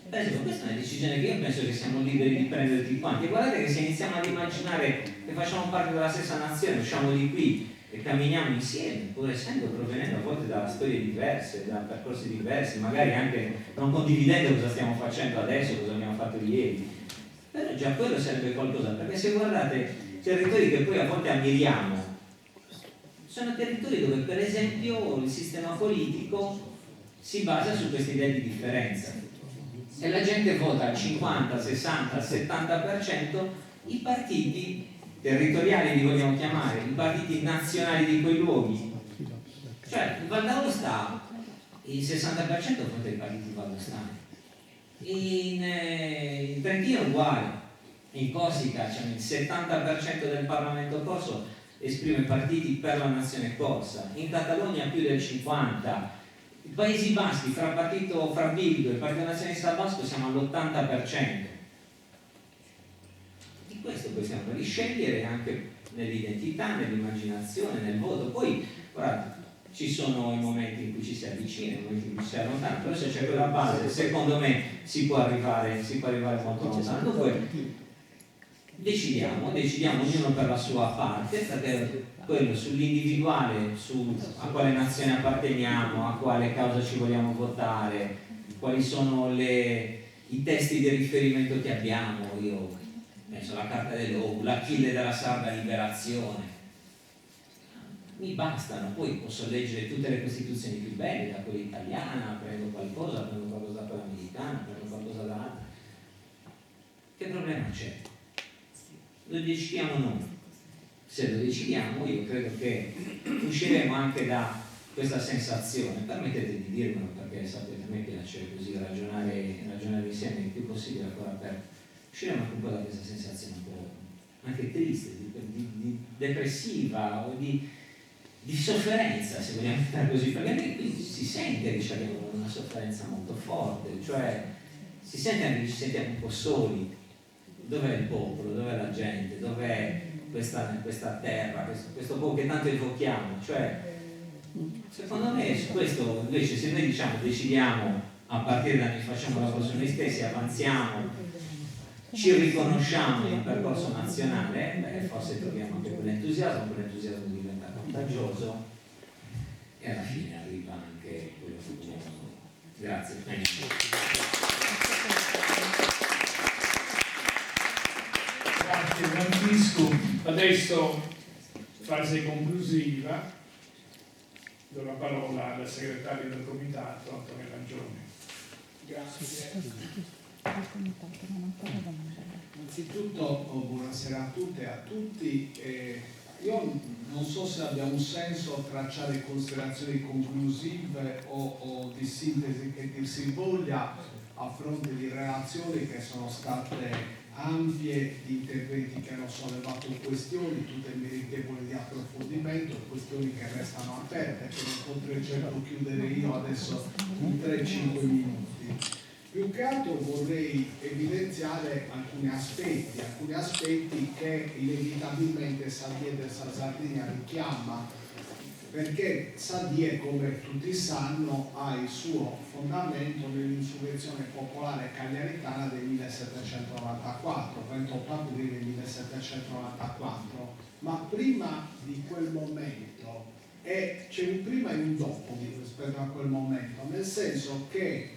Per esempio, questa è una decisione che io penso che siamo liberi di prendere tutti quanti. E guardate che se iniziamo ad immaginare che facciamo parte della stessa nazione, usciamo di qui e camminiamo insieme, pur essendo provenendo a volte da storie diverse, da percorsi diversi, magari anche non condividendo cosa stiamo facendo adesso, cosa abbiamo fatto ieri, però già quello sarebbe qualcosa, perché se guardate territori che poi a volte ammiriamo, sono territori dove per esempio il sistema politico si basa su questa idea di differenza e la gente vota al 50, 60, 70% i partiti territoriali li vogliamo chiamare, i partiti nazionali di quei luoghi. Cioè in Val d'Aosta il 60% vota i partiti valdostani, in Trentino uguale, in Corsica c'è il 70% del Parlamento corso esprime partiti per la nazione corsa, in Catalogna più del 50%, i Paesi Baschi fra Bildu e il Partito Nazionalista Basco siamo all'80%. Di questo possiamo riscegliere anche nell'identità, nell'immaginazione, nel voto. Poi guardate, ci sono i momenti in cui ci si avvicina, i momenti in cui ci si allontana, però se c'è quella base, secondo me si può arrivare molto lontano. Dunque decidiamo ognuno per la sua parte, perché quello sull'individuale, a quale nazione apparteniamo, a quale causa ci vogliamo votare, quali sono i testi di riferimento che abbiamo. Io penso alla Carta dell'ONU, l'Achille della sarda liberazione, mi bastano. Poi posso leggere tutte le costituzioni più belle, da quella italiana prendo qualcosa da quella americana, prendo qualcosa dall'altra. Che problema c'è? Lo decidiamo noi. Se lo decidiamo, io credo che usciremo anche da questa sensazione. Permettete di dirmelo, perché sapete, a me piace così ragionare insieme il più possibile ancora aperto. Usciremo anche un po' da questa sensazione un po' anche triste, di depressiva o di sofferenza, se vogliamo fare così, perché qui si sente che abbiamo una sofferenza molto forte, cioè si sente anche che ci sentiamo un po' soli. Dov'è il popolo, dov'è la gente, dov'è questa terra, questo popolo che tanto evochiamo? Cioè, secondo me su questo invece, se noi decidiamo a partire da noi, facciamo la cosa noi stessi, avanziamo, ci riconosciamo in un percorso nazionale, forse troviamo anche quell'entusiasmo diventa contagioso e alla fine arriva anche quello che vogliamo noi. Grazie. Grazie Francisco. Adesso fase conclusiva, do la parola al segretario del comitato Antonio Langione. Grazie. Innanzitutto buonasera a tutte e a tutti. Io non so se abbia un senso tracciare considerazioni conclusive o di sintesi che dir si voglia a fronte di relazioni che sono state ampie, di interventi che hanno sollevato questioni, tutte meritevoli di approfondimento, questioni che restano aperte, che non potrei certo chiudere io adesso in 3-5 minuti. Più che altro vorrei evidenziare alcuni aspetti che inevitabilmente Sadie del Sardegna richiama, perché Sadie, come tutti sanno, ha il suo fondamento nell'insurrezione popolare cagliaritana del 1794, 28 aprile 1794, ma prima di quel momento, e c'è un prima e un dopo rispetto a quel momento, nel senso che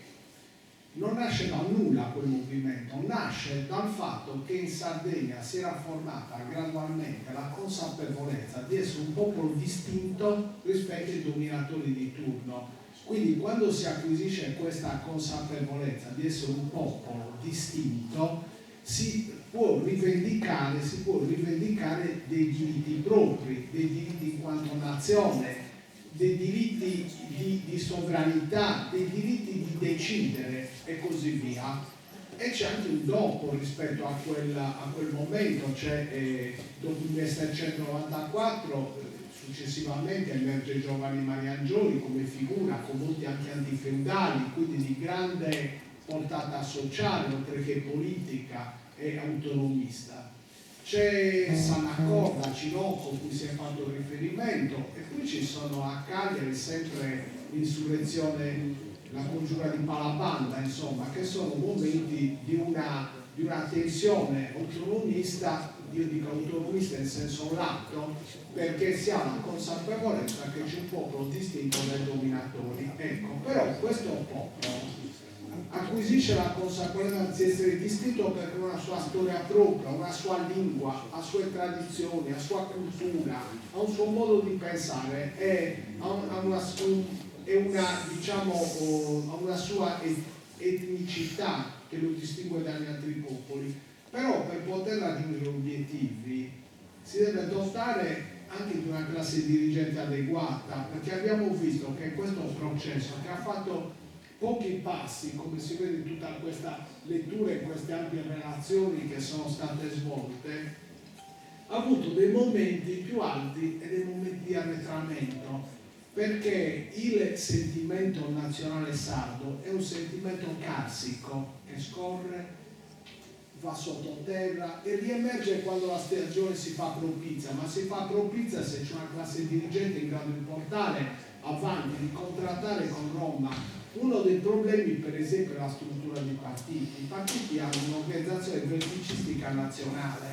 non nasce da nulla quel movimento, nasce dal fatto che in Sardegna si era formata gradualmente la consapevolezza di essere un popolo distinto rispetto ai dominatori di turno. Quindi quando si acquisisce questa consapevolezza di essere un popolo distinto, si può rivendicare dei diritti propri, dei diritti in quanto nazione, dei diritti di sovranità, dei diritti di decidere e così via. E c'è anche un dopo rispetto a quel momento, cioè dopo il 1794 successivamente emerge Giovanni Mariangioli come figura con molti anche antifeudali, quindi di grande portata sociale oltre che politica e autonomista. C'è Sanacorda, Cinocco, cui si è fatto riferimento, e poi ci sono a Cagliari sempre l'insurrezione, la congiura di Palabanda, insomma, che sono momenti di una tensione autonomista, io dico autonomista in senso lato, perché si ha la consapevolezza che c'è un popolo distinto dai dominatori. Ecco, però questo popolo acquisisce la consapevolezza di essere distinto perché ha una sua storia propria, una sua lingua, ha sue tradizioni, ha sua cultura, ha un suo modo di pensare e ha una sua etnicità che lo distingue dagli altri popoli. Però per poter raggiungere obiettivi si deve dotare anche di una classe dirigente adeguata, perché abbiamo visto che questo processo che ha fatto pochi passi, come si vede in tutta questa lettura e queste ampie relazioni che sono state svolte, ha avuto dei momenti più alti e dei momenti di arretramento, perché il sentimento nazionale sardo è un sentimento carsico che scorre, va sottoterra e riemerge quando la stagione si fa propizia, ma si fa propizia se c'è una classe dirigente in grado di portare avanti, di contrattare con Roma. Uno dei problemi, per esempio, è la struttura dei partiti. I partiti hanno un'organizzazione verticistica nazionale.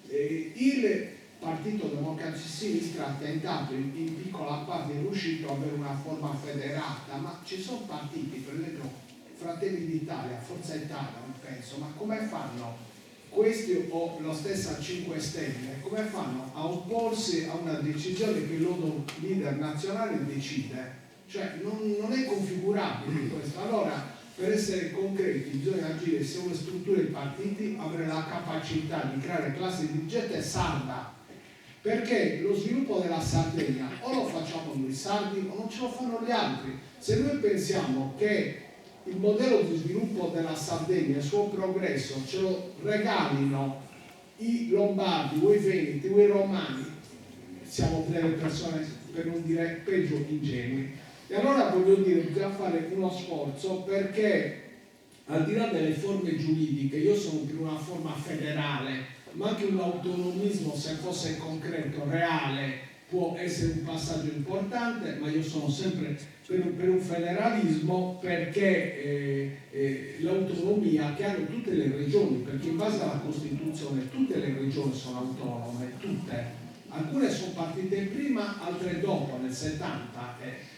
Il Partito Democratico Sinistra ha tentato in piccola parte, è riuscito ad avere una forma federata, ma ci sono partiti, per esempio Fratelli d'Italia, Forza Italia, penso, ma come fanno questi o la stessa 5 Stelle, come fanno a opporsi a una decisione che il loro leader nazionale decide? Cioè non è configurabile questo. Allora, per essere concreti bisogna agire sia sulle strutture dei partiti, avere la capacità di creare classe dirigente sarda, perché lo sviluppo della Sardegna o lo facciamo noi sardi o non ce lo fanno gli altri. Se noi pensiamo che il modello di sviluppo della Sardegna e il suo progresso ce lo regalino i lombardi o i veneti o i romani, siamo delle persone, per non dire peggio, ingenui. E allora voglio dire, bisogna fare uno sforzo, perché al di là delle forme giuridiche, io sono per una forma federale, ma anche un autonomismo, se fosse concreto, reale, può essere un passaggio importante, ma io sono sempre per un federalismo, perché l'autonomia che hanno tutte le regioni, perché in base alla Costituzione tutte le regioni sono autonome, tutte. Alcune sono partite prima, altre dopo, nel 70.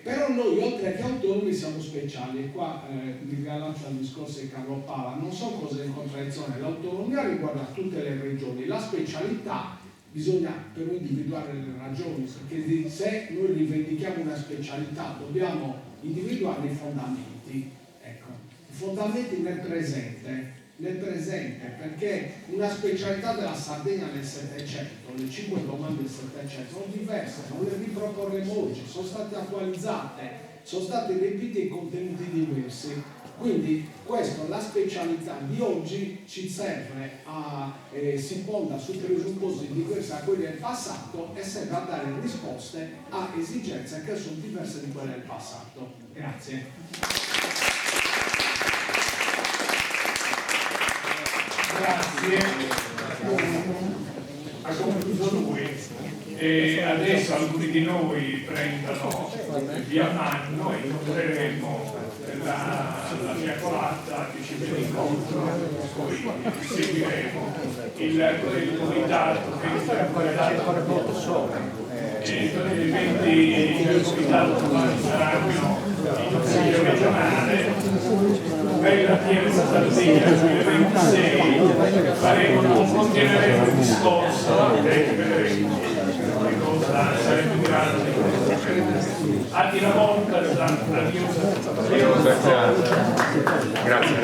Però noi, oltre che autonomi, siamo speciali, e qua mi riallaccio al discorso di Carlo Pala, non sono cose in contraddizione. L'autonomia riguarda tutte le regioni, la specialità bisogna però individuare le ragioni, perché se noi rivendichiamo una specialità dobbiamo individuare i fondamenti, ecco, i fondamenti nel presente, perché una specialità della Sardegna nel Settecento, le 5 domande del Settecento sono diverse, non le riproporremo oggi, sono state attualizzate, sono stati riempiti contenuti diversi. Quindi questo, la specialità di oggi ci serve si fonda su presupposti diversi da quelli del passato e serve a dare risposte a esigenze che sono diverse di quelle del passato. Grazie. Grazie. Ha concluso lui e adesso alcuni di noi prendono via Manno e incontreremo la fiaccolata che ci viene incontro, poi seguiremo il comitato che è per gli eventi del comitato saranno in consiglio regionale bella Piazza Sardegna 2026 continueremo il discorso saremo grandi a di una volta grazie